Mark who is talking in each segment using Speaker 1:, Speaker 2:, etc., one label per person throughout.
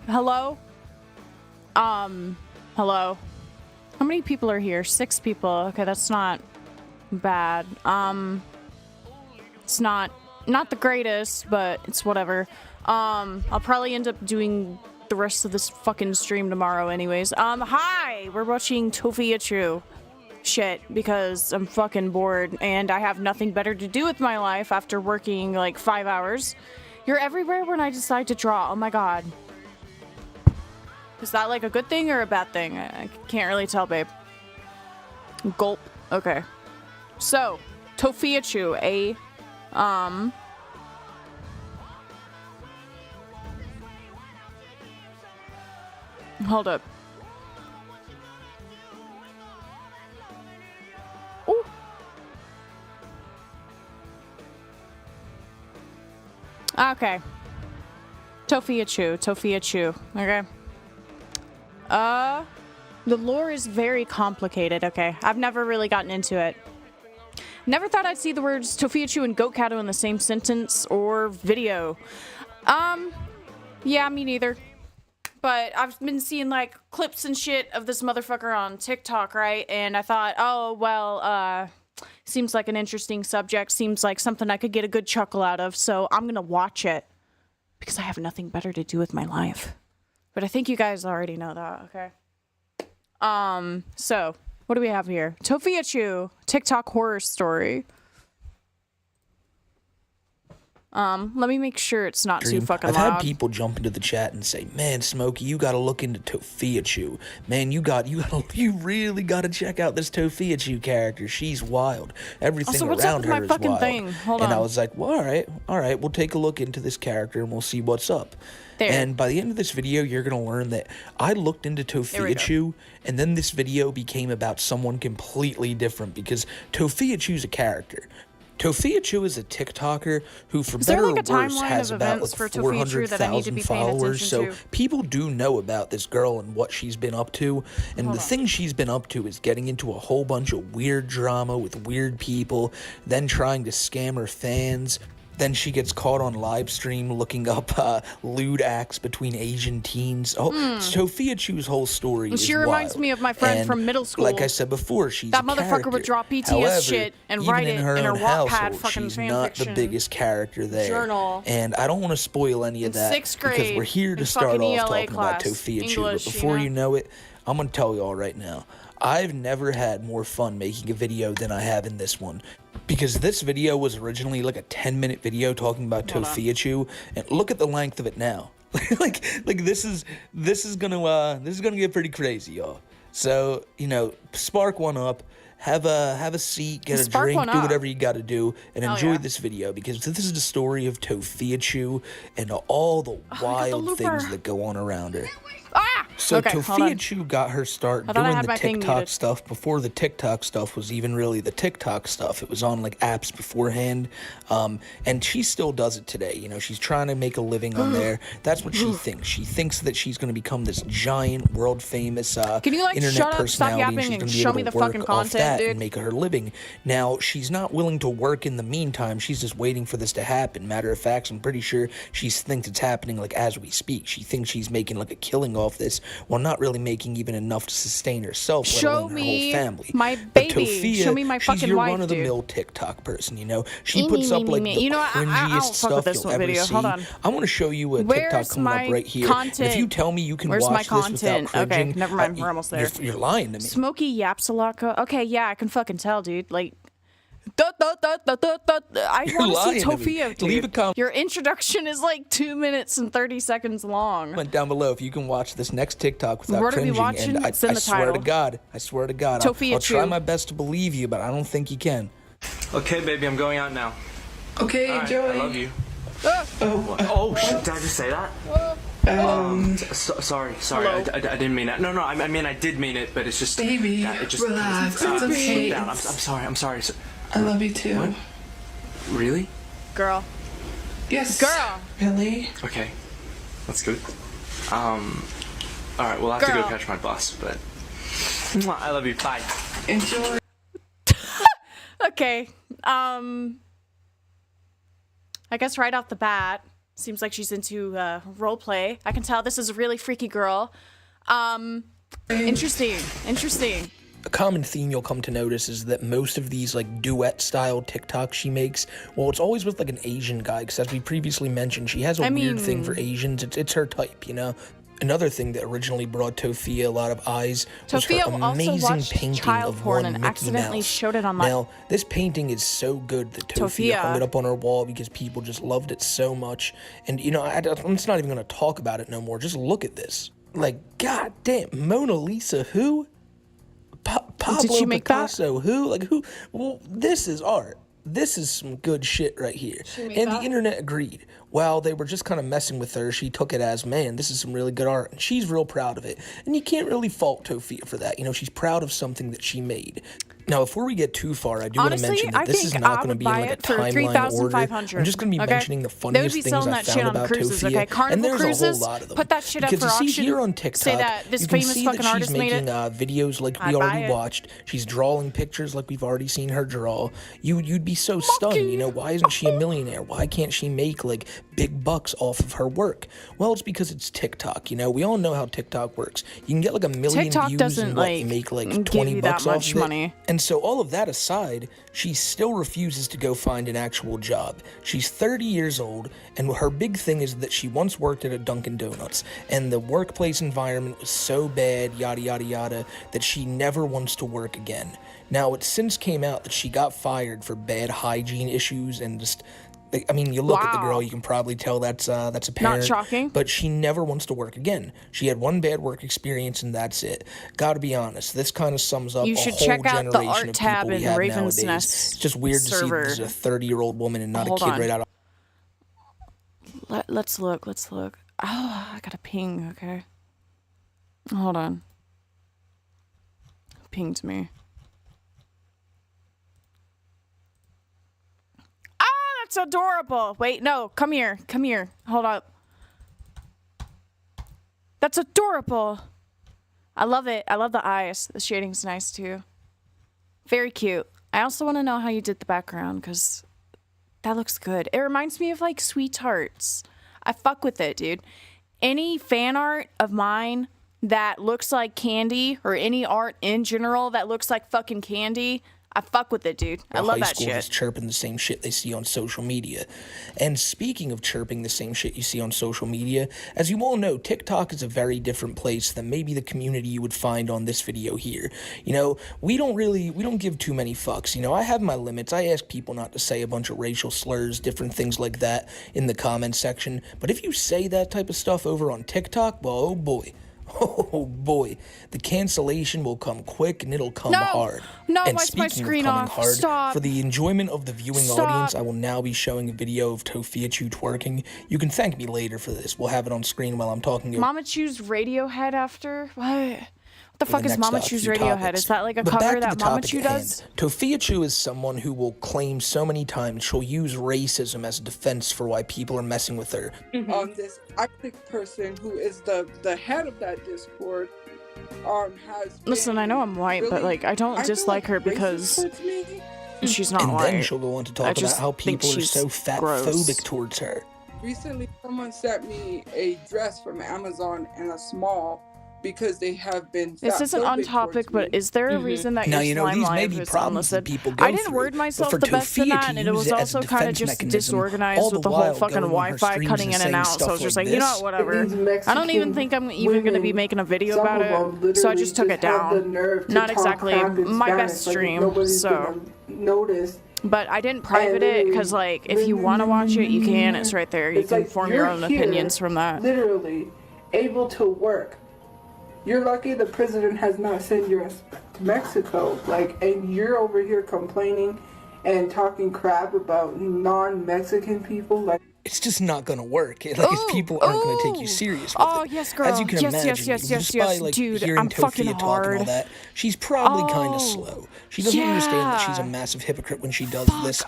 Speaker 1: Hello? Hello? How many people are here? 6 people. Okay, that's not bad. It's not the greatest, but it's whatever. I'll probably end up doing the rest of this fucking stream tomorrow anyways. Hi! We're watching Tophia Chu. Shit, because I'm fucking bored and I have nothing better to do with my life after working like 5 hours. You're everywhere when I decide to draw. Oh my god. Is that like a good thing or a bad thing? I can't really tell, babe. Gulp. Okay. So, Tophiachu, hold up. Ooh. Okay. Tophia Chu. Okay. The lore is very complicated. Okay. I've never really gotten into it. Never thought I'd see the words Tophiachu and GoatCatto in the same sentence or video. Yeah, me neither. But I've been seeing, like, clips and shit of this motherfucker on TikTok, right? And I thought, oh, well, seems like an interesting subject. Seems like something I could get a good chuckle out of. So I'm gonna watch it. Because I have nothing better to do with my life. But I think you guys already know that, okay? So, what do we have here? Tophiachu, TikTok horror story. Let me make sure it's not too fucking loud.
Speaker 2: I've had people jump into the chat and say, "Man, Smokey, you gotta look into Tophiachu. Man, you really gotta check out this Tophiachu character. She's wild. Everything
Speaker 1: also, what's
Speaker 2: around
Speaker 1: up with
Speaker 2: her
Speaker 1: my
Speaker 2: is
Speaker 1: fucking
Speaker 2: wild."
Speaker 1: thing? Hold on.
Speaker 2: And I was like, "Well, all right, we'll take a look into this character and we'll see what's up."
Speaker 1: There.
Speaker 2: And by the end of this video, you're gonna learn that I looked into Tophiachu, and then this video became about someone completely different because Tophiachu's a character. Tophiachu is a TikToker who, for better or worse, has about like 400,000 followers. So people do know about this girl and what she's been up to. And the thing she's been up to is getting into a whole bunch of weird drama with weird people, then trying to scam her fans. Then she gets caught on live stream looking up lewd acts between Asian teens. Oh, Tophiachu's whole story is
Speaker 1: she reminds me of my friend from middle school.
Speaker 2: Like I said before, she's
Speaker 1: that
Speaker 2: a
Speaker 1: motherfucker
Speaker 2: character.
Speaker 1: would draw BTS
Speaker 2: However,
Speaker 1: shit and
Speaker 2: even
Speaker 1: write it
Speaker 2: in her
Speaker 1: in her
Speaker 2: own
Speaker 1: Wattpad
Speaker 2: household,
Speaker 1: fucking
Speaker 2: she's
Speaker 1: fan
Speaker 2: not
Speaker 1: fiction
Speaker 2: the biggest character there.
Speaker 1: journal.
Speaker 2: And I don't want to spoil any of that
Speaker 1: Sixth grade,
Speaker 2: because we're here to
Speaker 1: in
Speaker 2: start
Speaker 1: fucking
Speaker 2: off
Speaker 1: ELA
Speaker 2: talking about
Speaker 1: class,
Speaker 2: Tophiachu.
Speaker 1: English,
Speaker 2: But before
Speaker 1: you
Speaker 2: you know it, I'm going to tell you all right now. I've never had more fun making a video than I have in this one. Because this video was originally like a 10-minute video talking about Tophiachu, and look at the length of it now. like this is gonna get pretty crazy, y'all. So, you know, spark one up, have a seat, get a drink, do whatever you gotta do, and enjoy this video, because this is the story of Tophiachu and all the wild things that go on around her. So Tophiachu got her start doing the TikTok stuff before the TikTok stuff was even really the TikTok stuff. It was on like apps beforehand, and she still does it today. You know, she's trying to make a living on there. That's what she thinks. She thinks that she's going to become this giant, world famous internet personality. And she's going to be able to work off that and make her living. Now, she's not willing to work in the meantime. She's just waiting for this to happen. Matter of fact, I'm pretty sure she thinks it's happening like as we speak. She thinks she's making like a killing off this, while not really making even enough to sustain herself, let alone her whole family.
Speaker 1: My baby. Show me my fucking wife,
Speaker 2: she's your run-of-the-mill TikTok person, you know? She puts up, like, the cringiest stuff you'll ever see. I want to show you a TikTok coming up right here. If you tell me you can watch this without cringing,
Speaker 1: okay, never mind, we're almost there.
Speaker 2: You're lying to me.
Speaker 1: Smokey Yapsalaka. Okay, yeah, I can fucking tell, dude. Like, I want to see Tophia, dude.
Speaker 2: Leave a comment.
Speaker 1: Your introduction is like 2 minutes and 30 seconds long.
Speaker 2: Comment down below if you can watch this next TikTok without cringing. And I swear to God, I'll try my best to believe you, but I don't think you can.
Speaker 3: Okay, baby, I'm going out now.
Speaker 4: Okay,
Speaker 3: right,
Speaker 4: Joey.
Speaker 3: I love you.
Speaker 4: Oh,
Speaker 3: shit, did I just say that? Sorry, I didn't mean that. No, I mean, I did mean it, but it's just...
Speaker 4: Baby, relax, it's okay.
Speaker 3: I'm sorry.
Speaker 4: I love you too.
Speaker 3: What? Really?
Speaker 1: Girl.
Speaker 4: Yes.
Speaker 1: Girl.
Speaker 4: Really?
Speaker 3: Okay. That's good. Alright, we'll have to go catch my bus, but... I love you. Bye.
Speaker 4: Enjoy.
Speaker 1: Okay. I guess right off the bat, Seems like she's into role play. I can tell this is a really freaky girl. Interesting.
Speaker 2: A common theme you'll come to notice is that most of these like duet style TikToks she makes, well, it's always with like an Asian guy, because as we previously mentioned, she has a weird thing for Asians. It's her type, you know. Another thing that originally brought Tophia a lot of eyes was her amazing painting of one
Speaker 1: and
Speaker 2: Mickey
Speaker 1: accidentally
Speaker 2: Mouse.
Speaker 1: showed it online.
Speaker 2: Now, this painting is so good that Tophia hung it up on her wall because people just loved it so much. And, you know, I'm just not even going to talk about it no more. Just look at this. Like, goddamn, Mona Lisa, who? Pablo
Speaker 1: Did she make
Speaker 2: Picasso, who? Like, who? Well, this is art. This is some good shit right here. And the internet agreed. While they were just kind of messing with her, she took it as, man, this is some really good art. And she's real proud of it. And you can't really fault Tophia for that. You know, she's proud of something that she made. Now, before we get too far, I do want to mention that this is not going to be in like a timeline order. I'm just going to be mentioning the funniest things I found about Tophia. And there's a whole lot of them.
Speaker 1: Put that shit up for
Speaker 2: because you see
Speaker 1: auction.
Speaker 2: here on TikTok,
Speaker 1: Say that this
Speaker 2: you can
Speaker 1: famous
Speaker 2: see
Speaker 1: fucking
Speaker 2: that she's
Speaker 1: artist made
Speaker 2: making
Speaker 1: it.
Speaker 2: videos like we already watched. She's drawing pictures like we've already seen her draw. You'd be so stunned, you know, why isn't she a millionaire? Why can't she make like big bucks off of her work? Well, it's because it's TikTok, you know. We all know how TikTok works. You can get like 1 million views and you make like 20 bucks off of it. And so all of that aside, she still refuses to go find an actual job. She's 30 years old, and her big thing is that she once worked at a Dunkin' Donuts, and the workplace environment was so bad, yada yada yada, that she never wants to work again. Now, it since came out that she got fired for bad hygiene issues and just, I mean, you look at the girl, you can probably tell that's apparent.
Speaker 1: Not shocking.
Speaker 2: But she never wants to work again. She had one bad work experience, and that's it. Gotta be honest, this kind of sums up
Speaker 1: You
Speaker 2: a
Speaker 1: should
Speaker 2: whole
Speaker 1: check out the
Speaker 2: generation
Speaker 1: art
Speaker 2: of
Speaker 1: tab
Speaker 2: people we
Speaker 1: in
Speaker 2: have
Speaker 1: Raven's
Speaker 2: nowadays.
Speaker 1: Nest
Speaker 2: It's just weird
Speaker 1: server.
Speaker 2: to see this is a 30-year-old woman and not
Speaker 1: Hold
Speaker 2: a kid
Speaker 1: on.
Speaker 2: right out of...
Speaker 1: Let's look. Oh, I got a ping. Okay. Hold on. Pinged me. That's adorable. Wait, no, come here. Hold up. That's adorable. I love it. I love the eyes. The shading's nice too. Very cute. I also want to know how you did the background because that looks good. It reminds me of like Sweethearts. I fuck with it, dude. Any fan art of mine that looks like candy or any art in general that looks like fucking candy, I fuck with it, dude. I love that shit.
Speaker 2: High school is chirping the same shit they see on social media. And speaking of chirping the same shit you see on social media, as you all know, TikTok is a very different place than maybe the community you would find on this video here. You know, we don't give too many fucks. You know, I have my limits. I ask people not to say a bunch of racial slurs, different things like that in the comment section. But if you say that type of stuff over on TikTok, well, oh boy. Oh boy, the cancellation will come quick and it'll come hard.
Speaker 1: No,
Speaker 2: and
Speaker 1: why's
Speaker 2: speaking
Speaker 1: my screen
Speaker 2: of coming
Speaker 1: off?
Speaker 2: hard,
Speaker 1: Stop.
Speaker 2: for the enjoyment of the viewing audience, I will now be showing a video of Tophia Chu twerking. You can thank me later for this. We'll have it on screen while I'm talking to you.
Speaker 1: Mama Chu's Radiohead after? What? What the fuck is
Speaker 2: next
Speaker 1: Mama
Speaker 2: up,
Speaker 1: Chu's
Speaker 2: few
Speaker 1: Radiohead?
Speaker 2: topics.
Speaker 1: Is that like a
Speaker 2: But
Speaker 1: cover
Speaker 2: back to
Speaker 1: that
Speaker 2: the
Speaker 1: Mama
Speaker 2: topic
Speaker 1: Chu
Speaker 2: at hand.
Speaker 1: does?
Speaker 2: Tophia Chu is someone who will claim so many times she'll use racism as a defense for why people are messing with her.
Speaker 5: This Arctic person who is the head of that Discord has
Speaker 1: Listen, I know I'm white, but
Speaker 5: really-
Speaker 1: like I don't
Speaker 5: I feel
Speaker 1: dislike her
Speaker 5: racist
Speaker 1: because
Speaker 5: towards me.
Speaker 1: she's not
Speaker 2: And
Speaker 1: white.
Speaker 2: then she'll go on to talk about
Speaker 1: just
Speaker 2: how
Speaker 1: think
Speaker 2: people are
Speaker 1: she's
Speaker 2: so fatphobic
Speaker 1: gross.
Speaker 2: towards her.
Speaker 5: Recently, someone sent me a dress from Amazon in a small because they have been.
Speaker 1: This isn't on
Speaker 5: fatphobic
Speaker 1: topic,
Speaker 5: towards
Speaker 1: but
Speaker 5: me.
Speaker 1: is there a reason that
Speaker 2: Now,
Speaker 1: your
Speaker 2: you know,
Speaker 1: slime
Speaker 2: these may
Speaker 1: life
Speaker 2: be
Speaker 1: is
Speaker 2: problems that
Speaker 1: unlisted?
Speaker 2: people go
Speaker 1: I didn't
Speaker 2: through,
Speaker 1: word
Speaker 2: but
Speaker 1: myself
Speaker 2: for
Speaker 1: the best in
Speaker 2: Tophia
Speaker 1: that,
Speaker 2: to
Speaker 1: and it was
Speaker 2: use it as a
Speaker 1: also kind of
Speaker 2: defense
Speaker 1: just
Speaker 2: mechanism,
Speaker 1: disorganized
Speaker 2: all
Speaker 1: with
Speaker 2: the
Speaker 1: the whole
Speaker 2: while
Speaker 1: fucking
Speaker 2: going on her
Speaker 1: Wi-Fi
Speaker 2: streams
Speaker 1: cutting
Speaker 2: and
Speaker 1: in and
Speaker 2: saying
Speaker 1: out. So I
Speaker 2: stuff
Speaker 1: was just
Speaker 2: like
Speaker 1: like, you know
Speaker 2: this.
Speaker 1: what, whatever.
Speaker 6: These
Speaker 1: I don't even
Speaker 6: Mexican
Speaker 1: think I'm even gonna be
Speaker 6: women,
Speaker 1: making a video
Speaker 6: some
Speaker 1: about
Speaker 6: of them
Speaker 1: it.
Speaker 6: literally
Speaker 1: So I just took it
Speaker 6: have the
Speaker 1: down.
Speaker 6: nerve to
Speaker 1: Not
Speaker 6: talk
Speaker 1: exactly
Speaker 6: crap in
Speaker 1: my
Speaker 6: Spanish,
Speaker 1: best
Speaker 6: like
Speaker 1: stream.
Speaker 6: nobody's
Speaker 1: So,
Speaker 6: gonna notice.
Speaker 1: but I didn't private it because like if you want to watch it, you can. It's right there. You
Speaker 6: It's
Speaker 1: can
Speaker 6: like
Speaker 1: form your
Speaker 6: you're
Speaker 1: own
Speaker 6: here,
Speaker 1: opinions from that.
Speaker 6: Literally able to work. You're lucky the president has not sent you to Mexico. Like, and you're over here complaining and talking crap about non-Mexican people. Like,
Speaker 2: It's just not gonna work. Like, people aren't gonna take you serious with
Speaker 1: Oh,
Speaker 2: it.
Speaker 1: yes, girl.
Speaker 2: As you can
Speaker 1: Yes,
Speaker 2: imagine,
Speaker 1: yes,
Speaker 2: just by like
Speaker 1: dude,
Speaker 2: hearing
Speaker 1: I'm fucking
Speaker 2: Tophia talk and all
Speaker 1: hard.
Speaker 2: that, she's probably kind
Speaker 1: Oh,
Speaker 2: of slow. She doesn't understand that she's a
Speaker 1: yeah.
Speaker 2: massive hypocrite when she does this.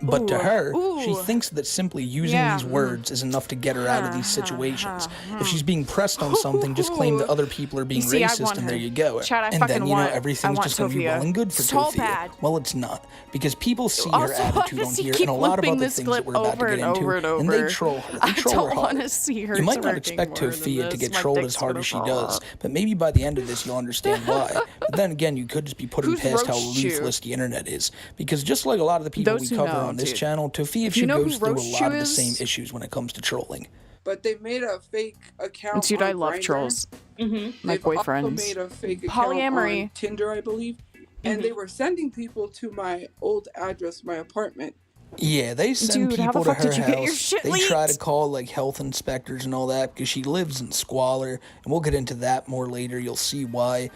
Speaker 2: But to her, she
Speaker 1: ooh.
Speaker 2: thinks that simply using
Speaker 1: Yeah.
Speaker 2: these words is enough to get her out of these situations. If she's being pressed on something, just claim that other people are being
Speaker 1: You see, I
Speaker 2: racist,
Speaker 1: want
Speaker 2: and
Speaker 1: her.
Speaker 2: there you go.
Speaker 1: Chad, I
Speaker 2: and
Speaker 1: fucking
Speaker 2: then, you know,
Speaker 1: want- I
Speaker 2: everything's
Speaker 1: want
Speaker 2: just going to be
Speaker 1: Tophia.
Speaker 2: well and good for
Speaker 1: So
Speaker 2: Tophia.
Speaker 1: bad.
Speaker 2: Well, it's not. Because people see
Speaker 1: Also,
Speaker 2: her attitude
Speaker 1: I
Speaker 2: on
Speaker 1: just
Speaker 2: here
Speaker 1: keep
Speaker 2: and a lot of
Speaker 1: looping
Speaker 2: other
Speaker 1: this
Speaker 2: things
Speaker 1: clip
Speaker 2: that we're about to
Speaker 1: over
Speaker 2: get
Speaker 1: and
Speaker 2: into,
Speaker 1: over and
Speaker 2: and they
Speaker 1: over.
Speaker 2: troll her. They
Speaker 1: I
Speaker 2: troll
Speaker 1: don't
Speaker 2: her hard.
Speaker 1: wanna see her
Speaker 2: You might not
Speaker 1: twerking
Speaker 2: expect
Speaker 1: more than
Speaker 2: Tophia to
Speaker 1: this.
Speaker 2: get
Speaker 1: My
Speaker 2: trolled
Speaker 1: dick's
Speaker 2: as hard
Speaker 1: gonna
Speaker 2: as she
Speaker 1: fall
Speaker 2: does,
Speaker 1: off.
Speaker 2: but maybe by the end of this you'll understand why. But then again, you could just be putting
Speaker 1: Who's
Speaker 2: past how
Speaker 1: Roach Chew?
Speaker 2: ruthless the internet is. Because just like a lot of the people
Speaker 1: Those
Speaker 2: we
Speaker 1: who
Speaker 2: cover
Speaker 1: know,
Speaker 2: on this
Speaker 1: dude.
Speaker 2: channel, Tophia
Speaker 1: If you
Speaker 2: Chu
Speaker 1: know
Speaker 2: goes
Speaker 1: who
Speaker 2: through a
Speaker 1: Roach
Speaker 2: lot
Speaker 1: Chew
Speaker 2: of the
Speaker 1: is-
Speaker 2: same issues when it comes to trolling.
Speaker 5: But they made a fake account
Speaker 1: Dude,
Speaker 5: on
Speaker 1: I love
Speaker 5: Grindr.
Speaker 1: trolls. My
Speaker 5: They've also
Speaker 1: boyfriends.
Speaker 5: made a fake account
Speaker 1: Polyamory.
Speaker 5: on Tinder, I believe. And they were sending people to my old address, my apartment.
Speaker 2: Yeah, they send
Speaker 1: Dude, how the
Speaker 2: people to
Speaker 1: fuck
Speaker 2: her
Speaker 1: did you get your
Speaker 2: house.
Speaker 1: shit
Speaker 2: They try to
Speaker 1: leaked?
Speaker 2: call like health inspectors and all that because she lives in squalor, and we'll get into that more later. You'll see why.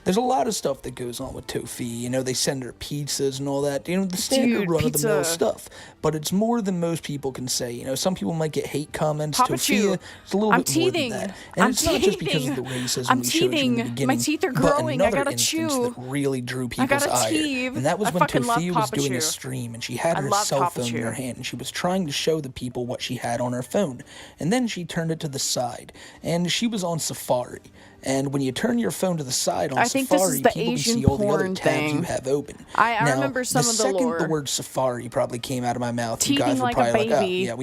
Speaker 2: There's a lot of stuff that goes on with Tophia. You know, they send her pizzas and all that. You know, the standard
Speaker 1: Dude,
Speaker 2: run-of-the-mill
Speaker 1: pizza.
Speaker 2: stuff. But it's more than most people can say. You know, some people might get hate comments.
Speaker 1: Papachu,
Speaker 2: Tophia, it's a little
Speaker 1: I'm
Speaker 2: bit
Speaker 1: teething.
Speaker 2: more than that. And
Speaker 1: I'm
Speaker 2: it's not just because of the
Speaker 1: teething.
Speaker 2: racism
Speaker 1: I'm
Speaker 2: we showed you in the
Speaker 1: teething.
Speaker 2: beginning.
Speaker 1: My teeth are
Speaker 2: but
Speaker 1: growing. I
Speaker 2: another
Speaker 1: gotta
Speaker 2: instance
Speaker 1: chew.
Speaker 2: that really drew
Speaker 1: I
Speaker 2: people's
Speaker 1: gotta
Speaker 2: ire.
Speaker 1: teeth.
Speaker 2: And that was
Speaker 1: I
Speaker 2: when
Speaker 1: fucking love
Speaker 2: Tophia was doing a
Speaker 1: Papachu.
Speaker 2: stream, and she had
Speaker 1: I
Speaker 2: her
Speaker 1: love
Speaker 2: cell phone in
Speaker 1: Papachu.
Speaker 2: her hand, and she was trying to show the people what she had on her phone. And then she turned it to the side, and she was on Safari. And when you turn your phone to the side on
Speaker 1: I think this
Speaker 2: Safari,
Speaker 1: is the
Speaker 2: people can
Speaker 1: Asian
Speaker 2: see all the other
Speaker 1: porn
Speaker 2: tabs you
Speaker 1: thing.
Speaker 2: have open.
Speaker 1: I
Speaker 2: Now,
Speaker 1: remember some
Speaker 2: the
Speaker 1: of the
Speaker 2: second
Speaker 1: lore.
Speaker 2: the word Safari probably came out of my mouth, you
Speaker 1: Teething
Speaker 2: guys were
Speaker 1: like a
Speaker 2: probably like, oh,
Speaker 1: baby.
Speaker 2: yeah,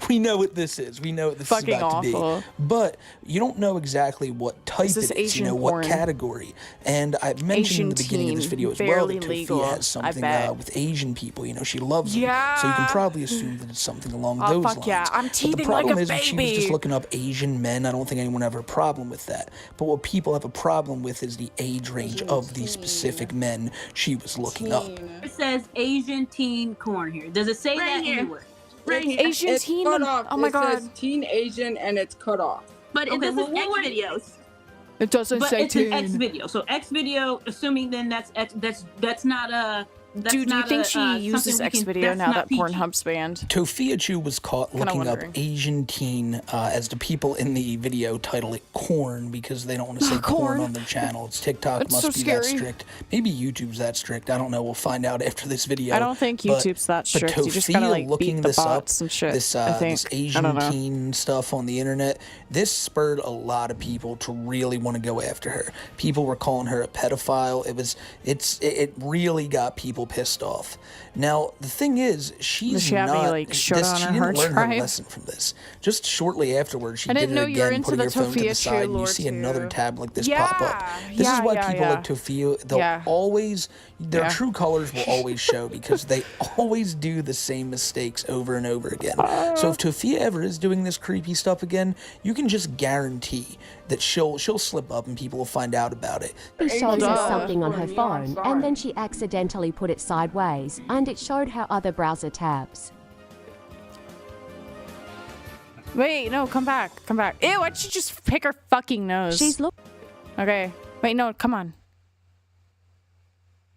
Speaker 2: we know what this is. We know what this
Speaker 1: Fucking
Speaker 2: is about to
Speaker 1: awful.
Speaker 2: be. But you don't know exactly what type
Speaker 1: This is
Speaker 2: it is, you
Speaker 1: Asian
Speaker 2: know, what
Speaker 1: porn.
Speaker 2: category. And I mentioned
Speaker 1: Asian
Speaker 2: in the beginning of this
Speaker 1: teen,
Speaker 2: video as well
Speaker 1: barely
Speaker 2: that
Speaker 1: legal,
Speaker 2: Tophia has
Speaker 1: I
Speaker 2: something
Speaker 1: bet.
Speaker 2: with Asian people. You know, she loves them. So you can
Speaker 1: Yeah.
Speaker 2: probably assume that it's something along
Speaker 1: Oh,
Speaker 2: those
Speaker 1: fuck
Speaker 2: lines.
Speaker 1: yeah. I'm
Speaker 2: But the
Speaker 1: teething like a
Speaker 2: problem is, if she was just
Speaker 1: baby.
Speaker 2: looking up Asian men, I don't think anyone have a problem with that. But what people have a problem with is the age range of these specific men she was looking up.
Speaker 7: It says Asian teen corn here. Does it say that anywhere?
Speaker 1: Asian
Speaker 5: It's
Speaker 1: teen.
Speaker 5: cut off.
Speaker 1: Oh my
Speaker 5: It says
Speaker 1: god.
Speaker 5: teen Asian and it's cut off.
Speaker 7: But
Speaker 8: Okay,
Speaker 7: this
Speaker 8: well,
Speaker 7: is
Speaker 8: what
Speaker 7: X
Speaker 8: were-
Speaker 7: videos.
Speaker 1: It doesn't
Speaker 7: But
Speaker 1: say
Speaker 7: it's an X
Speaker 1: teen.
Speaker 7: video. So X video, assuming then that's not a. That's
Speaker 1: Dude, do you
Speaker 7: not
Speaker 1: think
Speaker 7: a,
Speaker 1: she uses
Speaker 7: something we
Speaker 1: X
Speaker 7: can-
Speaker 1: video
Speaker 7: that's
Speaker 1: now that
Speaker 7: not PG.
Speaker 1: Pornhub's banned?
Speaker 2: Tophia Chu was caught
Speaker 1: Kinda
Speaker 2: looking up
Speaker 1: wondering.
Speaker 2: Asian teen as the people in the video title it corn because they don't want to say
Speaker 1: Corn.
Speaker 2: corn on their channel. It's TikTok
Speaker 1: That's
Speaker 2: must
Speaker 1: so
Speaker 2: be that
Speaker 1: scary.
Speaker 2: strict. Maybe YouTube's that strict. I don't know. We'll find out after this video.
Speaker 1: I don't think
Speaker 2: But-
Speaker 1: YouTube's that
Speaker 2: but
Speaker 1: strict. You just gotta
Speaker 2: Tophia
Speaker 1: like
Speaker 2: looking
Speaker 1: beat the
Speaker 2: this up,
Speaker 1: bots and shit.
Speaker 2: This,
Speaker 1: I think.
Speaker 2: this
Speaker 1: I
Speaker 2: Asian
Speaker 1: don't know.
Speaker 2: teen stuff on the internet, this spurred a lot of people to really want to go after her. People were calling her a pedophile. It really got people pissed off. Now the thing is, she's
Speaker 1: Does she have any,
Speaker 2: not.
Speaker 1: like, shit on
Speaker 2: she
Speaker 1: her
Speaker 2: didn't
Speaker 1: hard
Speaker 2: learn
Speaker 1: drive?
Speaker 2: her lesson from this. Just shortly afterwards, she
Speaker 1: I
Speaker 2: did
Speaker 1: didn't
Speaker 2: it
Speaker 1: know you were
Speaker 2: again,
Speaker 1: into
Speaker 2: putting
Speaker 1: the
Speaker 2: her phone to
Speaker 1: Tophia
Speaker 2: the
Speaker 1: Chu
Speaker 2: side, and you
Speaker 1: lore,
Speaker 2: see another
Speaker 1: too.
Speaker 2: tab like this pop up. This
Speaker 1: Yeah,
Speaker 2: is why
Speaker 1: yeah,
Speaker 2: people
Speaker 1: yeah.
Speaker 2: like Tophia, they'll
Speaker 1: Yeah.
Speaker 2: always, their
Speaker 1: Yeah.
Speaker 2: true colors will always show because they always do the same mistakes over and over again. So if Tophia ever is doing this creepy stuff again, you can just guarantee that she'll slip up and people will find out about it.
Speaker 9: She showed
Speaker 1: Duh.
Speaker 9: her something on her
Speaker 6: Put me on
Speaker 9: phone,
Speaker 6: side.
Speaker 9: and then she accidentally put it sideways, and it showed her other browser tabs.
Speaker 1: Wait, no, come back. Come back. Ew, why'd she just pick her fucking nose?
Speaker 9: She's
Speaker 1: Okay. Wait, no, come on.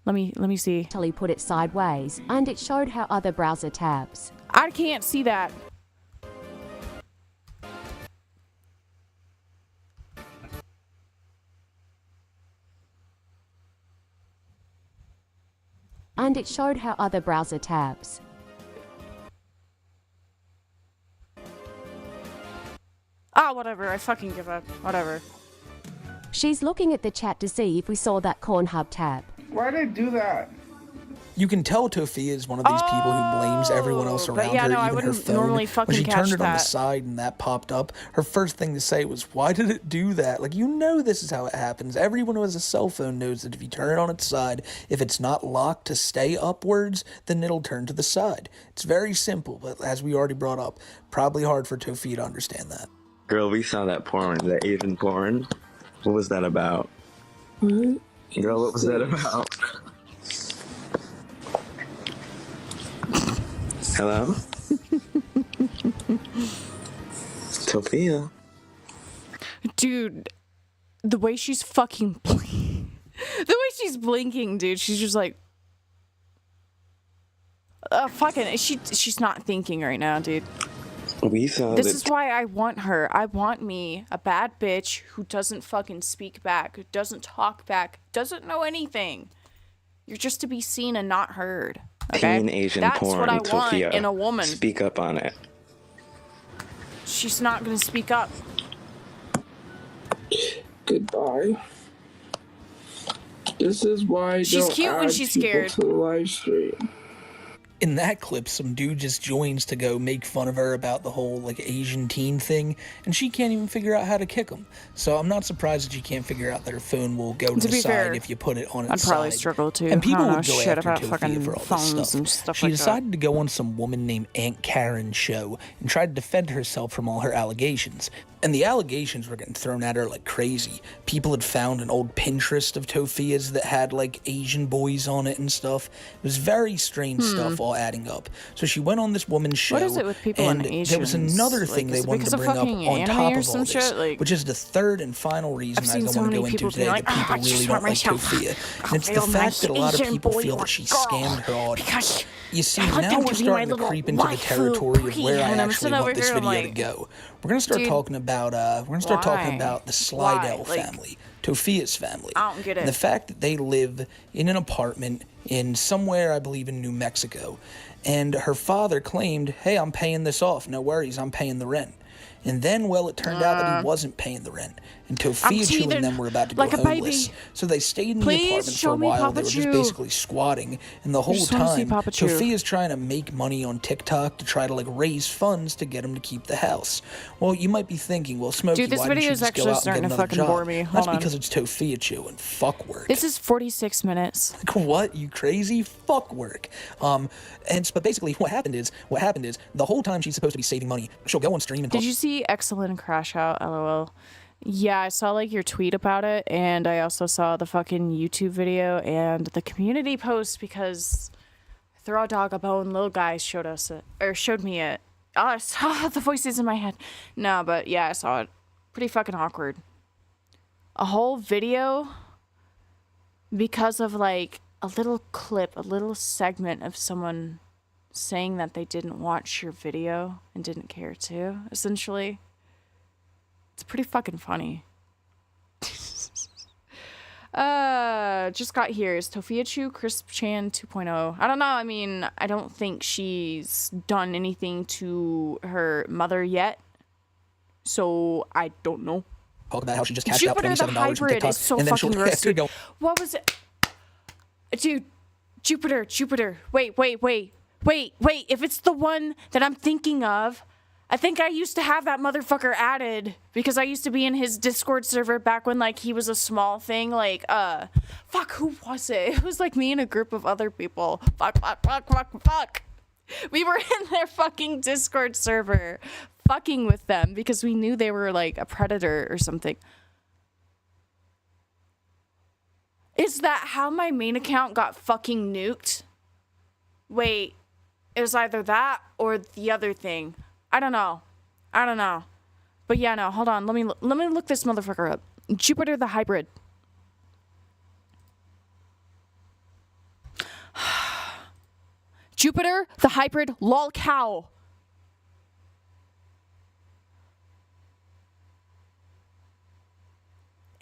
Speaker 1: Let me see.
Speaker 9: literally put it sideways, and it showed her other browser tabs.
Speaker 1: I can't see that.
Speaker 9: And it showed her other browser tabs.
Speaker 1: Ah, whatever. I fucking give up. Whatever.
Speaker 9: She's looking at the chat to see if we saw that Cornhub tab.
Speaker 6: Why'd I do that?
Speaker 2: You can tell Tophia is one of these people who blames everyone else
Speaker 1: Oh,
Speaker 2: around
Speaker 1: but yeah,
Speaker 2: her,
Speaker 1: no, I
Speaker 2: even her
Speaker 1: wouldn't
Speaker 2: phone.
Speaker 1: normally
Speaker 2: When
Speaker 1: fucking
Speaker 2: she
Speaker 1: catch
Speaker 2: turned it on the
Speaker 1: that.
Speaker 2: side and that popped up, her first thing to say was, "Why did it do that?" Like, you know this is how it happens. Everyone who has a cell phone knows that if you turn it on its side, if it's not locked to stay upwards, then it'll turn to the side. It's very simple, but as we already brought up, probably hard for Tophia to understand that.
Speaker 3: Girl, we saw that porn, that Asian porn. What was that about? Girl, what was that about? Hello? Tophia?
Speaker 1: Dude, the way she's fucking blinking. The way she's blinking, dude. She's just like fucking she's not thinking right now, dude.
Speaker 3: We saw
Speaker 1: This
Speaker 3: that.
Speaker 1: is why I want her. I want me a bad bitch who doesn't fucking speak back, who doesn't talk back, doesn't know anything. You're just to be seen and not heard. Okay?
Speaker 3: teen Asian
Speaker 1: That's
Speaker 3: porn,
Speaker 1: what I want
Speaker 3: Tophia.
Speaker 1: in a woman.
Speaker 3: Speak up on it.
Speaker 1: She's not gonna speak up.
Speaker 6: Goodbye. This is why I
Speaker 1: She's
Speaker 6: don't
Speaker 1: cute when
Speaker 6: add
Speaker 1: she's
Speaker 6: people
Speaker 1: scared.
Speaker 6: to the live stream.
Speaker 2: In that clip, some dude just joins to go make fun of her about the whole, like, Asian teen thing, and she can't even figure out how to kick him. So I'm not surprised that she can't figure out that her phone will go to the
Speaker 1: be
Speaker 2: side
Speaker 1: fair,
Speaker 2: if you put it on its
Speaker 1: I'd probably
Speaker 2: side.
Speaker 1: struggle too.
Speaker 2: And people
Speaker 1: I don't know
Speaker 2: would go
Speaker 1: shit
Speaker 2: after
Speaker 1: about
Speaker 2: Tophia
Speaker 1: fucking
Speaker 2: for all
Speaker 1: phones
Speaker 2: this
Speaker 1: and
Speaker 2: stuff.
Speaker 1: stuff
Speaker 2: She
Speaker 1: like that.
Speaker 2: decided to go on some woman named Aunt Karen's show and tried to defend herself from all her allegations. And the allegations were getting thrown at her like crazy. People had found an old Pinterest of Tophia's that had like Asian boys on it and stuff. It was very strange stuff all adding up. So she went on this woman's show.
Speaker 1: What is it with people
Speaker 2: and
Speaker 1: and
Speaker 2: there was
Speaker 1: Asians?
Speaker 2: another
Speaker 1: Like,
Speaker 2: thing
Speaker 1: is
Speaker 2: they
Speaker 1: it
Speaker 2: wanted
Speaker 1: because
Speaker 2: to
Speaker 1: of
Speaker 2: bring up
Speaker 1: fucking
Speaker 2: on
Speaker 1: anime
Speaker 2: top
Speaker 1: or
Speaker 2: of
Speaker 1: some
Speaker 2: all this,
Speaker 1: shit? Like,
Speaker 2: which is the third and final reason
Speaker 1: I've
Speaker 2: I
Speaker 1: seen
Speaker 2: don't
Speaker 1: so
Speaker 2: want to
Speaker 1: many
Speaker 2: go into
Speaker 1: people
Speaker 2: today
Speaker 1: be like,
Speaker 2: that people
Speaker 1: "Oh, I just
Speaker 2: really
Speaker 1: want
Speaker 2: don't like
Speaker 1: myself
Speaker 2: Tophia. And it's the
Speaker 1: real
Speaker 2: fact
Speaker 1: nice
Speaker 2: that a lot of
Speaker 1: Asian
Speaker 2: people
Speaker 1: boy
Speaker 2: feel
Speaker 1: or
Speaker 2: that she
Speaker 1: girl,
Speaker 2: scammed her audience.
Speaker 1: because
Speaker 2: You see,
Speaker 1: I want
Speaker 2: now
Speaker 1: them
Speaker 2: we're
Speaker 1: to be my
Speaker 2: starting to
Speaker 1: little
Speaker 2: creep into the
Speaker 1: waifu
Speaker 2: territory of where I
Speaker 1: queen, and I'm
Speaker 2: actually
Speaker 1: sitting
Speaker 2: want
Speaker 1: over
Speaker 2: this
Speaker 1: here, I'm
Speaker 2: video to
Speaker 1: like,
Speaker 2: go. We're gonna start
Speaker 1: dude,
Speaker 2: talking about
Speaker 1: why?
Speaker 2: the Slidell
Speaker 1: Why? Like,
Speaker 2: family, Tophia's family.
Speaker 1: I don't get it.
Speaker 2: And the fact that they live in an apartment in somewhere, I believe, in New Mexico, and her father claimed, "Hey, I'm paying this off. No worries, I'm paying the rent." And then, well, it turned out that he wasn't paying the rent, and Tophia Chu
Speaker 1: teething
Speaker 2: and them were about to go
Speaker 1: like a
Speaker 2: homeless.
Speaker 1: baby.
Speaker 2: So they stayed in the
Speaker 1: Please
Speaker 2: apartment for
Speaker 1: show
Speaker 2: a
Speaker 1: me
Speaker 2: while. They were just
Speaker 1: Papachu.
Speaker 2: basically squatting, and the whole
Speaker 1: just wanna see
Speaker 2: time,
Speaker 1: Papachu.
Speaker 2: Tophia's trying to make money on TikTok to try to like raise funds to get him to keep the house. Well, you might be thinking, well, Smokey,
Speaker 1: Dude, this
Speaker 2: why didn't
Speaker 1: video
Speaker 2: you
Speaker 1: is
Speaker 2: just go
Speaker 1: actually
Speaker 2: out and
Speaker 1: starting
Speaker 2: get
Speaker 1: to
Speaker 2: another
Speaker 1: fucking
Speaker 2: job?
Speaker 1: bore me.
Speaker 2: That's
Speaker 1: Hold on.
Speaker 2: because it's Tophia Chu and fuck work.
Speaker 1: This is 46 minutes.
Speaker 2: What? You crazy? Fuck work. But basically what happened is the whole time she's supposed to be saving money, she'll go on stream and
Speaker 1: Did you see Excellent Crash Out? LOL. Yeah, I saw like your tweet about it, and I also saw the fucking YouTube video and the community post because Throw a Dog a Bone little guy showed us it, or showed me it. Oh, I saw the voices in my head. No, but yeah, I saw it. Pretty fucking awkward. A whole video because of like a little clip, a little segment of someone saying that they didn't watch your video and didn't care to, essentially. It's pretty fucking funny. Just got here. Is Tophia Chu Crisp Chan 2.0? I don't know. I mean, I don't think she's done anything to her mother yet. So, I don't know.
Speaker 2: talk about how she just cashed out
Speaker 1: Jupiter the
Speaker 2: $27 from
Speaker 1: hybrid
Speaker 2: TikTok,
Speaker 1: is so
Speaker 2: and then
Speaker 1: fucking
Speaker 2: she'll
Speaker 1: gross, dude.
Speaker 2: go,
Speaker 1: What was it? Dude, Jupiter. Wait. If it's the one that I'm thinking of, I think I used to have that motherfucker added because I used to be in his Discord server back when like he was a small thing. Like, fuck, who was it? It was like me and a group of other people. Fuck. We were in their fucking Discord server fucking with them because we knew they were like a predator or something. Is that how my main account got fucking nuked? Wait, it was either that or the other thing. I don't know. But yeah, no, hold on. Let me look this motherfucker up. Jupiter the hybrid. Jupiter the hybrid lolcow.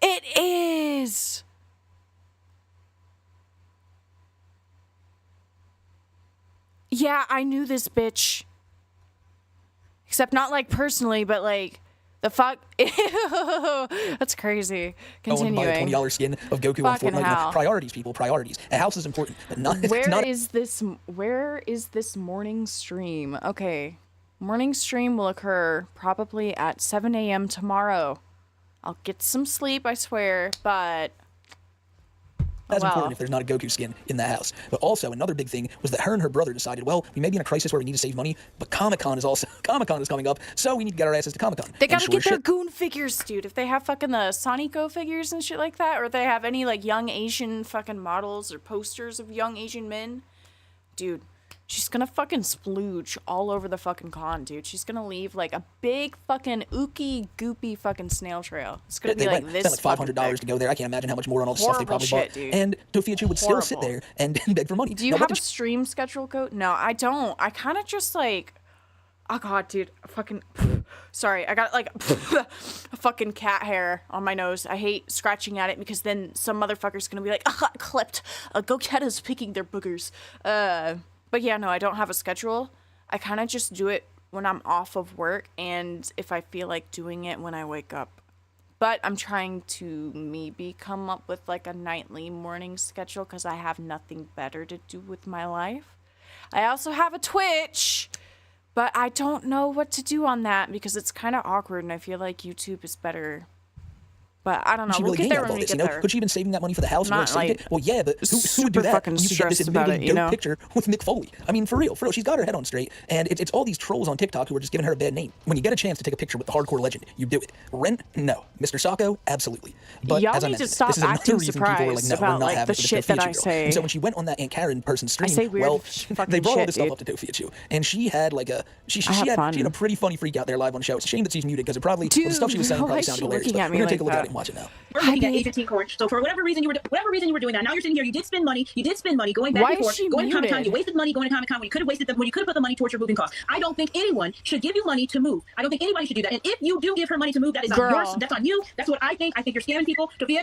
Speaker 1: It is. Yeah, I knew this bitch. Except not like personally, but like the fuck. Ew, that's crazy. Continuing.
Speaker 2: buy a $20 skin of Goku on
Speaker 1: Fucking
Speaker 2: Fortnite.
Speaker 1: hell.
Speaker 2: Priorities, people. Priorities. A house is important, but not.
Speaker 1: Where is this morning stream? Okay. Morning stream will occur probably at 7 a.m. tomorrow. I'll get some sleep, I swear, but
Speaker 2: That's
Speaker 1: well.
Speaker 2: important if there's not a Goku skin in the house. But also, another big thing was that her and her brother decided, well, we may be in a crisis where we need to save money, but Comic-Con is coming up, so we need to get our asses to Comic-Con.
Speaker 1: They gotta get their goon figures, dude. If they have fucking the Sonico figures and shit like that, or if they have any like young Asian fucking models or posters of young Asian men, dude, she's gonna fucking splooge all over the fucking con, dude. She's gonna leave like a big fucking ooky goopy fucking snail trail. It's gonna be like this.
Speaker 2: Spent like $500 to go there. I can't imagine how much more on all the stuff they
Speaker 1: Horrible
Speaker 2: probably
Speaker 1: shit,
Speaker 2: bought.
Speaker 1: dude.
Speaker 2: And Tophia Chu would still sit there and beg for money.
Speaker 1: Do you
Speaker 2: Now, what
Speaker 1: have a
Speaker 2: did
Speaker 1: stream schedule, Goat? No, I don't. I kind of just like, oh god, dude, fucking, sorry, I got like a fucking cat hair on my nose. I hate scratching at it because then some motherfucker's gonna be like, clipped. GoatCatto's picking their boogers. But yeah, no, I don't have a schedule. I kind of just do it when I'm off of work and if I feel like doing it when I wake up. But I'm trying to maybe come up with like a nightly morning schedule because I have nothing better to do with my life. I also have a Twitch, but I don't know what to do on that because it's kind of awkward and I feel like YouTube is better. But I don't know.
Speaker 2: She
Speaker 1: We'll
Speaker 2: really
Speaker 1: get
Speaker 2: gained
Speaker 1: there
Speaker 2: out of
Speaker 1: when
Speaker 2: all
Speaker 1: we
Speaker 2: this,
Speaker 1: get
Speaker 2: you know?
Speaker 1: there.
Speaker 2: Could she have been saving that money for the house?
Speaker 1: Not,
Speaker 2: Saved
Speaker 1: like,
Speaker 2: it? Well, yeah, but who would do that?
Speaker 1: fucking
Speaker 2: You could get this
Speaker 1: stressed about it,
Speaker 2: big
Speaker 1: you know?
Speaker 2: picture with Mick Foley. I mean, for real, she's got her head on straight, and it's all these trolls on TikTok who are just giving her a bad name. When you get a chance to take a picture with the hardcore legend, you do it. Rent? No. Mr. Sacco? Absolutely. But
Speaker 1: Y'all
Speaker 2: as I
Speaker 1: need to
Speaker 2: mentioned,
Speaker 1: stop
Speaker 2: this is another
Speaker 1: acting
Speaker 2: reason people were like,
Speaker 1: surprised
Speaker 2: no, we're
Speaker 1: about
Speaker 2: not
Speaker 1: like
Speaker 2: having
Speaker 1: the
Speaker 2: it for
Speaker 1: shit that
Speaker 2: Tophia
Speaker 1: I
Speaker 2: Chu.
Speaker 1: say.
Speaker 2: And so when she went on that Aunt Karen person's stream,
Speaker 1: say weird
Speaker 2: well,
Speaker 1: fucking
Speaker 2: they brought all
Speaker 1: shit,
Speaker 2: this stuff
Speaker 1: dude.
Speaker 2: up to Tophia Chu, and she had like a she
Speaker 1: had
Speaker 2: had
Speaker 1: fun.
Speaker 2: a pretty funny freak out there live on the show. It's a shame that she's muted because it probably
Speaker 1: Dude,
Speaker 2: well, the stuff she was saying
Speaker 1: why
Speaker 2: probably
Speaker 1: is
Speaker 2: sounded
Speaker 1: she
Speaker 2: hilarious.
Speaker 1: looking
Speaker 2: But
Speaker 1: at
Speaker 2: we're
Speaker 1: me
Speaker 2: gonna take a
Speaker 1: like
Speaker 2: look at
Speaker 1: that?
Speaker 2: it and watch it now.
Speaker 7: We're looking at A15 Corn. So for whatever reason you were doing that. Now you're sitting here. You did spend money going back
Speaker 1: Why
Speaker 7: and
Speaker 1: is
Speaker 7: forth,
Speaker 1: she
Speaker 7: going to Comic Con.
Speaker 1: muted?
Speaker 7: You wasted money going to Comic Con when you could have wasted when you could have put the money towards your moving costs. I don't think anyone should give you money to move. I don't think anybody should do that. And if you do give her money to move, that is on
Speaker 1: Girl.
Speaker 7: yours. That's on you. That's what I think. I think you're scamming people. Tophia,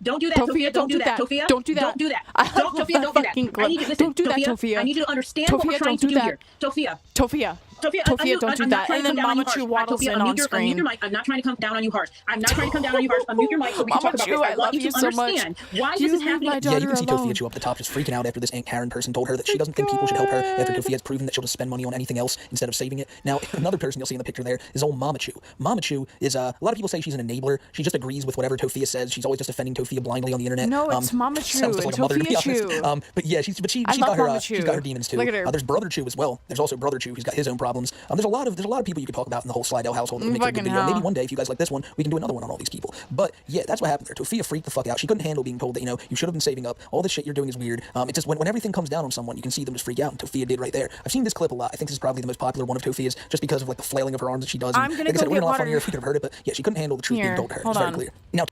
Speaker 7: don't do that.
Speaker 1: Tophia, don't do that.
Speaker 7: Tophia,
Speaker 1: Don't do that.
Speaker 7: Don't do that.
Speaker 1: I love
Speaker 7: Don't, Tophia,
Speaker 1: that
Speaker 7: don't do that.
Speaker 1: fucking
Speaker 7: I
Speaker 1: clip.
Speaker 7: need you to listen.
Speaker 1: Don't do that, Tophia.
Speaker 7: I need you to understand what
Speaker 1: Tophia,
Speaker 7: we're trying
Speaker 1: don't
Speaker 7: to
Speaker 1: do
Speaker 7: do
Speaker 1: that.
Speaker 7: here. Tophia.
Speaker 1: Tophia, don't do that. And then Mama Chu waddles in on screen.
Speaker 7: Unmute your mic. I'm not trying to come down on you harsh. I'm not trying to come down on you harsh. Unmute your mic so we can talk about this. I want you to understand why this is happening.
Speaker 2: Yeah, you can see Tophia Chu up the top just freaking out after this Aunt Karen person told her that she doesn't think people should help her after Tophia has proven that she'll just spend money on anything else instead of saving it. Now, another person you'll see in the picture there is old Mama Chu. Mama Chu is, a lot of people say she's an enabler. She just agrees with whatever Tophia says. She's always just defending Tophia blindly on the internet.
Speaker 1: No, it's Mama Chu
Speaker 2: sounds just
Speaker 1: and
Speaker 2: like a mother, to be
Speaker 1: Tophia
Speaker 2: honest.
Speaker 1: Chu.
Speaker 2: But yeah, she's
Speaker 1: I love Mama Chu.
Speaker 2: she's got her demons too.
Speaker 1: Look at her.
Speaker 2: There's Brother Chu as well. There's also Brother Chu who's got his own problems. There's a lot of people you could talk about in the whole Slidell household that would make for a good
Speaker 1: Fucking
Speaker 2: video.
Speaker 1: hell.
Speaker 2: Maybe one day, if you guys like this one, we can do another one on all these people. But yeah, that's what happened there. Tophia freaked the fuck out. She couldn't handle being told that, you should have been saving up. All this shit you're doing is weird. It's just when everything comes down on someone, you can see them just freak out, and Tophia did right there. I've seen this clip a lot. I think this is probably the most popular one of Tophia's, just because of like the flailing of her arms that she does.
Speaker 1: I'm gonna
Speaker 2: like I said, it
Speaker 1: go
Speaker 2: would have been
Speaker 1: get
Speaker 2: a lot
Speaker 1: water.
Speaker 2: funnier if we could have heard it, but yeah, she couldn't handle the truth being
Speaker 1: Here,
Speaker 2: told to her. It
Speaker 1: hold
Speaker 2: was very
Speaker 1: on.
Speaker 2: clear. Now,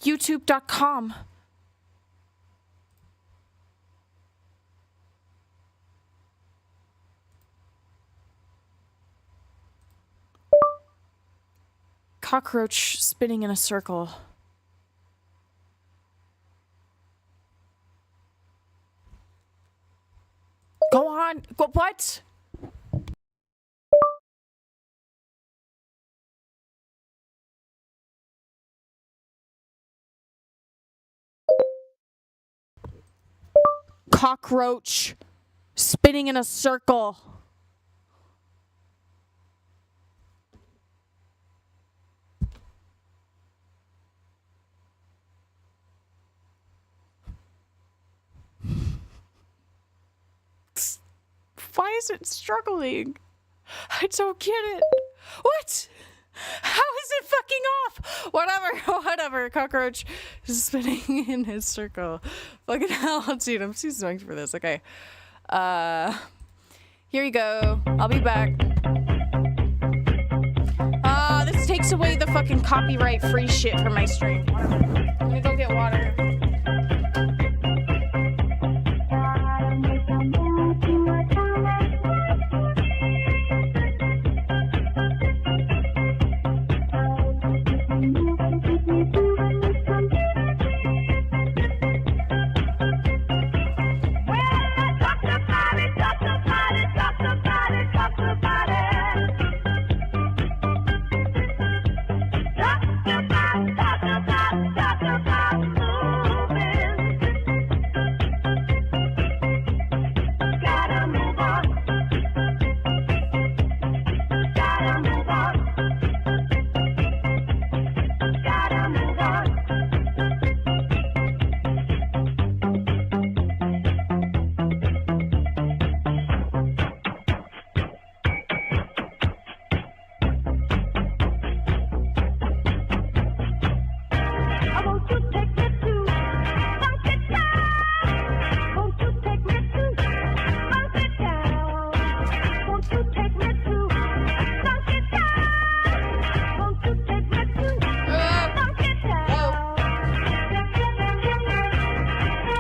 Speaker 1: YouTube.com. Cockroach spinning in a circle. Go on. Go, what? Cockroach spinning in a circle. Why is it struggling? I don't get it. What? How is it fucking off? Whatever. Cockroach is spinning in his circle. Fucking hell, dude, I'm too smoked for this. Okay. Here you go. I'll be back. This takes away the fucking copyright free shit from my stream. I'm gonna go get water.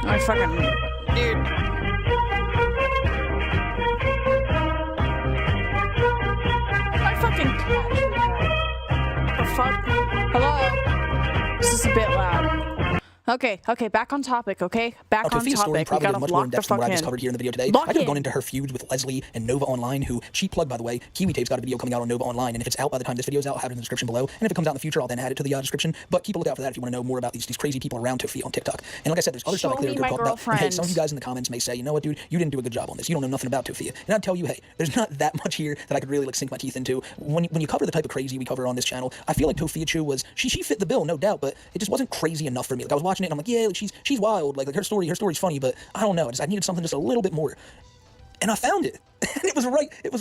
Speaker 1: I fucking, dude. My fucking cat. The fuck? Hello? This is a bit loud. Okay, back on topic, okay? Back on
Speaker 2: Tophia's story
Speaker 1: topic. We
Speaker 2: probably
Speaker 1: gotta
Speaker 2: much more
Speaker 1: lock
Speaker 2: in
Speaker 1: the
Speaker 2: depth than
Speaker 1: fuck
Speaker 2: what I just
Speaker 1: in.
Speaker 2: covered here in the video today.
Speaker 1: Lock
Speaker 2: I could have
Speaker 1: in.
Speaker 2: gone into her feuds with Leslie and Nova Online, who she plugged, by the way. Kiwi Tape's got a video coming out on Nova Online, and if it's out by the time this video is out, I'll have it in the description below. And if it comes out in the future, I'll then add it to the description. But keep a lookout for that if you want to know more about these crazy people around Tophia on TikTok. And like I said, there's other stuff I
Speaker 1: Show
Speaker 2: clearly
Speaker 1: me
Speaker 2: could
Speaker 1: my
Speaker 2: talk about. And hey, some of
Speaker 1: girlfriend.
Speaker 2: you guys in the comments may say, you know what, dude, you didn't do a good job on this. You don't know nothing about Tophia. And I'd tell you, hey, there's not that much here that I could really like sink my teeth into. When you cover the type of crazy we cover on this channel, I feel like Tophia Chu was she fit the bill, no doubt, but it just wasn't crazy enough for me. Like I was watching it and I'm like, yeah, like, she's wild. Like her story's funny, but I don't know. I needed something just a little bit more. And I found it. And it was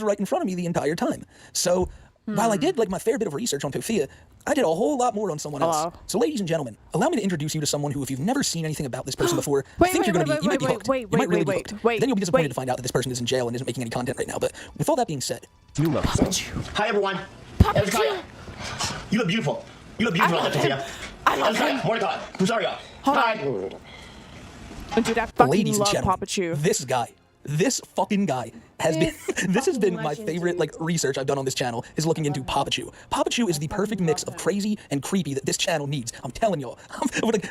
Speaker 2: right in front of me the entire time. So while I did like my fair bit of research on Tophia, I did a whole lot more on someone else. So ladies and gentlemen, allow me to introduce you to someone who, if you've never seen anything about this person before, I think you're going to be, you might be hooked. You might really be hooked. Then you'll be disappointed to find out that this person is in jail and isn't making any content right now. But with all that being said,
Speaker 8: you love
Speaker 10: Hi everyone.
Speaker 1: Papachu.
Speaker 10: You look beautiful. You look beautiful, Tophia.
Speaker 1: I love him.
Speaker 10: Mordecai. Rosario.
Speaker 1: Hold on. Dude, I fucking
Speaker 2: ladies and
Speaker 1: love
Speaker 2: gentlemen,
Speaker 1: Papachu.
Speaker 2: This fucking guy has been, this has been my favorite like research I've done on this channel, is looking into Papachu. Papachu is the perfect mix of crazy and creepy that this channel needs. I'm telling y'all.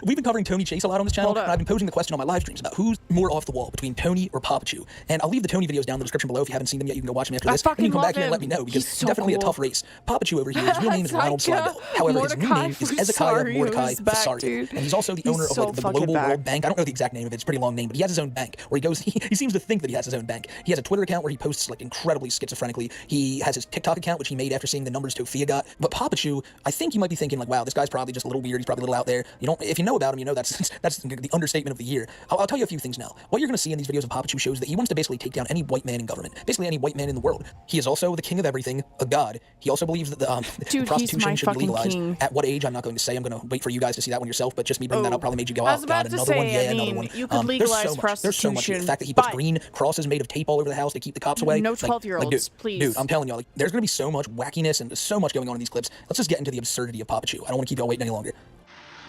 Speaker 2: We've been covering Tony Chase a lot on this channel, and I've been posing the question on my live streams about who's more off the wall between Tony or Papachu. And I'll leave the Tony videos down in the description below. If you haven't seen them yet, you can go watch them after this. And you can come back here and let me know, because it's definitely a tough race. Papachu over here, his real name is Ronald Slidell. However, his new name is Ezekiah Mordecai Fasario. And he's also the owner of like the Global World Bank. I don't know the exact name of it. It's a pretty long name, but he has his own bank where he goes, he seems to think that he has his own bank. He has a Twitter account where he posts like incredibly schizophrenically. He has his TikTok account, which he made after seeing the numbers Tophia got. But Papachu, I think you might be thinking like, wow, this guy's probably just a little weird. He's probably a little out there. You know, if you know about him, you know that's the understatement of the year. I'll tell you a few things now. What you're going to see in these videos of Papachu shows that he wants to basically take down any white man in government, basically any white man in the world. He is also the king of everything, a god. He also believes that the prostitution should be legalized.
Speaker 1: King.
Speaker 2: At what age? I'm not going to say. I'm going to wait for you guys to see that one yourself. But just me bringing that up probably made you go, oh god, another one, yeah, another one.
Speaker 1: You could legalize
Speaker 2: prostitution. There's so much. The fact that he puts green crosses made of tape all over the house to keep the cops away.
Speaker 1: No 12-year-olds, please.
Speaker 2: Dude, I'm telling y'all, like, there's gonna be so much wackiness and so much going on in these clips. Let's just get into the absurdity of Papachu. I don't want to keep y'all waiting any longer.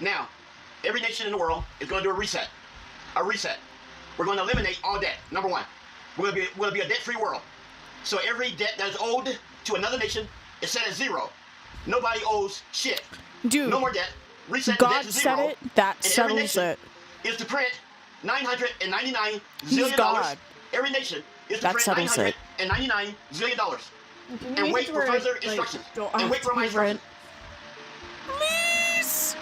Speaker 10: Now, every nation in the world is going to do a reset. A reset. We're going to eliminate all debt. Number one, we're going to be a debt-free world. So every debt that is owed to another nation is set at zero. Nobody owes shit.
Speaker 1: Dude,
Speaker 10: no more debt. Reset
Speaker 1: God
Speaker 10: debt to zero.
Speaker 1: said it. That
Speaker 10: and
Speaker 1: settles it.
Speaker 10: Is to print $999
Speaker 1: He's
Speaker 10: zillion.
Speaker 1: God.
Speaker 10: Every nation is to
Speaker 1: That
Speaker 10: print
Speaker 1: settles it.
Speaker 10: $999 zillion. And wait for further instructions. And wait for my instructions.
Speaker 1: Please.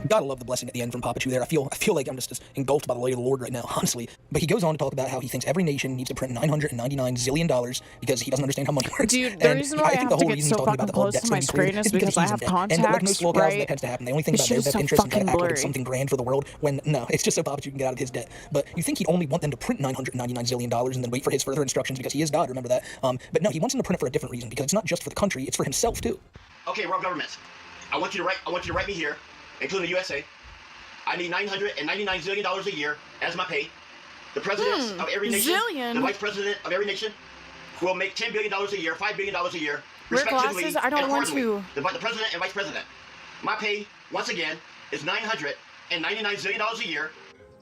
Speaker 2: Gotta love the blessing at the end from Papachu there. I feel like I'm just engulfed by the light of the Lord right now, honestly. But he goes on to talk about how he thinks every nation needs to print $999 zillion because he doesn't understand how money works.
Speaker 1: Dude, the reason why I have to get so fucking close to my screen is because I have contacts,
Speaker 2: and like most lolcows,
Speaker 1: right?
Speaker 2: that tends to happen. They only think about their best interest and try to act like it's something grand for the world, when no, it's just so Papachu can get out of his debt. But you think he'd only want them to print $999 zillion and then wait for his further instructions because he is God, remember that? But no, he wants them to print it for a different reason, because it's not just for the country, it's for himself too.
Speaker 10: Okay, world governments, I want you to write me here, including the USA. I need $999 zillion a year as my pay. The presidents of every nation, the vice president of every nation, will make $10 billion a year, $5 billion a year, respectively.
Speaker 1: Glasses? I don't want to.
Speaker 10: The president and vice president. My pay, once again, is $999 zillion a year.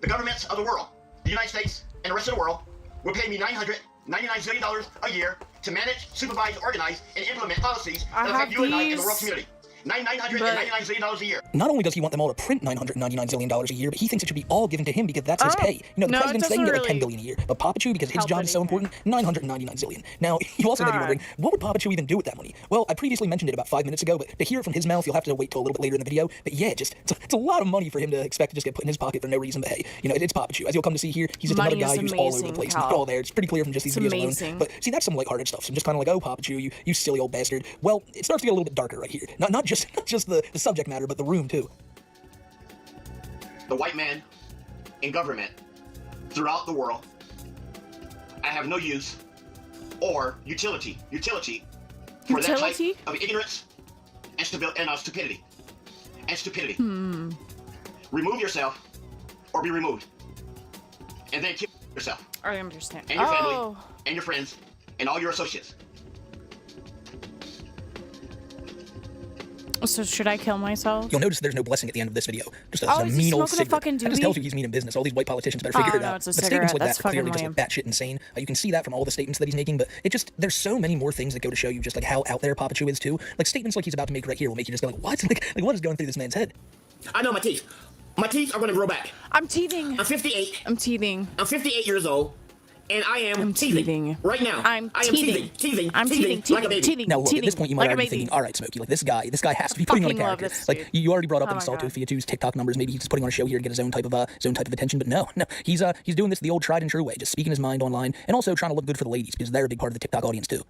Speaker 10: The governments of the world, the United States and the rest of the world, will pay me $999 zillion a year to manage, supervise, organize, and implement policies that affect you and I in the world community. $999 zillion a year.
Speaker 2: Not only does he want them all to print $999 zillion a year, but he thinks it should be all given to him because that's his pay. You know, the president's saying get like $10 billion a year, but Papachu, because his job is so important, $999 zillion. Now, you also may be wondering, what would Papachu even do with that money? Well, I previously mentioned it about 5 minutes ago, but to hear it from his mouth, you'll have to wait till a little bit later in the video. But yeah, it's a lot of money for him to expect to just get put in his pocket for no reason. But hey, you know, it's Papachu. As you'll come to see here, he's just another guy who's all over the place. Not all there. It's pretty clear from just these videos alone. But see, that's some lighthearted stuff. So I'm just kind of like, oh, Papachu, you silly old bastard. Well, it starts to get a little bit darker right here. Not just the subject matter, but the room too.
Speaker 10: The white man in government throughout the world, I have no use or utility for that type of ignorance and stupidity. Remove yourself or be removed, and then kill yourself.
Speaker 1: I understand.
Speaker 10: And your family, and your friends, and all your associates.
Speaker 1: So should I kill myself?
Speaker 2: You'll notice there's no blessing at the end of this video. Just a,
Speaker 1: Oh,
Speaker 2: a
Speaker 1: is he
Speaker 2: mean old
Speaker 1: smoking a
Speaker 2: cigarette.
Speaker 1: fucking
Speaker 2: That just
Speaker 1: doobie?
Speaker 2: tells you he's mean in business. All these white politicians better figure it
Speaker 1: no,
Speaker 2: out.
Speaker 1: it's a
Speaker 2: But
Speaker 1: cigarette.
Speaker 2: statements like
Speaker 1: That's
Speaker 2: that are clearly
Speaker 1: fucking
Speaker 2: just like batshit insane. You can see that from all the statements that he's making, but it just, there's so many more things that go to show you just like how out there Papachu is too. Like statements like he's about to make right here will make you just go like, what? Like what is going through this man's head?
Speaker 10: I know my teeth. My teeth are going to grow back.
Speaker 1: I'm teething.
Speaker 10: I'm 58.
Speaker 1: I'm teething.
Speaker 10: I'm 58 years old. And I am teething right now.
Speaker 1: I am teething
Speaker 10: like a baby.
Speaker 1: teething.
Speaker 2: Now, look, at this point, you might
Speaker 1: like
Speaker 2: already be thinking, all right, Smokey, like this guy has to be putting on a character. Like you already brought up that he saw Tophia Chu's TikTok numbers. Maybe he's just putting on a show here to get his own type of attention. But no, he's doing this the old tried and true way, just speaking his mind online, and also trying to look good for the ladies because they're a big part of the TikTok audience too.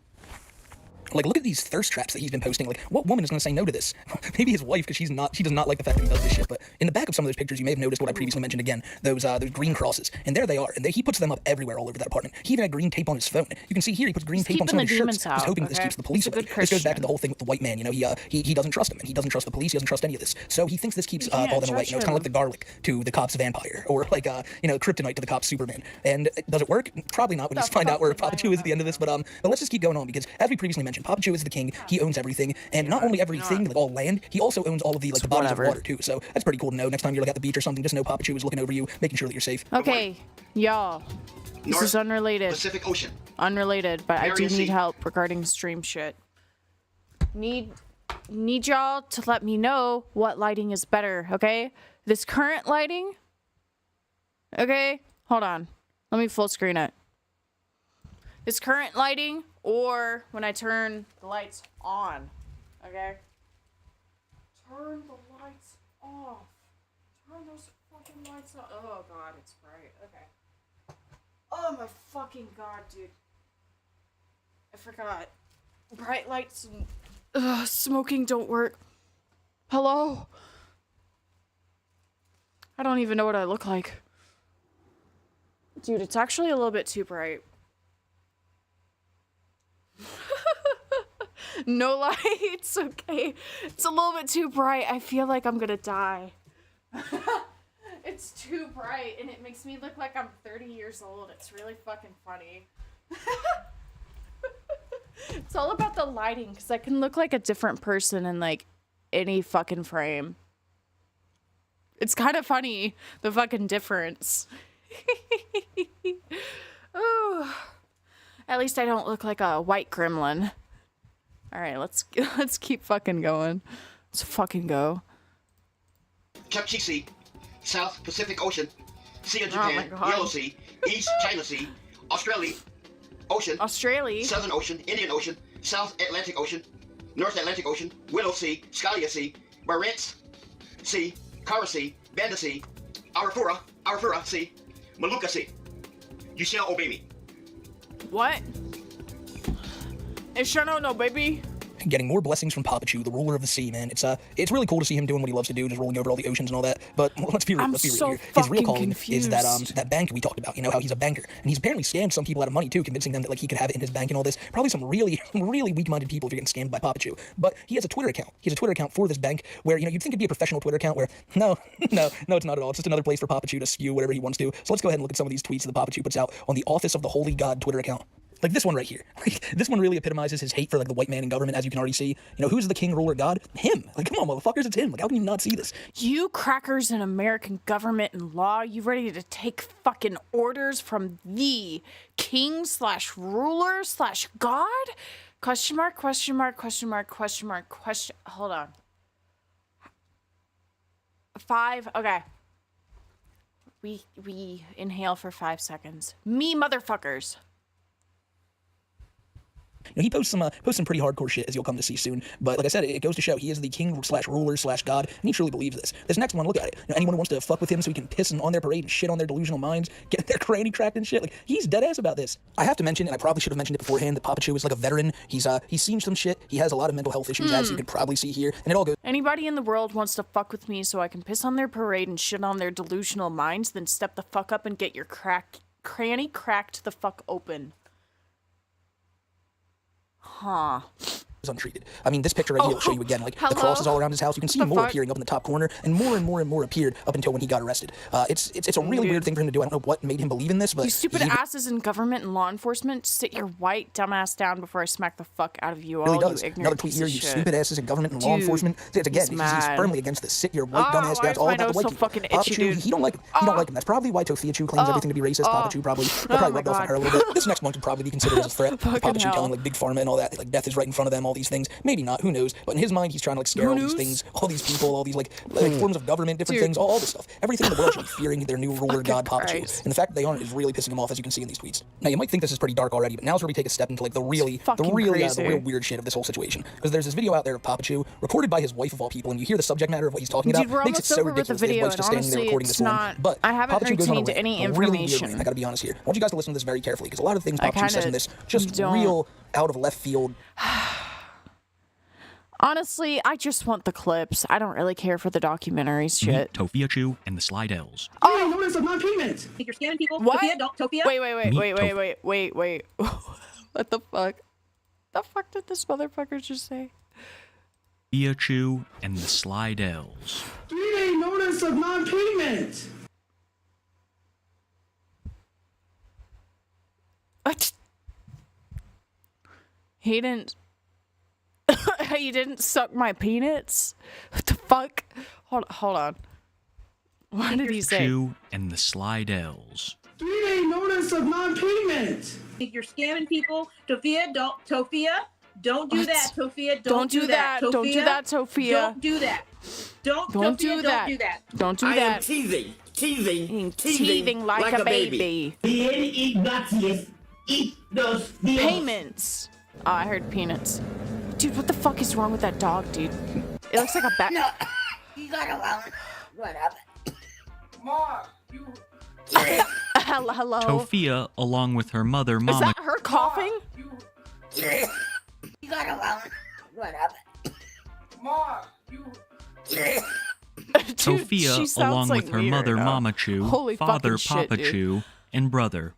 Speaker 2: Like, look at these thirst traps that he's been posting. Like, what woman is going to say no to this? Maybe his wife, because she does not like the fact that he does this shit. But in the back of some of those pictures, you may have noticed what I previously mentioned again, those green crosses. And there they are. And he puts them up everywhere all over that apartment. He even had green tape on his phone. You can see here he puts green tape on some of his shirts. He's hoping this keeps the police away. This goes back to the whole thing with the white man. You know, he doesn't trust him, and he doesn't trust the police. He doesn't trust any of this. So he thinks this keeps all them away. You know, it's kind of like the garlic to the cop's vampire, or like kryptonite to the cop's Superman. And does it work? Probably not. When you find out where Papachu is at the end of this. But let's just keep going on because, as we previously mentioned, Papachu is the king. He owns everything, and not only everything, like all land, he also owns all of the the bodies of water too. So that's pretty cool to know. Next time you're like at the beach or something, just know Papachu is looking over you, making sure that you're safe.
Speaker 1: Okay, y'all. This is unrelated.
Speaker 10: Pacific Ocean.
Speaker 1: Unrelated, but I do
Speaker 10: Bering
Speaker 1: need
Speaker 10: Sea.
Speaker 1: help regarding stream shit. Need y'all to let me know what lighting is better, okay? This current lighting? Okay? Hold on. Let me full screen it. This current lighting or when I turn the lights on, okay? Turn the lights off. Turn those fucking lights off. Oh god, it's bright. Okay. Oh my fucking god, dude. I forgot. Bright lights and smoking don't work. Hello? I don't even know what I look like. Dude, it's actually a little bit too bright. No lights, okay. It's a little bit too bright. I feel like I'm gonna die. It's too bright and it makes me look like I'm 30 years old. It's really fucking funny. It's all about the lighting because I can look like a different person in like any fucking frame. It's kind of funny, the fucking difference. Oh, at least I don't look like a white gremlin. All right, let's keep fucking going. Let's fucking go.
Speaker 10: Kepchi Sea, South Pacific Ocean, Sea of
Speaker 1: Oh my
Speaker 10: Japan,
Speaker 1: God.
Speaker 10: Yellow Sea, East China Sea, Australia Ocean,
Speaker 1: Australia,
Speaker 10: Southern Ocean, Indian Ocean, South Atlantic Ocean, North Atlantic Ocean, Willow Sea, Scalia Sea, Barents Sea, Kara Sea, Banda Sea, Arafura Sea, Maluka Sea. You shall obey me.
Speaker 1: What? It's sure no, baby.
Speaker 2: Getting more blessings from Papachu, the ruler of the sea, man. It's really cool to see him doing what he loves to do, just rolling over all the oceans and all that. But let's be real, here. His real calling is that bank we talked about. You know how he's a banker, and he's apparently scammed some people out of money too, convincing them that like he could have it in his bank and all this. Probably some really, really weak-minded people if you're getting scammed by Papachu. But he has a Twitter account. He has a Twitter account for this bank where you'd think it'd be a professional Twitter account. Where no, it's not at all. It's just another place for Papachu to spew whatever he wants to. So let's go ahead and look at some of these tweets that the Papachu puts out on the Office of the Holy God Twitter account. Like this one right here. Like, this one really epitomizes his hate for like the white man in government, as you can already see. You know, who's the king, ruler, God? Him. Like, come on, motherfuckers, it's him. Like, how can you not see this?
Speaker 1: You crackers in American government and law, you ready to take fucking orders from the king/ruler/God? Question mark, question mark, question mark, question mark, question. Hold on. 5. Okay. We inhale for 5 seconds. Me motherfuckers.
Speaker 2: You know, he posts some pretty hardcore shit, as you'll come to see soon. But like I said, it goes to show he is the king/ruler/God, and he truly believes this. This next one, look at it. You know, anyone who wants to fuck with him so he can piss on their parade and shit on their delusional minds, get their cranny cracked and shit, like he's dead ass about this. I have to mention, and I probably should have mentioned it beforehand, that Papachu is like a veteran. He's seen some shit. He has a lot of mental health issues, as you can probably see here, and it all goes.
Speaker 1: Anybody in the world wants to fuck with me so I can piss on their parade and shit on their delusional minds, then step the fuck up and get your cranny cracked the fuck open. Huh.
Speaker 2: untreated. I mean, this picture right here will show you again, like, the crosses all around his house. You can see more appearing up in the top corner, and more appeared up until when he got arrested. It's a really weird thing for him to do. I don't know what made him believe in this, but...
Speaker 1: You stupid asses in government and law enforcement, sit your white dumbass down before I smack the fuck out of you all,
Speaker 2: really does.
Speaker 1: you ignorant
Speaker 2: Another tweet here, you
Speaker 1: shit.
Speaker 2: stupid asses in government and law enforcement. It's again, he's firmly against this. Sit your white dumbass down. It's all about the white people. Papachu, he don't like him. That's probably why Tophia Chu claims everything to be racist. Papachu probably rubbed off on her a little bit. This next one could probably be considered as a threat. Papachu telling like Big Pharma and all that, like death is right in front of them, all these things. Maybe not, who knows? But in his mind, he's trying to like scare all these things, all these people, all these like forms of government, different things, all this stuff. Everything in the world should be fearing their new ruler god Papachu. And the fact that they aren't is really pissing him off, as you can see in these tweets. Now you might think this is pretty dark already, but now's where we take a step into like the real weird shit of this whole situation. Because there's this video out there of Papachu, recorded by his wife of all people, and you hear the subject matter of what he's talking about.
Speaker 1: Dude,
Speaker 2: makes it so ridiculous that his wife's just standing there recording this one. But
Speaker 1: I haven't
Speaker 2: Papachu goes on
Speaker 1: retained any information.
Speaker 2: Really I gotta be honest here. I want you guys to listen to this very carefully, because a lot of things Papachu says in this just real out of left field.
Speaker 1: Honestly, I just want the clips. I don't really care for the documentaries shit.
Speaker 8: Tophia Chu and the Slidells.
Speaker 7: Oh, notice of non-payment. Think you're scamming people?
Speaker 1: What?
Speaker 7: Tophia, don't, Tophia.
Speaker 1: Wait. What the fuck? The fuck did this motherfucker just say?
Speaker 8: Tophia Chu and the Slidells.
Speaker 7: 3-day notice of non-payment.
Speaker 1: What? He didn't... You didn't suck my peanuts? What the fuck? Hold on. What did he say?
Speaker 8: Chu and the Slidells.
Speaker 7: 3-day notice of non-payment. Think you're scamming people? Tophia, don't do that. Tophia, don't do that.
Speaker 1: Don't do that, Tophia.
Speaker 7: Don't do that. Don't do that.
Speaker 1: Don't do
Speaker 11: I
Speaker 1: that.
Speaker 11: am teething
Speaker 1: like a baby. Payments. Oh, I heard peanuts. Dude, what the fuck is wrong with that dog, dude? It looks like a bat.
Speaker 11: No, you gotta run up.
Speaker 6: Mom, you...
Speaker 1: Hello.
Speaker 8: Tophia, along with her mother, Mama.
Speaker 1: Is that her coughing?
Speaker 11: You gotta run up.
Speaker 6: Mom, you...
Speaker 8: Tophia, along with her mother, Mama Chu, father, Papachu, and brother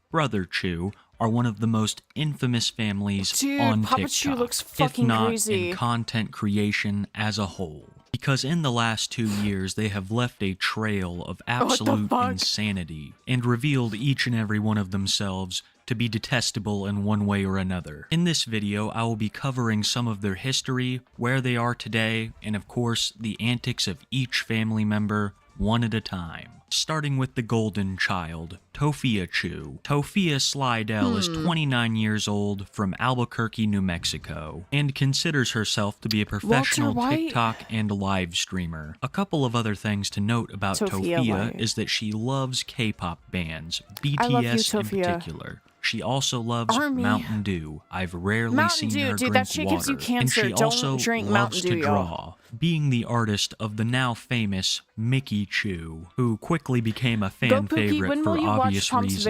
Speaker 8: Chu, are one of the most infamous families on
Speaker 1: Papachu looks
Speaker 8: TikTok, if not
Speaker 1: crazy.
Speaker 8: in content creation as a whole. Because in the last 2 years, they have left a trail of absolute insanity and revealed each and every one of themselves to be detestable in one way or another. In this video, I will be covering some of their history, where they are today, and of course, the antics of each family member, one at a time. Starting with the golden child, Tophia Chu. Tophia Slidell is 29 years old from Albuquerque, New Mexico, and considers herself to be a professional TikTok and live streamer. A couple of other things to note about Tophia is that she loves K-pop bands, BTS in particular. She also loves Mountain Dew. I've rarely seen her drink
Speaker 1: that shit
Speaker 8: water.
Speaker 1: gives you cancer.
Speaker 8: And she also
Speaker 1: drink
Speaker 8: loves
Speaker 1: Mountain Dew,
Speaker 8: to draw, being the artist of the now famous Mickey Chu, who quickly became a fan favorite for obvious reasons.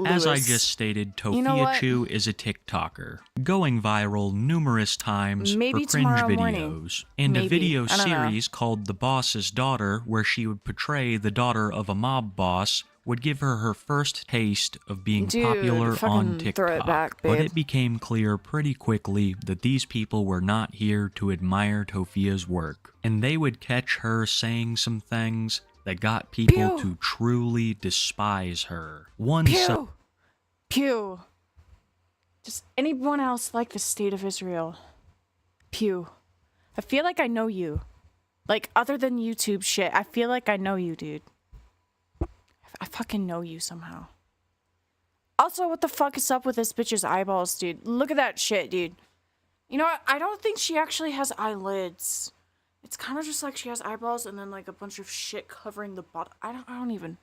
Speaker 8: As I just stated, Tophia Chu is a TikToker, going viral numerous times for cringe videos, and a video series called The Boss's Daughter, where she would portray the daughter of a mob boss, would give her her first taste of being popular on TikTok. But it became clear pretty quickly that these people were not here to admire Tophia's work, and they would catch her saying some things that got people to truly despise her.
Speaker 1: Pew. Does anyone else like the state of Israel? Pew. I feel like I know you. Like, other than YouTube shit, I feel like I know you, dude. I fucking know you somehow. Also, what the fuck is up with this bitch's eyeballs, dude? Look at that shit, dude. You know what? I don't think she actually has eyelids. It's kind of just like she has eyeballs and then like a bunch of shit covering the bottom. I don't even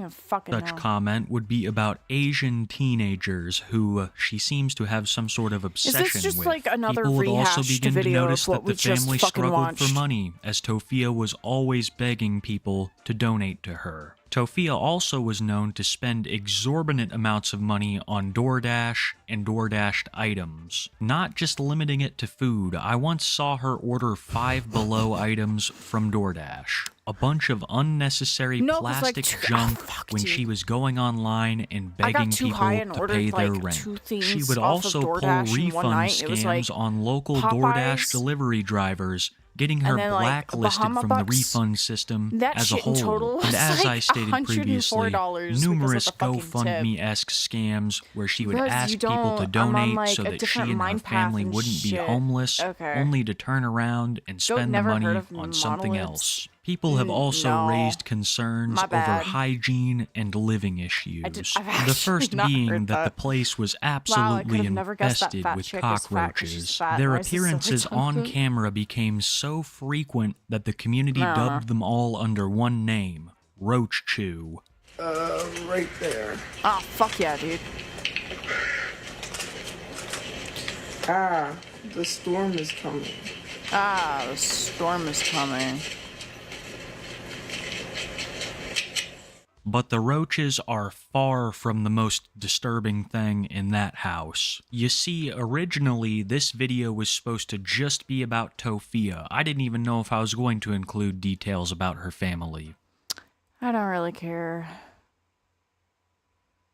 Speaker 1: fucking know.
Speaker 8: Such comment would be about Asian teenagers who she seems to have some sort of obsession with.
Speaker 1: Is this just like another
Speaker 8: People would also
Speaker 1: rehashed
Speaker 8: begin to
Speaker 1: video
Speaker 8: notice
Speaker 1: of what
Speaker 8: that the
Speaker 1: we just
Speaker 8: family
Speaker 1: fucking
Speaker 8: struggled
Speaker 1: watched?
Speaker 8: for money, as Tophia was always begging people to donate to her. Tophia also was known to spend exorbitant amounts of money on DoorDash and DoorDashed items, not just limiting it to food. I once saw her order 5 Below items from DoorDash. A bunch of unnecessary plastic junk when she was going online and begging people to pay their rent. She would also pull refund scams on local DoorDash delivery drivers, getting her blacklisted from the refund system as a whole. And as I stated previously, numerous GoFundMe-esque scams where she would ask people to donate so that she and her family wouldn't be homeless, only to turn around and spend the money on something else. People have also raised concerns over hygiene and living issues. The first being that the place was absolutely infested with cockroaches. Their appearances on camera became so frequent that the community dubbed them all under one name, Roach Chew.
Speaker 6: Right there.
Speaker 1: Oh, fuck yeah, dude.
Speaker 6: Ah, the storm is coming.
Speaker 1: Ah, the storm is coming.
Speaker 8: But the roaches are far from the most disturbing thing in that house. You see, originally, this video was supposed to just be about Tophia. I didn't even know if I was going to include details about her family.
Speaker 1: I don't really care.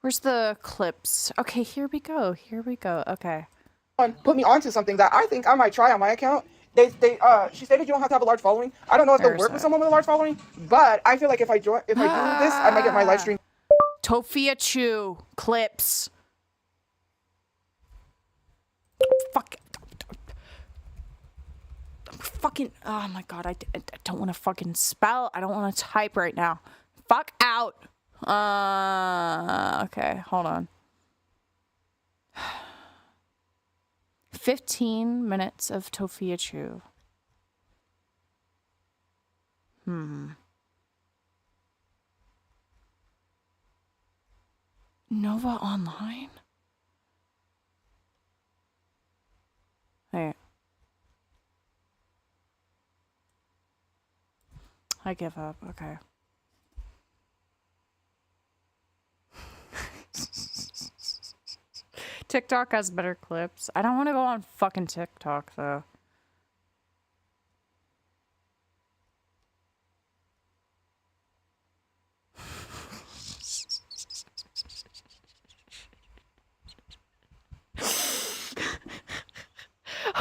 Speaker 1: Where's the clips? Okay, here we go. Here we go. Okay.
Speaker 6: Put me onto something that I think I might try on my account. She stated you don't have to have a large following. I don't know if they'll work with someone with a large following, but I feel like if I do this, I might get my live stream.
Speaker 1: Tophia Chu clips. Fuck. Fucking. Oh my god. I don't want to fucking spell. I don't want to type right now. Fuck out. Okay. Hold on. 15 minutes of Tophia Chu. Nova Online? Hey. I give up. Okay. TikTok has better clips. I don't want to go on fucking TikTok, though.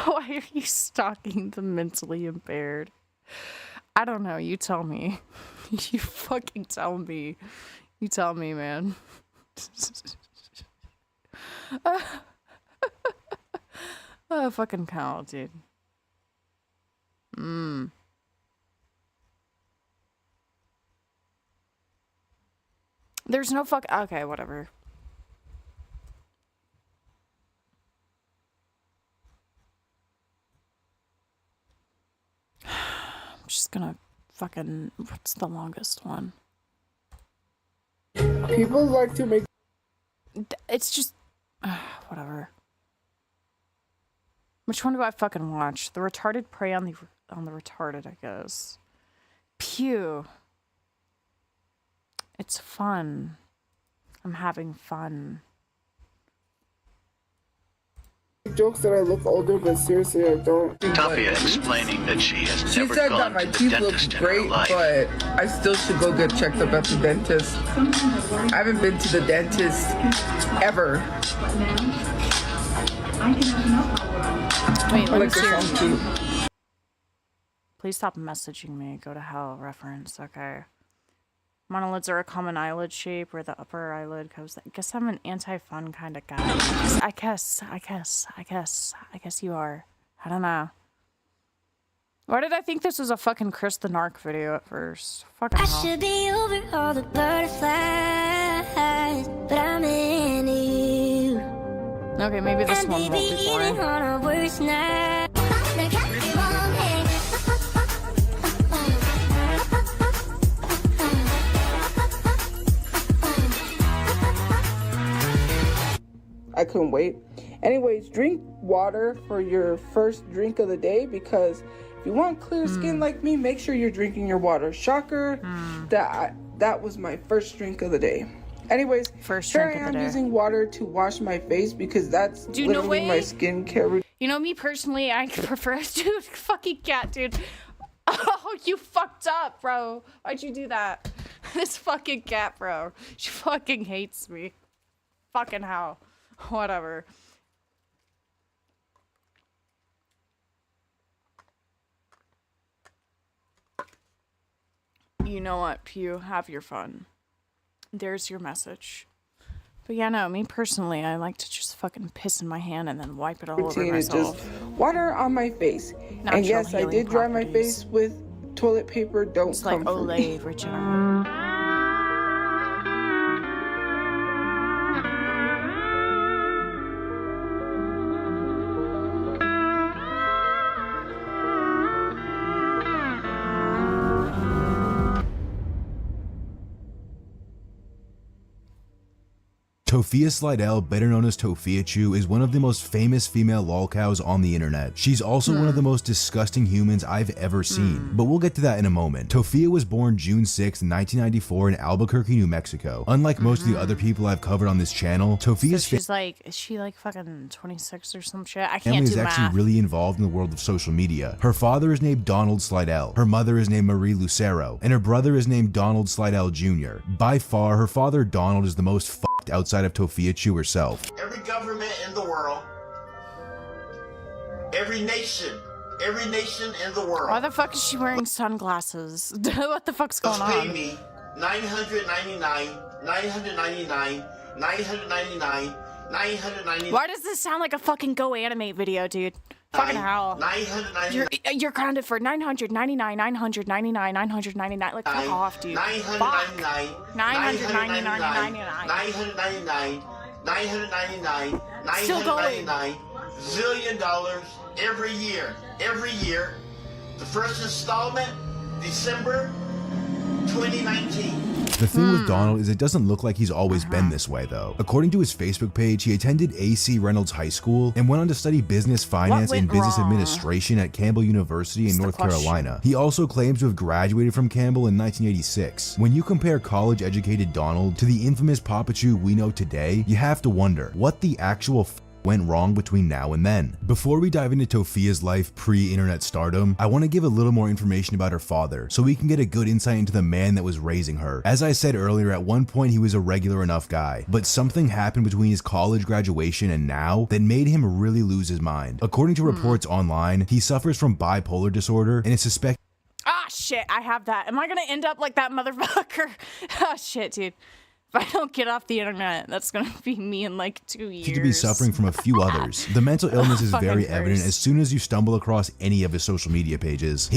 Speaker 1: Why are you stalking the mentally impaired? I don't know. You tell me. You fucking tell me. You tell me, man. Oh, fucking cow, dude. There's no fuck. Okay, whatever. I'm just gonna fucking. What's the longest one?
Speaker 6: People like to make.
Speaker 1: It's just whatever. Which one do I fucking watch? The retarded prey on the retarded, I guess. Pew. It's fun. I'm having fun.
Speaker 6: Jokes that I look older, but seriously, I don't.
Speaker 12: Tophia explaining that she has never
Speaker 6: said
Speaker 12: gone
Speaker 6: that my
Speaker 12: to the
Speaker 6: teeth look
Speaker 12: dentist in
Speaker 6: great,
Speaker 12: her life.
Speaker 6: but I still should go get checked up at the dentist. I haven't been to the dentist ever.
Speaker 1: Wait, let me see. Please stop messaging me. Go to hell. Reference. Okay. Monolids are a common eyelid shape where the upper eyelid goes. I guess I'm an anti-fun kind of guy. I guess you are. I don't know. Why did I think this was a fucking Chris the Narc video at first? Fucking hell.
Speaker 13: I should be over all the butterflies, but I'm into you.
Speaker 1: Okay, maybe this one won't be boring.
Speaker 13: On a worse night.
Speaker 6: I couldn't wait. Anyways, drink water for your first drink of the day, because if you want clear skin like me, make sure you're drinking your water. Shocker that that was my first drink of the day. Anyways, here I am using water to wash my face because that's literally my skincare routine.
Speaker 1: You know, me personally, I prefer dude, fucking cat, dude. Oh, you fucked up, bro. Why'd you do that? This fucking cat, bro. She fucking hates me. Fucking how. Whatever. You know what, Pew? Have your fun. There's your message. But yeah, no, me personally, I like to just fucking piss in my hand and then wipe it all over myself.
Speaker 6: Just water on my face.
Speaker 1: Natural
Speaker 6: and yes, I did dry my face with toilet paper. Don't
Speaker 1: it's
Speaker 6: come
Speaker 1: like
Speaker 6: for me.
Speaker 1: Olay regenerate.
Speaker 14: Tophia Slidell, better known as Tophia Chu, is one of the most famous female lolcows on the internet. She's also one of the most disgusting humans I've ever seen, but we'll get to that in a moment. Tophia was born June 6, 1994 in Albuquerque, New Mexico. Unlike most of the other people I've covered on this channel, Tophia's
Speaker 1: So she's like, is she like fucking 26 or some shit? I
Speaker 14: family
Speaker 1: can't
Speaker 14: is
Speaker 1: do
Speaker 14: actually
Speaker 1: math.
Speaker 14: really involved in the world of social media. Her father is named Donald Slidell, her mother is named Marie Lucero, and her brother is named Donald Slidell Jr. By far, her father Donald is the most fucked outside of Tophia Chu herself.
Speaker 10: Every government in the world, every nation in the world.
Speaker 1: Why the fuck is she wearing sunglasses? What the fuck's going
Speaker 10: pay
Speaker 1: on?
Speaker 10: me $999.
Speaker 1: Why does this sound like a fucking Go Animate video, dude? Fucking hell. You're grounded for $999. Like, fuck off, dude. Fuck. $999. Still going.
Speaker 10: Zillion dollars every year. The first installment, December 2019.
Speaker 14: The thing with Donald is it doesn't look like he's always been this way though. According to his Facebook page, he attended A.C. Reynolds High School and went on to study business finance and business administration at Campbell University in North Carolina. He also claims to have graduated from Campbell in 1986. When you compare college-educated Donald to the infamous Papachu we know today, you have to wonder what the actual went wrong between now and then. Before we dive into Tophia's life pre-internet stardom, I want to give a little more information about her father so we can get a good insight into the man that was raising her. As I said earlier, at one point he was a regular enough guy, but something happened between his college graduation and now that made him really lose his mind. According to reports online, he suffers from bipolar disorder and is suspected.
Speaker 1: Ah, shit, I have that. Am I gonna end up like that motherfucker? Oh, shit, dude. If I don't get off the internet, that's gonna be me in like 2 years.
Speaker 14: To be suffering from a few others. The mental illness is very evident as soon as you stumble across any of his social media pages.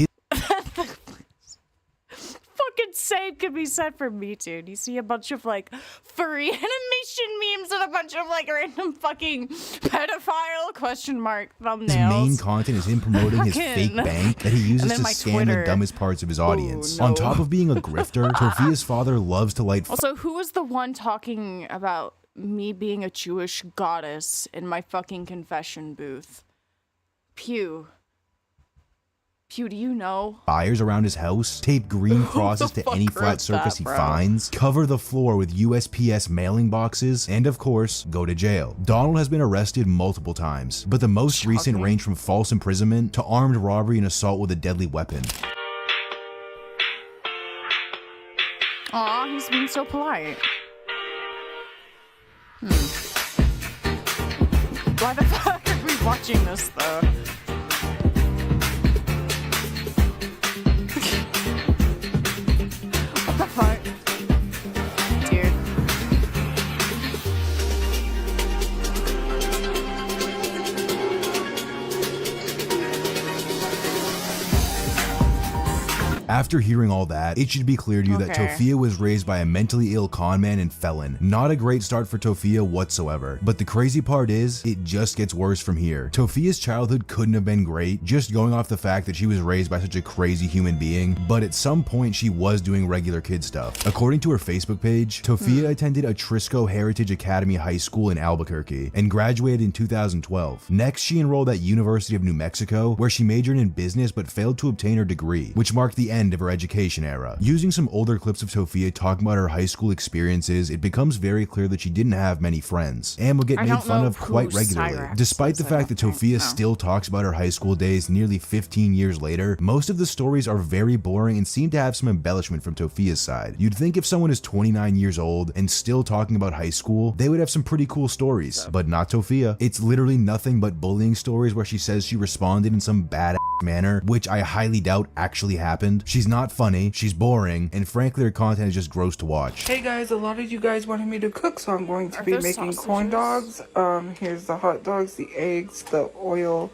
Speaker 1: Fucking same could be said for me, dude. You see a bunch of like furry animation memes and a bunch of like random fucking pedophile question mark thumbnails.
Speaker 14: His main content is him promoting his fake bank that he uses to scam the dumbest parts of his audience. On top of being a grifter, Tophia's father loves to light
Speaker 1: Also, who was the one talking about me being a Jewish goddess in my fucking confession booth? Pew. Pew, do you know?
Speaker 14: fires around his house, tape green crosses to any flat surface he finds, cover the floor with USPS mailing boxes, and of course, go to jail. Donald has been arrested multiple times, but the most recent ranged from false imprisonment to armed robbery and assault with a deadly weapon.
Speaker 1: Aw, he's being so polite. Why the fuck are we watching this, though? What the fuck? Dude.
Speaker 14: After hearing all that, it should be clear to you that Tophia was raised by a mentally ill con man and felon. Not a great start for Tophia whatsoever. But the crazy part is, it just gets worse from here. Tophia's childhood couldn't have been great, just going off the fact that she was raised by such a crazy human being, but at some point she was doing regular kid stuff. According to her Facebook page, Tophia attended Atrisco Heritage Academy High School in Albuquerque and graduated in 2012. Next, she enrolled at University of New Mexico, where she majored in business but failed to obtain her degree, which marked the end end of her education era. Using some older clips of Tophia talking about her high school experiences, it becomes very clear that she didn't have many friends, and would get made fun of quite regularly. Despite the fact that Tophia still talks about her high school days nearly 15 years later, most of the stories are very boring and seem to have some embellishment from Tophia's side. You'd think if someone is 29 years old and still talking about high school, they would have some pretty cool stories, but not Tophia. It's literally nothing but bullying stories where she says she responded in some bad manner, which I highly doubt actually happened. She's not funny, she's boring, and frankly her content is just gross to watch.
Speaker 6: Hey guys, a lot of you guys wanted me to cook, so I'm going to be making corn dogs. Here's the hot dogs, the eggs, the oil,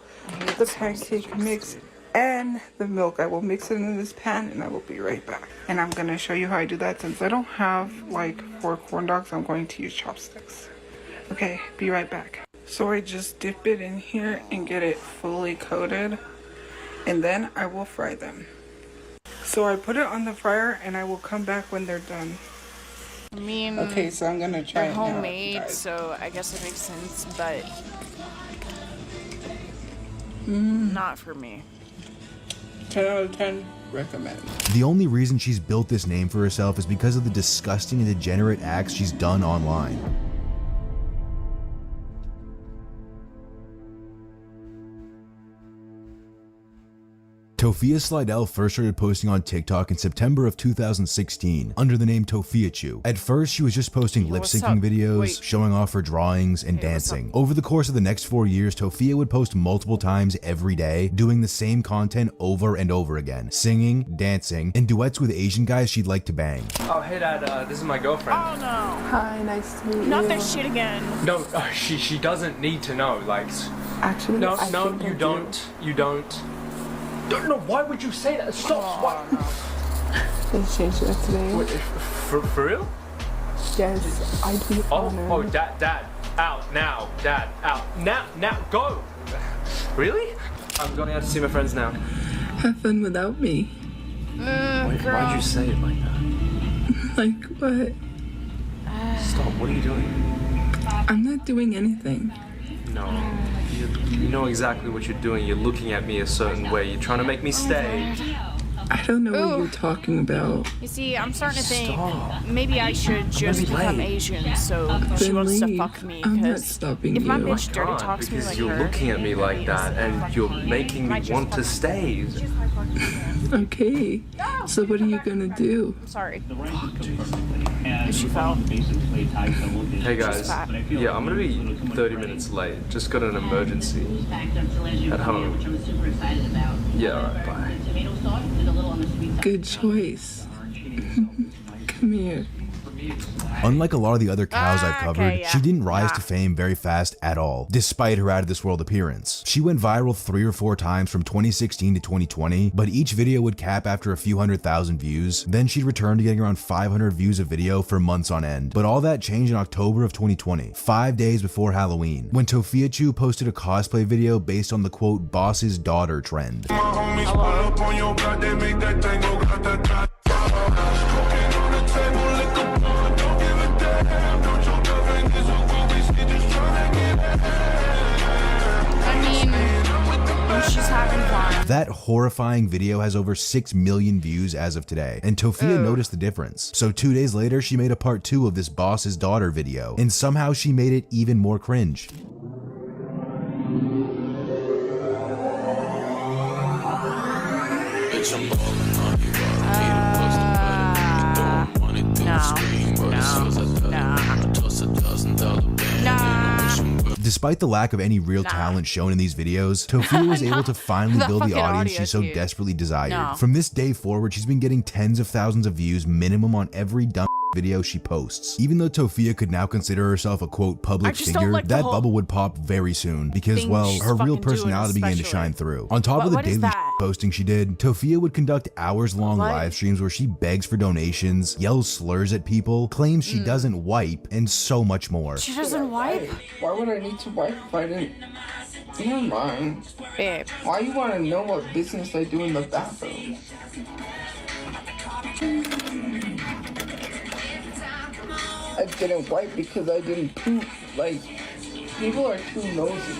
Speaker 6: the pancake mix, and the milk. I will mix it in this pan and I will be right back. And I'm going to show you how I do that. Since I don't have like 4 corn dogs, I'm going to use chopsticks. Okay, be right back. So I just dip it in here and get it fully coated, and then I will fry them. So I put it on the fryer and I will come back when they're done.
Speaker 1: I mean,
Speaker 6: okay, so I'm gonna try
Speaker 1: they're
Speaker 6: it
Speaker 1: homemade,
Speaker 6: now,
Speaker 1: so I guess it makes sense, but not for me.
Speaker 6: 10 out of 10, recommend.
Speaker 14: The only reason she's built this name for herself is because of the disgusting and degenerate acts she's done online. Tophia Slidell first started posting on TikTok in September of 2016 under the name Tophiachu. At first, she was just posting lip-syncing videos, showing off her drawings, and dancing. Over the course of the next 4 years, Tophia would post multiple times every day, doing the same content over and over again, singing, dancing, and duets with Asian guys she'd like to bang.
Speaker 15: Oh, hey Dad, this is my girlfriend.
Speaker 1: Oh no.
Speaker 6: Hi, nice to meet you.
Speaker 1: Not this shit again.
Speaker 15: No, she doesn't need to know, like...
Speaker 6: Actually,
Speaker 15: no,
Speaker 6: I
Speaker 15: no,
Speaker 6: think
Speaker 15: you
Speaker 6: I
Speaker 15: don't. You don't. No, why would you say that? Stop! What?
Speaker 6: Let's change that today.
Speaker 15: Wait, for real?
Speaker 6: Yes, I'd be honored.
Speaker 15: Oh, Dad, out now, Dad, out now, go! Really? I'm going out to see my friends now.
Speaker 6: Have fun without me.
Speaker 15: Why'd you say it like that?
Speaker 6: Like what?
Speaker 15: Stop! What are you doing?
Speaker 6: I'm not doing anything.
Speaker 15: No, you know exactly what you're doing. You're looking at me a certain way. You're trying to make me stay.
Speaker 6: I don't know what you're talking about.
Speaker 1: You see, I'm starting to think maybe I should just become Asian so she wants to fuck me.
Speaker 6: I'm not
Speaker 1: Because
Speaker 6: stopping
Speaker 1: if my
Speaker 6: you.
Speaker 1: bitch dirty talks to me like
Speaker 15: you're
Speaker 1: her,
Speaker 15: looking at me like that and you're making me want to stay.
Speaker 6: Okay, so what are you gonna do?
Speaker 1: sorry. She fell.
Speaker 15: Hey guys, yeah, I'm gonna be 30 minutes late. Just got an emergency at home. Yeah, alright, bye.
Speaker 6: Good choice. Come here.
Speaker 14: Unlike a lot of the other cows I've covered, she didn't rise to fame very fast at all, despite her out-of-this-world appearance. She went viral 3 or 4 times from 2016 to 2020, but each video would cap after a few 100,000 views. Then she'd return to getting around 500 views a video for months on end. But all that changed in October of 2020, 5 days before Halloween, when Tophia Chu posted a cosplay video based on the quote, boss's daughter trend.
Speaker 1: She's having fun.
Speaker 14: That horrifying video has over 6 million views as of today, and Tophia noticed the difference. So 2 days later, she made a part 2 of this boss's daughter video, and somehow she made it even more cringe. Despite the lack of any real talent shown in these videos, Tophia was able to finally build the audience she so desperately desired. From this day forward, she's been getting tens of thousands of views minimum on every dumb video she posts. Even though Tophia could now consider herself a quote public figure, that bubble would pop very soon because, well, her real personality began to shine through. On top of the daily posting she did, Tophia would conduct hours-long live streams where she begs for donations, yells slurs at people, claims she doesn't wipe, and so much more.
Speaker 1: She doesn't wipe?
Speaker 6: Why would I need to wipe if I didn't? Never mind.
Speaker 1: Babe.
Speaker 6: Why you want to know what business I do in the bathroom? I didn't wipe because I didn't poop. Like, people are too nosy.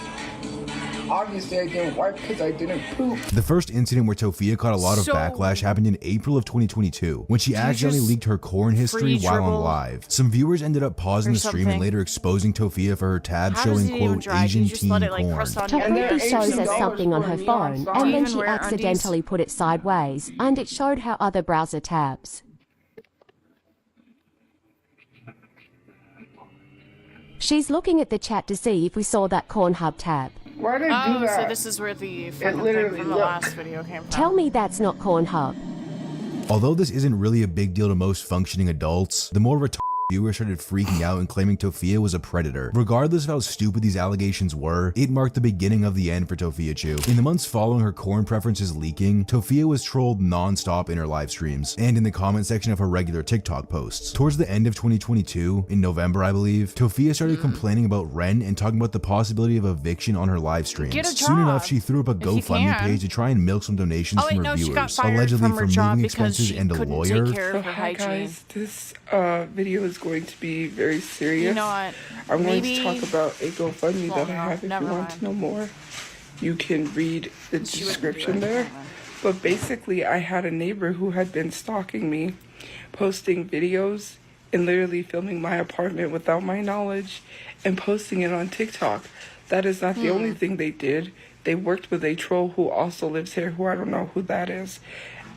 Speaker 6: obviously I didn't wipe because I didn't poop.
Speaker 14: The first incident where Tophia caught a lot of backlash happened in April of 2022 when she accidentally leaked her corn history while on live. Some viewers ended up pausing the stream and later exposing Tophia for her tab showing, quote, Asian teen porn.
Speaker 9: Tophia shows us something on her phone and then she accidentally put it sideways and it showed her other browser tabs. She's looking at the chat to see if we saw that Cornhub tab.
Speaker 6: Why did I do that?
Speaker 1: So this is where the fucking thing from the last video came from.
Speaker 9: Tell me that's not Cornhub.
Speaker 14: Although this isn't really a big deal to most functioning adults, the more retarded viewers started freaking out and claiming Tophia was a predator. Regardless of how stupid these allegations were, it marked the beginning of the end for Tophia Chu. In the months following her corn preferences leaking, Tophia was trolled non-stop in her live streams and in the comment section of her regular TikTok posts. Towards the end of 2022, in November I believe, Tophia started complaining about rent and talking about the possibility of eviction on her live streams. Soon enough, she threw up a GoFundMe page to try and milk some donations from her viewers, allegedly for moving expenses and a lawyer.
Speaker 6: Hi guys, this video is going to be very serious.
Speaker 1: You know what?
Speaker 6: I'm going to talk about a GoFundMe that I have. If you want to know more, you can read the description there. But basically, I had a neighbor who had been stalking me, posting videos and literally filming my apartment without my knowledge and posting it on TikTok. That is not the only thing they did. They worked with a troll who also lives here, who I don't know who that is,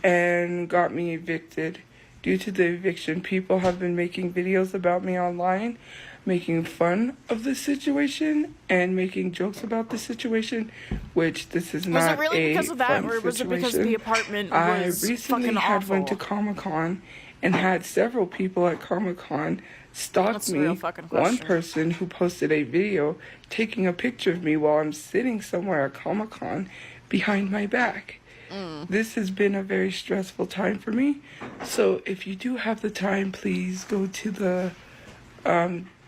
Speaker 6: and got me evicted. Due to the eviction, people have been making videos about me online, making fun of the situation and making jokes about the situation, which this is not a fun situation.
Speaker 1: Was it really because of that, or was it because the apartment was
Speaker 6: I recently had went to Comic-Con and had several people at Comic-Con stalk me. One person who posted a video taking a picture of me while I'm sitting somewhere at Comic-Con behind my back. This has been a very stressful time for me. So if you do have the time, please go to the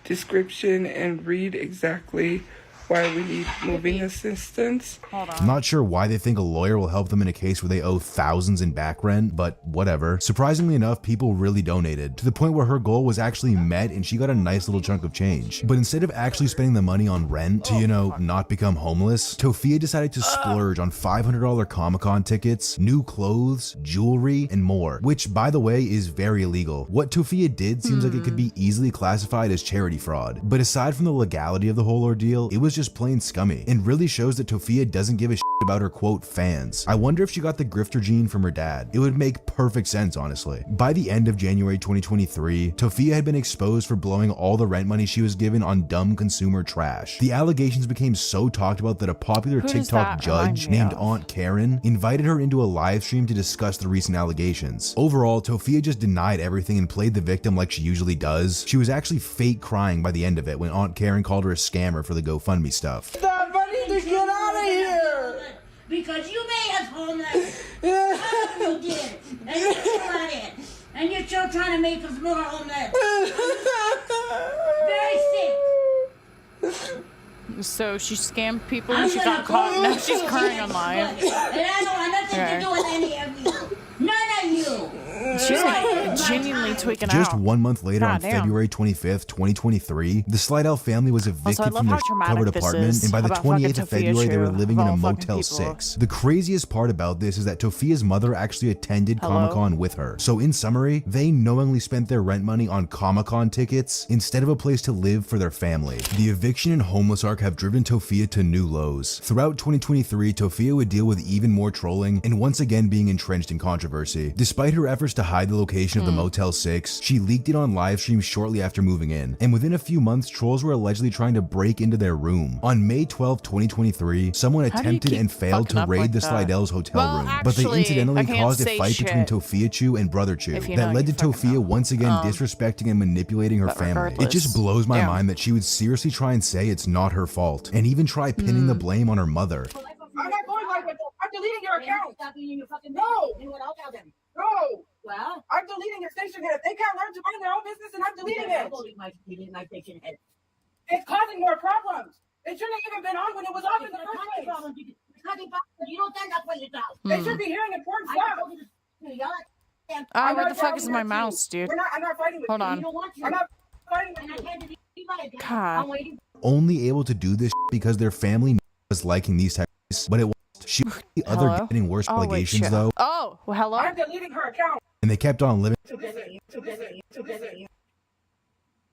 Speaker 6: description and read exactly why we need moving assistance.
Speaker 14: I'm not sure why they think a lawyer will help them in a case where they owe thousands in back rent, but whatever. Surprisingly enough, people really donated, to the point where her goal was actually met and she got a nice little chunk of change. But instead of actually spending the money on rent to, you know, not become homeless, Tophia decided to splurge on $500 Comic-Con tickets, new clothes, jewelry, and more, which, by the way, is very illegal. What Tophia did seems like it could be easily classified as charity fraud. But aside from the legality of the whole ordeal, it was just plain scummy and really shows that Tophia doesn't give a shit about her quote fans. I wonder if she got the grifter gene from her dad. It would make perfect sense, honestly. By the end of January 2023, Tophia had been exposed for blowing all the rent money she was given on dumb consumer trash. The allegations became so talked about that a popular TikTok judge named Aunt Karen invited her into a live stream to discuss the recent allegations. Overall, Tophia just denied everything and played the victim like she usually does. She was actually fake crying by the end of it when Aunt Karen called her a scammer for the GoFundMe stuff.
Speaker 6: Stop, I need to get out of here!
Speaker 11: Because you made us homeless. You did. And you still at it. And you're still trying to make us more homeless. Very sick.
Speaker 1: So she scammed people and she got caught. Now she's crying on live.
Speaker 11: And I don't want nothing to do with any of you. None of you.
Speaker 1: She's like genuinely tweaking out.
Speaker 14: Just 1 month later, on February 25th, 2023, the Slidell family was evicted from their covered apartment, and by the 28th of February, they were living in a Motel 6. The craziest part about this is that Tophia's mother actually attended Comic-Con with her. So in summary, they knowingly spent their rent money on Comic-Con tickets instead of a place to live for their family. The eviction and homeless arc have driven Tophia to new lows. Throughout 2023, Tophia would deal with even more trolling and once again being entrenched in controversy. Despite her efforts to hide the location of the Motel 6, she leaked it on live stream shortly after moving in, and within a few months, trolls were allegedly trying to break into their room. On May 12, 2023, someone attempted and failed to raid the Slidell's hotel room, but they incidentally caused a fight between Tophia Chu and Brother Chu that led to Tophia once again disrespecting and manipulating her family. It just blows my mind that she would seriously try and say it's not her fault, and even try pinning the blame on her mother.
Speaker 6: I'm not going like that. I'm deleting your account. No. No.
Speaker 11: Well,
Speaker 6: I'm deleting your station head. If they can't learn to mind their own business, and I'm deleting it.
Speaker 11: My station head.
Speaker 6: It's causing more problems. It shouldn't have even been on when it was off in the first place.
Speaker 11: You don't stand up for yourself.
Speaker 6: They should be hearing important stuff.
Speaker 1: Oh, what the fuck is my mouse, dude?
Speaker 6: I'm not fighting with you.
Speaker 1: Hold on.
Speaker 6: I'm not fighting with you.
Speaker 1: God.
Speaker 14: Only able to do this because their family was liking these types, but it was she was the other getting worse allegations though.
Speaker 1: Oh, well, hello.
Speaker 6: I'm deleting her account.
Speaker 14: And they kept on living.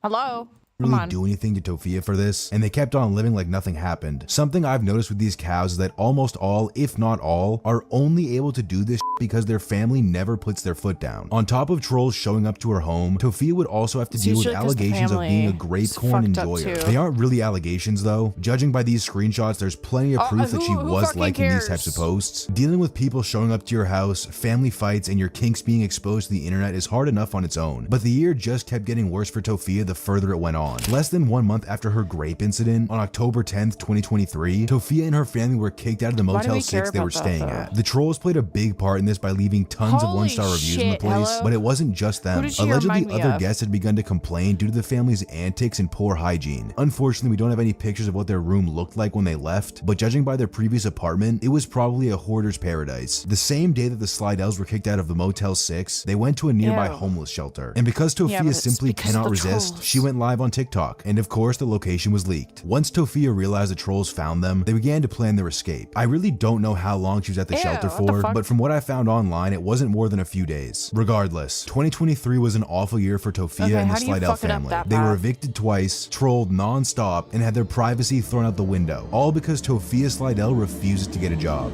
Speaker 1: Hello.
Speaker 14: Really do anything to Tophia for this, and they kept on living like nothing happened. Something I've noticed with these cows is that almost all, if not all, are only able to do this because their family never puts their foot down. On top of trolls showing up to her home, Tophia would also have to deal with allegations of being a grape corn enjoyer. They aren't really allegations though. Judging by these screenshots, there's plenty of proof that she was liking these types of posts. Dealing with people showing up to your house, family fights, and your kinks being exposed to the internet is hard enough on its own. But the year just kept getting worse for Tophia the further it went on. Less than 1 month after her grape incident, on October 10th, 2023, Tophia and her family were kicked out of the Motel 6 they were staying at. The trolls played a big part in this by leaving tons of one-star reviews in the place, but it wasn't just them. Allegedly, other guests had begun to complain due to the family's antics and poor hygiene. Unfortunately, we don't have any pictures of what their room looked like when they left, but judging by their previous apartment, it was probably a hoarder's paradise. The same day that the Slidells were kicked out of the Motel 6, they went to a nearby homeless shelter. And because Tophia simply cannot resist, she went live on TikTok, and of course the location was leaked. Once Tophia realized the trolls found them, they began to plan their escape. I really don't know how long she was at the shelter for, but from what I found online, it wasn't more than a few days. Regardless, 2023 was an awful year for Tophia and the Slidell family. They were evicted twice, trolled non-stop, and had their privacy thrown out the window, all because Tophia Slidell refuses to get a job.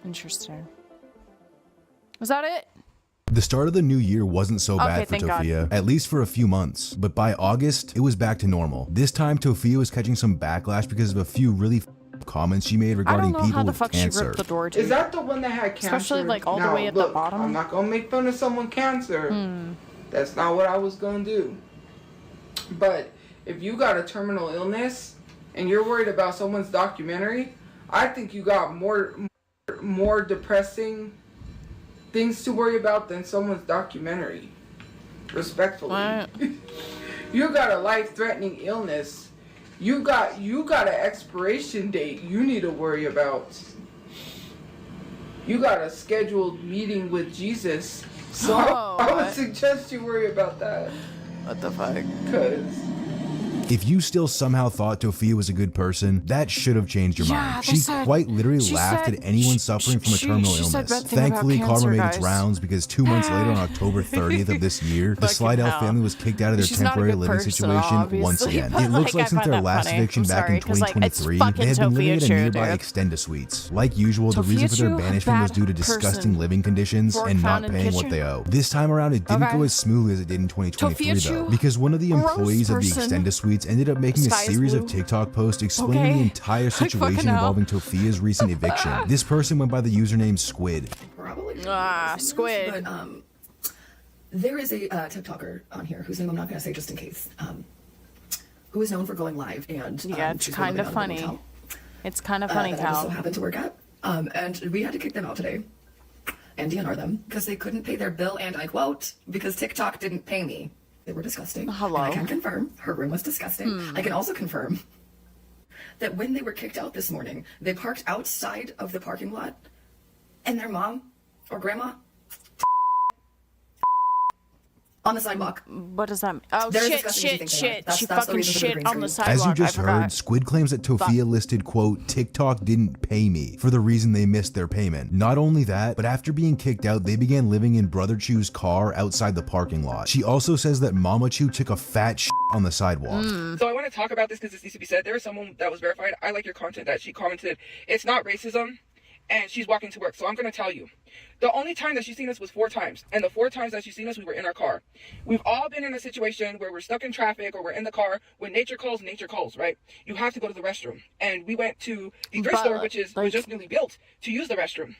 Speaker 1: Interesting. Was that it?
Speaker 14: The start of the new year wasn't so bad for Tophia, at least for a few months, but by August, it was back to normal. This time, Tophia was catching some backlash because of a few really comments she made regarding people with cancer.
Speaker 6: Is that the one that had cancer?
Speaker 1: Especially like all the way at the bottom?
Speaker 6: I'm not gonna make fun of someone's cancer. That's not what I was gonna do. But if you got a terminal illness and you're worried about someone's documentary, I think you got more depressing things to worry about than someone's documentary. Respectfully. You got a life-threatening illness. You got an expiration date you need to worry about. You got a scheduled meeting with Jesus. So I would suggest you worry about that.
Speaker 1: What the fuck?
Speaker 6: Because
Speaker 14: if you still somehow thought Tophia was a good person, that should have changed your mind. She quite literally laughed at anyone suffering from a terminal illness. Thankfully, karma made its rounds because 2 months later, on October 30th of this year, the Slidell family was kicked out of their temporary living situation once again. It looks like since their last eviction back in 2023, they had been living at a nearby Extend-A-Suites. Like usual, the reason for their banishment was due to disgusting living conditions and not paying what they owe. This time around, it didn't go as smoothly as it did in 2023 though, because one of the employees of the Extend-A-Suites ended up making a series of TikTok posts explaining the entire situation involving Tophia's recent eviction. This person went by the username Squid.
Speaker 1: Squid.
Speaker 16: But there is a TikToker on here whose name I'm not going to say just in case, who is known for going live and
Speaker 1: it's kind of funny. It's kind of funny,
Speaker 16: Cal. So happened to work at, and we had to kick them out today and DNR them because they couldn't pay their bill, and I quote, because TikTok didn't pay me. They were disgusting.
Speaker 1: Hello.
Speaker 16: And I can confirm her room was disgusting. I can also confirm that when they were kicked out this morning, they parked outside of the parking lot, and their mom or grandma on the sidewalk.
Speaker 1: What does that mean? Oh, shit. She fucking shit on the sidewalk.
Speaker 14: As you just heard, Squid claims that Tophia listed, quote, TikTok didn't pay me for the reason they missed their payment. Not only that, but after being kicked out, they began living in Brother Chu's car outside the parking lot. She also says that Mama Chu took a fat shit on the sidewalk.
Speaker 6: So I want to talk about this because this needs to be said. There was someone that was verified. I like your content that she commented. It's not racism. And she's walking to work. So I'm going to tell you. The only time that she's seen us was 4 times. And the 4 times that she's seen us, we were in our car. We've all been in a situation where we're stuck in traffic or we're in the car. When nature calls, right? You have to go to the restroom. And we went to the thrift store, which was just newly built, to use the restroom.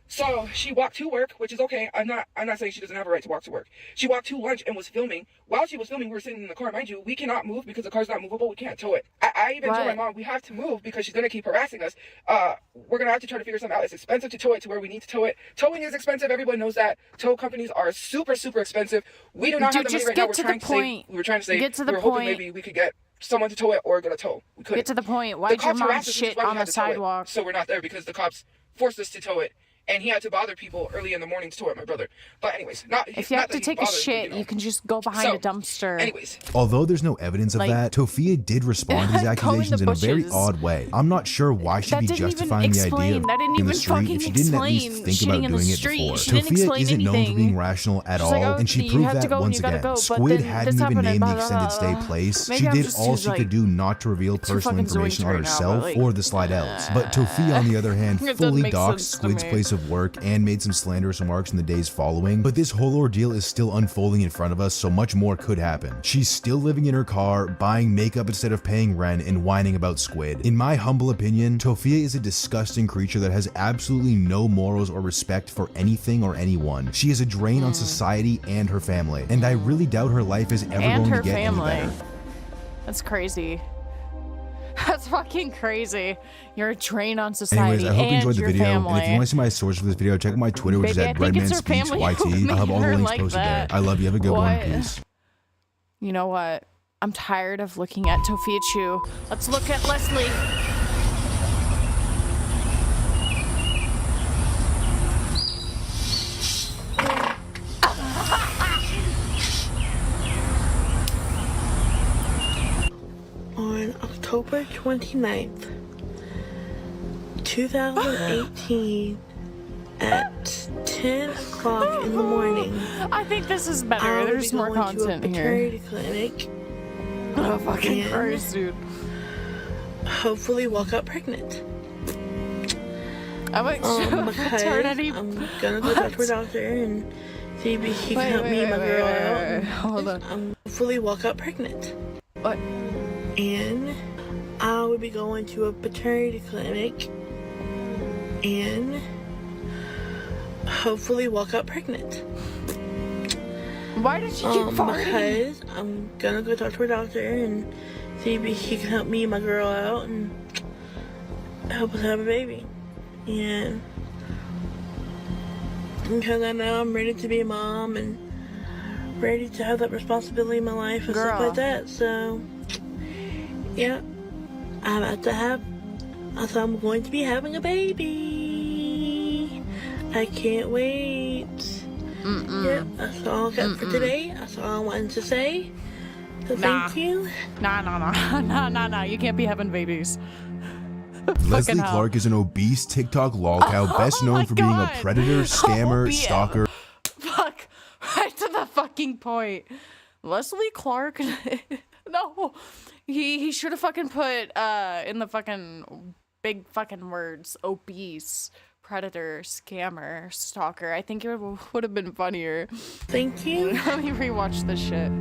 Speaker 6: So she walked to work, which is okay. I'm not saying she doesn't have a right to walk to work. She walked to lunch and was filming. While she was filming, we were sitting in the car. Mind you, we cannot move because the car's not movable. We can't tow it. I even told my mom we have to move because she's going to keep harassing us. We're going to have to try to figure something out. It's expensive to tow it to where we need to tow it. Towing is expensive. Everyone knows that. Tow companies are super, super expensive. We do not have the money right now. We're trying to save. We were hoping maybe we could get someone to tow it or get a tow. We couldn't.
Speaker 1: Get to the point. Why did your mom shit on the sidewalk?
Speaker 6: So we're not there because the cops forced us to tow it. and he had to bother people early in the morning to tour my brother. But anyways,
Speaker 1: if you have to take a shit, you can just go behind a dumpster.
Speaker 6: Anyways,
Speaker 14: although there's no evidence of that, Tophia did respond to these accusations in a very odd way. I'm not sure why she'd be justifying the idea of in the street if she didn't at least think about doing it before. Tophia isn't known for being rational at all, and she proved that once again. Squid hadn't even named the extended stay place. She did all she could do not to reveal personal information on herself or the Slidells. But Tophia, on the other hand, fully doxed Squid's place of work and made some slanderous remarks in the days following. But this whole ordeal is still unfolding in front of us, so much more could happen. She's still living in her car, buying makeup instead of paying rent, and whining about Squid. In my humble opinion, Tophia is a disgusting creature that has absolutely no morals or respect for anything or anyone. She is a drain on society and her family, and I really doubt her life is ever going to get any better.
Speaker 1: That's crazy. That's fucking crazy. You're a drain on society.
Speaker 14: Anyways, I hope you enjoyed the video.
Speaker 1: Family.
Speaker 14: And if you want to see my source for this video, check out my Twitter, which is at BreadmanSpeaksYT. I'll have all the links posted there. I love you. Have a good one. Peace.
Speaker 1: You know what? I'm tired of looking at Tophia Chu. Let's look at Leslie.
Speaker 17: On October 29th, 2018, at 10 o'clock in the morning,
Speaker 1: I think this is better. There's more content here.
Speaker 17: Clinic.
Speaker 1: Oh, fucking Christ, dude.
Speaker 17: Hopefully walk out pregnant.
Speaker 1: I went maternity.
Speaker 17: I'm gonna go talk to a doctor and see if he can help me and my girl out.
Speaker 1: Hold on.
Speaker 17: Hopefully walk out pregnant.
Speaker 1: What?
Speaker 17: And I would be going to a paternity clinic and hopefully walk out pregnant.
Speaker 1: Why did she keep farting?
Speaker 17: Because I'm gonna go talk to a doctor and see if he can help me and my girl out and help us have a baby. And because I know I'm ready to be a mom and ready to have that responsibility in my life and stuff like that. So yeah, I'm going to be having a baby. I can't wait. Yep, that's all I got for today. That's all I wanted to say. So thank you.
Speaker 1: Nah. You can't be having babies.
Speaker 14: Leslie Clark is an obese TikTok lolcow, best known for being a predator, scammer, stalker.
Speaker 1: Fuck, right to the fucking point. Leslie Clark. No, he should have fucking put in the fucking big fucking words, obese, predator, scammer, stalker. I think it would have been funnier.
Speaker 17: Thank you.
Speaker 1: Let me rewatch this shit.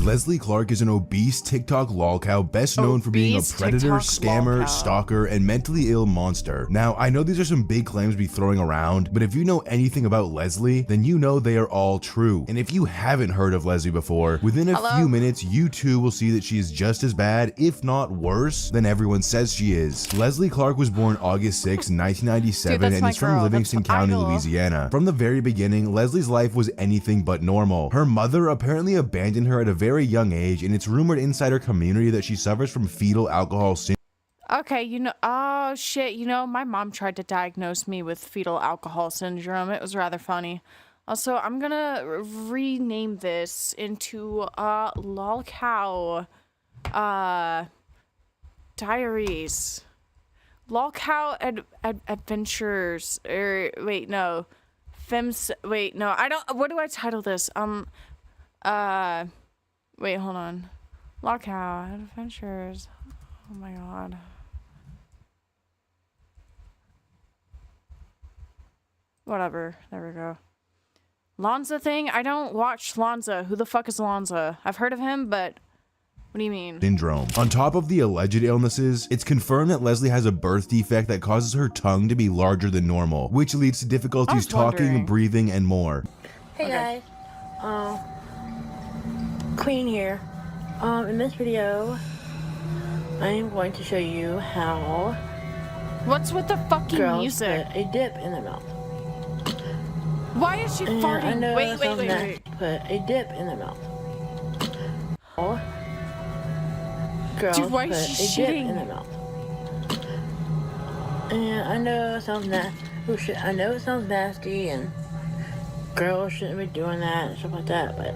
Speaker 14: Leslie Clark is an obese TikTok lolcow, best known for being a predator, scammer, stalker, and mentally ill monster. Now, I know these are some big claims to be throwing around, but if you know anything about Leslie, then you know they are all true. And if you haven't heard of Leslie before, within a few minutes, you too will see that she is just as bad, if not worse, than everyone says she is. Leslie Clark was born August 6, 1997, and is from Livingston County, Louisiana. From the very beginning, Leslie's life was anything but normal. Her mother apparently abandoned her at a very young age, and it's rumored inside her community that she suffers from fetal alcohol syndrome.
Speaker 1: Okay, oh shit, my mom tried to diagnose me with fetal alcohol syndrome. It was rather funny. Also, I'm gonna rename this into lolcow diaries. Lolcow adventures. Wait, no. I don't. What do I title this? Wait, hold on. Lolcow Adventures. Oh my god. Whatever. There we go. Lonza thing? I don't watch Lonza. Who the fuck is Lonza? I've heard of him, but what do you mean?
Speaker 14: Syndrome. On top of the alleged illnesses, it's confirmed that Leslie has a birth defect that causes her tongue to be larger than normal, which leads to difficulties talking, breathing, and more.
Speaker 17: Hey guys. Queen here. In this video, I am going to show you how.
Speaker 1: What's with the fucking music?
Speaker 17: Put a dip in their mouth.
Speaker 1: Why is she farting?
Speaker 17: I know
Speaker 1: wait.
Speaker 17: Put a dip in their mouth. Girls
Speaker 1: Dude, why
Speaker 17: put
Speaker 1: is she
Speaker 17: a dip
Speaker 1: shitting?
Speaker 17: in their mouth. And I know it sounds nasty. Oh shit, I know it sounds nasty and girls shouldn't be doing that and stuff like that, but...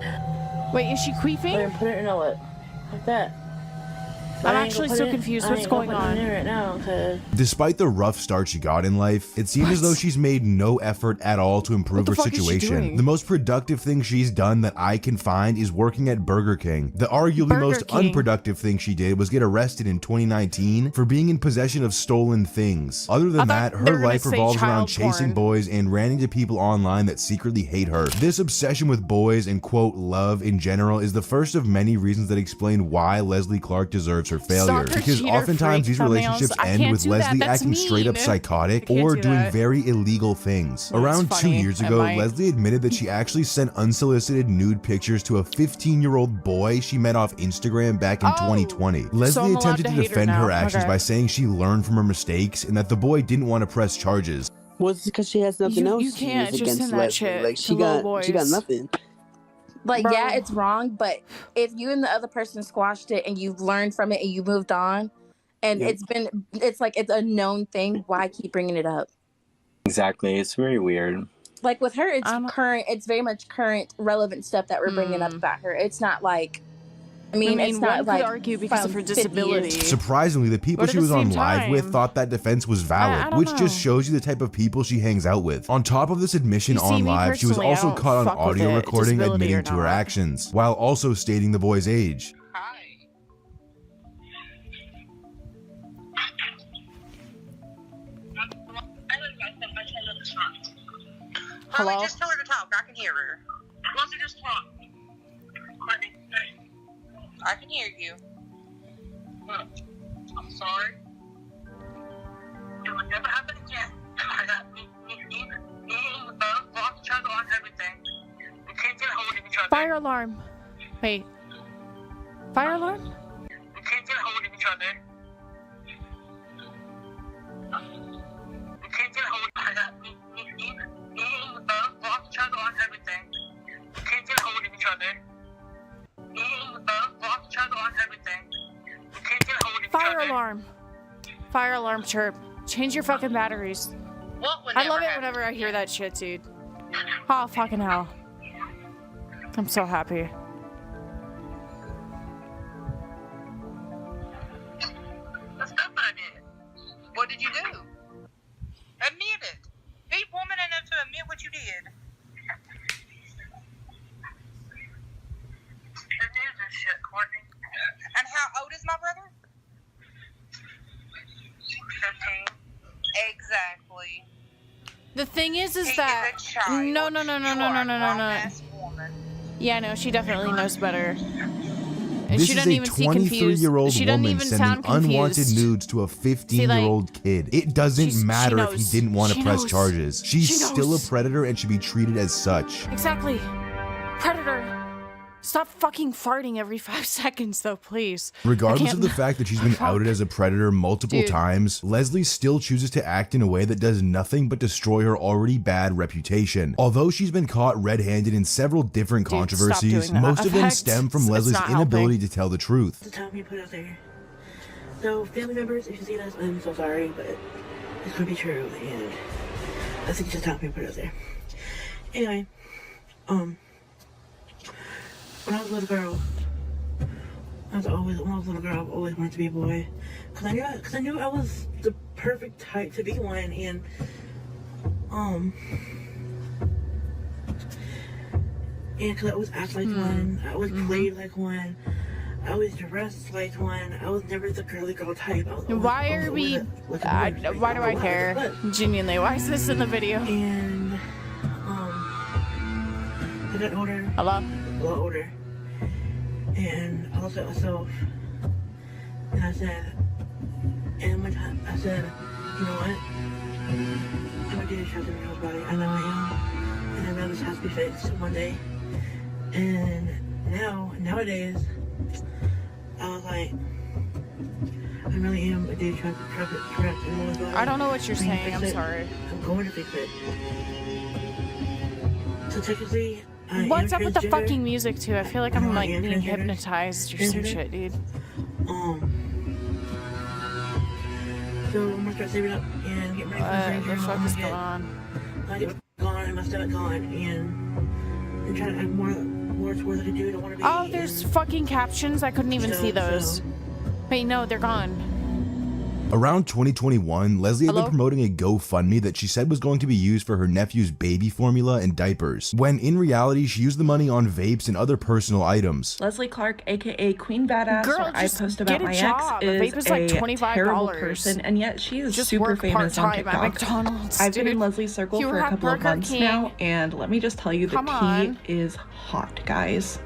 Speaker 1: Wait, is she queefing?
Speaker 17: Put it in a lip. Like that.
Speaker 1: I'm actually so confused. What's going on?
Speaker 17: Right now,
Speaker 14: Despite the rough start she got in life, it seems as though she's made no effort at all to improve her situation. The most productive thing she's done that I can find is working at Burger King. The arguably most unproductive thing she did was get arrested in 2019 for being in possession of stolen things. Other than that, her life revolves around chasing boys and ranting to people online that secretly hate her. This obsession with boys and quote love in general is the first of many reasons that explain why Leslie Clark deserves her failure, because oftentimes these relationships end with Leslie acting straight up psychotic or doing very illegal things. Around 2 years ago, Leslie admitted that she actually sent unsolicited nude pictures to a 15-year-old boy she met off Instagram back in 2020. Leslie attempted to defend her actions by saying she learned from her mistakes and that the boy didn't want to press charges.
Speaker 18: Well, it's because she has nothing else.
Speaker 1: You can't just send that
Speaker 18: Leslie.
Speaker 1: shit
Speaker 18: Like she got nothing.
Speaker 19: Like, yeah, it's wrong, but if you and the other person squashed it and you've learned from it and you moved on, and it's a known thing, why keep bringing it up?
Speaker 3: Exactly. It's very weird.
Speaker 19: Like with her, it's current. It's very much current, relevant stuff that we're bringing up about her. It's not like, I mean it's not like
Speaker 1: argue because of her disability.
Speaker 14: Surprisingly, the people she was on live with thought that defense was valid, which just shows you the type of people she hangs out with. On top of this admission on live, she was also caught on audio recording admitting to her actions, while also stating the boy's age.
Speaker 1: Hello?
Speaker 20: Just tell her to talk. I can hear her. Leslie, just talk. I can hear you. I'm sorry. It will never happen again. I got lost each other on everything. We can't get a hold of each other.
Speaker 1: Fire alarm. Wait. Fire alarm?
Speaker 20: We can't get a hold of each other. We can't get a hold of I got lost each other on everything. We can't get a hold of each other. Lost each other on everything. We can't get a hold of each other.
Speaker 1: Fire alarm. Fire alarm chirp. Change your fucking batteries. I love it whenever I hear that shit, dude. Oh, fucking hell. I'm so happy.
Speaker 20: The stuff I did. What did you do? Admit it. Be woman enough to admit what you did. Admit this shit, Courtney. And how old is my brother? 15. Exactly.
Speaker 1: The thing is
Speaker 20: He
Speaker 1: that
Speaker 20: is a child.
Speaker 1: no.
Speaker 20: You are a grown-ass woman.
Speaker 1: Yeah, no, she definitely knows better. And
Speaker 14: This
Speaker 1: she
Speaker 14: is
Speaker 1: doesn't
Speaker 14: a
Speaker 1: even seem confused.
Speaker 14: 23-year-old
Speaker 1: She doesn't
Speaker 14: woman
Speaker 1: even
Speaker 14: sending
Speaker 1: sound confused.
Speaker 14: unwanted nudes to a 15-year-old kid. It doesn't matter if he didn't want to press charges. She's still a predator and should be treated as such.
Speaker 1: Exactly. Predator. Stop fucking farting every 5 seconds, though, please.
Speaker 14: Regardless of the fact that she's been outed as a predator multiple times, Leslie still chooses to act in a way that does nothing but destroy her already bad reputation. Although she's been caught red-handed in several different controversies, most of them stem from Leslie's inability to tell the truth.
Speaker 17: The time you put out there. So, family members, if you see this, I'm so sorry, but it's gonna be true, and I think it's just time you put it out there. Anyway, when I was a little girl, I've always wanted to be a boy, cause I knew I was the perfect type to be one, and cause I always act like one, I always played like one, I always dressed like one. I was never the girly girl type.
Speaker 1: Why are we? Why do I care? Genuinely, why is this in the video?
Speaker 17: And I got older. A lot older. And I looked at myself, and I said, you know what? I'm gonna do this to my body. I know I am, and I know this has to be fixed one day. And nowadays, I was like, I really am a dude trying to correct a woman's body.
Speaker 1: I don't know what you're saying. I'm sorry.
Speaker 17: I'm going to fix it. So technically,
Speaker 1: what's up with the fucking music too? I feel like I'm like being hypnotized or some shit, dude.
Speaker 17: So I'm gonna start saving up and get ready for
Speaker 1: What the fuck is going on?
Speaker 17: I get gone and my stomach gone and try to have more worth to do. I don't want to be.
Speaker 1: Oh, there's fucking captions. I couldn't even see those. Wait, no, they're gone.
Speaker 14: Around 2021, Leslie had
Speaker 1: Hello?
Speaker 14: been promoting a GoFundMe that she said was going to be used for her nephew's baby formula and diapers, when in reality she used the money on vapes and other personal items.
Speaker 21: Leslie Clark, aka Queen Badass,
Speaker 1: Girl,
Speaker 21: or I
Speaker 1: just
Speaker 21: Post
Speaker 1: get
Speaker 21: About
Speaker 1: a
Speaker 21: My
Speaker 1: job.
Speaker 21: Ex,
Speaker 1: A vape is like
Speaker 21: a
Speaker 1: $25.
Speaker 21: terrible person, and yet she is
Speaker 1: Just
Speaker 21: super
Speaker 1: work
Speaker 21: famous on
Speaker 1: part-time at
Speaker 21: TikTok.
Speaker 1: McDonald's,
Speaker 21: I've been in
Speaker 1: dude.
Speaker 21: Leslie's circle
Speaker 1: You
Speaker 21: for a
Speaker 1: have
Speaker 21: couple of
Speaker 1: Burger
Speaker 21: months
Speaker 1: King.
Speaker 21: now, and let me just tell you, the
Speaker 1: Come
Speaker 21: tea
Speaker 1: on.
Speaker 21: is hot, guys.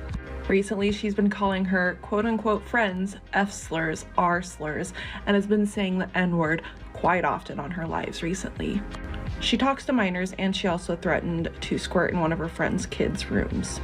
Speaker 21: Recently, she's been calling her quote-unquote friends F slurs, R slurs, and has been saying the N-word quite often on her lives recently. She talks to minors, and she also threatened to squirt in one of her friend's kids' rooms.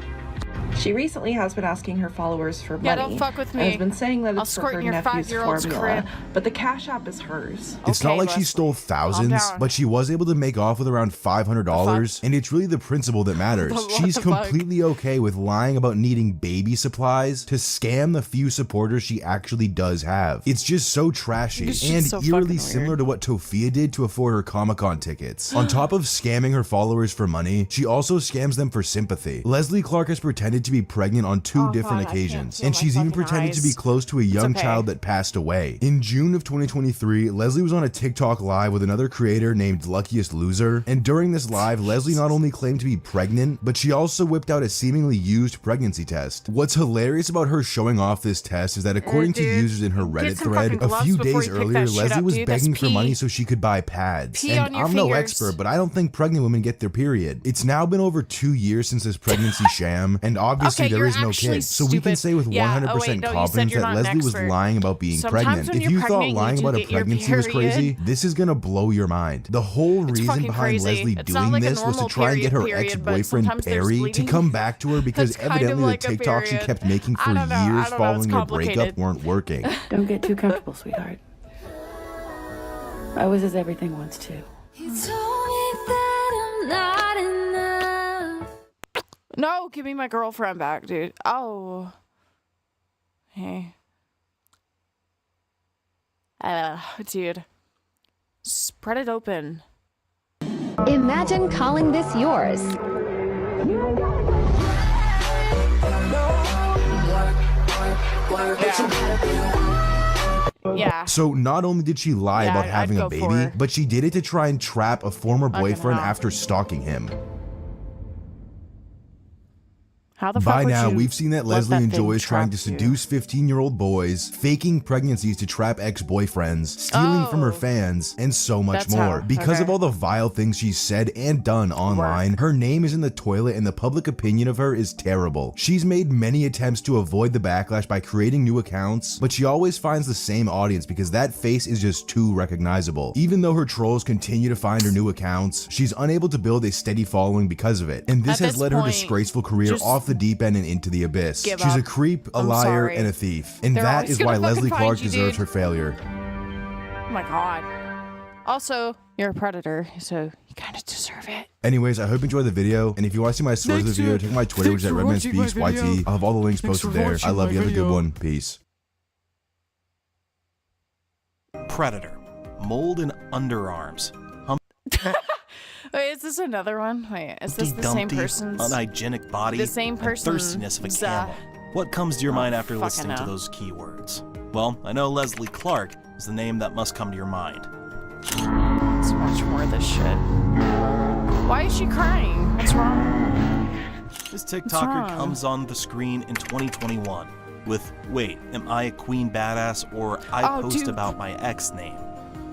Speaker 21: She recently has been asking her followers for money.
Speaker 1: Yeah, don't fuck with
Speaker 21: and has
Speaker 1: me.
Speaker 21: been saying that
Speaker 1: I'll
Speaker 21: it's for
Speaker 1: squirt
Speaker 21: her
Speaker 1: in your
Speaker 21: nephew's
Speaker 1: 5-year-old's
Speaker 21: formula,
Speaker 1: crib.
Speaker 21: but the cash app is hers.
Speaker 14: It's not like she stole thousands,
Speaker 1: down.
Speaker 14: but she was able to make off with around $500, and it's really the principle that matters.
Speaker 1: What
Speaker 14: She's
Speaker 1: the fuck?
Speaker 14: completely okay with lying about needing baby supplies to scam the few supporters she actually does have. It's just so trashy
Speaker 1: It's just
Speaker 14: and
Speaker 1: so
Speaker 14: eerily
Speaker 1: fucking
Speaker 14: similar
Speaker 1: weird.
Speaker 14: to what Tophia did to afford her Comic-Con tickets. On top of scamming her followers for money, she also scams them for sympathy. Leslie Clark has pretended to be pregnant on 2 different
Speaker 1: God, I can't
Speaker 14: occasions,
Speaker 1: feel
Speaker 14: and
Speaker 1: my
Speaker 14: she's even
Speaker 1: fucking
Speaker 14: pretended to be
Speaker 1: eyes.
Speaker 14: close to a young
Speaker 1: okay.
Speaker 14: child that passed away. In June of 2023, Leslie was on a TikTok live with another creator named Luckiest Loser, and during this live, Leslie not only claimed to be pregnant, but she also whipped out a seemingly used pregnancy test. What's hilarious about her showing off this test is that according to
Speaker 1: dude,
Speaker 14: users in her
Speaker 1: get
Speaker 14: Reddit
Speaker 1: some
Speaker 14: thread,
Speaker 1: fucking
Speaker 14: a
Speaker 1: gloves
Speaker 14: few
Speaker 1: before
Speaker 14: days
Speaker 1: you pick
Speaker 14: earlier,
Speaker 1: that shit
Speaker 14: Leslie
Speaker 1: up,
Speaker 14: was
Speaker 1: dude. That's
Speaker 14: begging for
Speaker 1: pee.
Speaker 14: money so she could buy pads.
Speaker 1: Pee
Speaker 14: And
Speaker 1: on your
Speaker 14: I'm no
Speaker 1: fingers.
Speaker 14: expert, but I don't think pregnant women get their period. It's now been over 2 years since this pregnancy sham, and obviously
Speaker 1: Okay,
Speaker 14: there
Speaker 1: you're
Speaker 14: is no
Speaker 1: actually
Speaker 14: kid. So we can
Speaker 1: stupid.
Speaker 14: say with
Speaker 1: Yeah,
Speaker 14: 100%
Speaker 1: oh wait, no, you said
Speaker 14: confidence
Speaker 1: you're
Speaker 14: that
Speaker 1: not an
Speaker 14: Leslie was
Speaker 1: expert.
Speaker 14: lying about being
Speaker 1: Sometimes
Speaker 14: pregnant.
Speaker 1: when
Speaker 14: If
Speaker 1: you're
Speaker 14: you thought
Speaker 1: pregnant,
Speaker 14: lying
Speaker 1: you do
Speaker 14: about a
Speaker 1: get your
Speaker 14: pregnancy was
Speaker 1: period.
Speaker 14: crazy, this is gonna blow your mind. The whole
Speaker 1: It's
Speaker 14: reason
Speaker 1: fucking
Speaker 14: behind
Speaker 1: crazy.
Speaker 14: Leslie
Speaker 1: It's not
Speaker 14: doing
Speaker 1: like a
Speaker 14: this was to
Speaker 1: normal
Speaker 14: try and get her
Speaker 1: period, but
Speaker 14: ex-boyfriend
Speaker 1: sometimes there's
Speaker 14: Perry to
Speaker 1: bleeding.
Speaker 14: come back to her because
Speaker 1: That's kind of
Speaker 14: evidently
Speaker 1: like
Speaker 14: the
Speaker 1: a
Speaker 14: TikToks she
Speaker 1: period.
Speaker 14: kept making for
Speaker 1: I don't know,
Speaker 14: years
Speaker 1: it's
Speaker 14: following their breakup
Speaker 1: complicated.
Speaker 14: weren't working.
Speaker 22: Don't get too comfortable, sweetheart. I was his everything once too.
Speaker 13: He told me that I'm not enough.
Speaker 1: No, give me my girlfriend back, dude. Oh. Hey. Dude. Spread it open.
Speaker 9: Imagine calling this yours.
Speaker 1: Yeah.
Speaker 14: So not only did she lie
Speaker 1: Yeah,
Speaker 14: about
Speaker 1: I'd
Speaker 14: having
Speaker 1: go
Speaker 14: a
Speaker 1: for
Speaker 14: baby,
Speaker 1: it.
Speaker 14: but she did it to try and trap a former boyfriend
Speaker 1: hell.
Speaker 14: after stalking him.
Speaker 1: How the fuck
Speaker 14: By
Speaker 1: would
Speaker 14: now,
Speaker 1: you
Speaker 14: we've seen that
Speaker 1: let
Speaker 14: Leslie
Speaker 1: that
Speaker 14: enjoys
Speaker 1: thing
Speaker 14: trying to
Speaker 1: trap you?
Speaker 14: seduce 15-year-old boys, faking pregnancies to trap ex-boyfriends, stealing from her
Speaker 1: Oh.
Speaker 14: fans, and so much
Speaker 1: That's
Speaker 14: more.
Speaker 1: how-
Speaker 14: Because
Speaker 1: okay.
Speaker 14: of all the vile things she's said and done online, her name is in the toilet and the public opinion of her is terrible. She's made many attempts to avoid the backlash by creating new accounts, but she always finds the same audience because that face is just too recognizable. Even though her trolls continue to find her new accounts, she's unable to build a steady following because of it. And this
Speaker 1: At
Speaker 14: has
Speaker 1: this
Speaker 14: led her
Speaker 1: point,
Speaker 14: disgraceful career
Speaker 1: just
Speaker 14: off the deep end and into the abyss.
Speaker 1: give
Speaker 14: She's a
Speaker 1: up.
Speaker 14: creep, a
Speaker 1: I'm
Speaker 14: liar,
Speaker 1: sorry.
Speaker 14: and a thief. And
Speaker 1: They're
Speaker 14: that
Speaker 1: always
Speaker 14: is
Speaker 1: gonna
Speaker 14: why
Speaker 1: fucking
Speaker 14: Leslie
Speaker 1: find
Speaker 14: Clark
Speaker 1: you,
Speaker 14: deserves
Speaker 1: dude.
Speaker 14: her failure.
Speaker 1: Oh my god. Also, you're a predator, so you kind of deserve it.
Speaker 14: Anyways, I hope you enjoyed the video, and if you want to see my source of the video, check my Twitter, which is at RedmanSpeaks.YT. I'll have all the links posted there. I love you. Have a good one. Peace.
Speaker 23: Predator. Mold in underarms.
Speaker 1: Wait, is this another one? Wait, is this the same
Speaker 23: Dumpty,
Speaker 1: person's?
Speaker 23: unhygienic body,
Speaker 1: The same
Speaker 23: and
Speaker 1: person's,
Speaker 23: thirstiness of a camel. What comes to your mind after
Speaker 1: fucking
Speaker 23: listening to
Speaker 1: hell.
Speaker 23: those keywords? Well, I know Leslie Clark is the name that must come to your mind.
Speaker 1: Let's watch more of this shit. Why is she crying? What's wrong?
Speaker 23: This
Speaker 1: wrong?
Speaker 23: TikToker comes on the screen in 2021 with, wait, am I a queen badass or I
Speaker 1: Oh,
Speaker 23: post
Speaker 1: dude.
Speaker 23: about my ex name?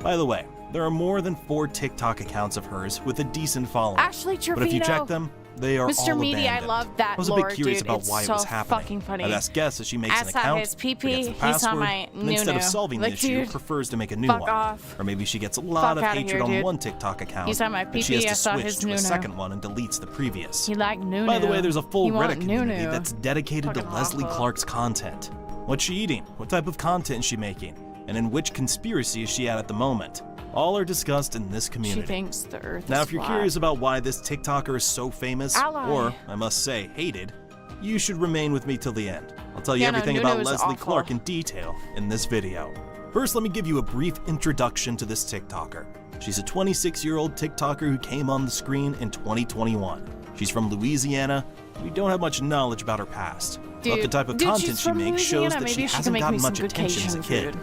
Speaker 23: By the way, there are more than 4 TikTok accounts of hers with a decent following.
Speaker 1: Ashley
Speaker 23: But if you
Speaker 1: Trevino.
Speaker 23: check them, they are
Speaker 1: Mr.
Speaker 23: all
Speaker 1: Media, I
Speaker 23: abandoned.
Speaker 1: love that
Speaker 23: I was a
Speaker 1: lore,
Speaker 23: bit curious
Speaker 1: dude.
Speaker 23: about
Speaker 1: It's
Speaker 23: why
Speaker 1: so
Speaker 23: it was happening.
Speaker 1: fucking funny.
Speaker 23: My best guess is she makes
Speaker 1: I
Speaker 23: an
Speaker 1: saw
Speaker 23: account,
Speaker 1: his pee-pee,
Speaker 23: forgets the
Speaker 1: he saw
Speaker 23: password,
Speaker 1: my
Speaker 23: and instead of
Speaker 1: nunu.
Speaker 23: solving
Speaker 1: Like,
Speaker 23: the issue,
Speaker 1: dude,
Speaker 23: prefers to make a new
Speaker 1: fuck
Speaker 23: one.
Speaker 1: off.
Speaker 23: Or maybe she gets a lot
Speaker 1: Fuck
Speaker 23: of
Speaker 1: outta
Speaker 23: hatred
Speaker 1: here,
Speaker 23: on
Speaker 1: dude.
Speaker 23: one TikTok account,
Speaker 1: He saw my
Speaker 23: and she
Speaker 1: pee-pee, I
Speaker 23: has
Speaker 1: saw
Speaker 23: to
Speaker 1: his
Speaker 23: switch to a
Speaker 1: nunu.
Speaker 23: second one and deletes the previous.
Speaker 1: He liked nunu.
Speaker 23: By the way, there's a full
Speaker 1: He want
Speaker 23: Reddit community
Speaker 1: nunu.
Speaker 23: that's dedicated to
Speaker 1: Fucking
Speaker 23: Leslie
Speaker 1: awful.
Speaker 23: Clark's content. What's she eating? What type of content is she making? And in which conspiracy is she at the moment? All are discussed in this
Speaker 1: She
Speaker 23: community.
Speaker 1: thinks the earth
Speaker 23: Now,
Speaker 1: is
Speaker 23: if you're
Speaker 1: flat.
Speaker 23: curious about why this TikToker is so famous,
Speaker 1: Ally.
Speaker 23: or, I must say, hated, you should remain with me till the end. I'll tell you
Speaker 1: Yeah, no,
Speaker 23: everything
Speaker 1: Nunu
Speaker 23: about
Speaker 1: is
Speaker 23: Leslie
Speaker 1: awful.
Speaker 23: Clark in detail in this video. First, let me give you a brief introduction to this TikToker. She's a 26-year-old TikToker who came on the screen in 2021. She's from Louisiana. We don't have much knowledge about her past, but the type of content she makes shows that she hasn't gotten much attention as a kid.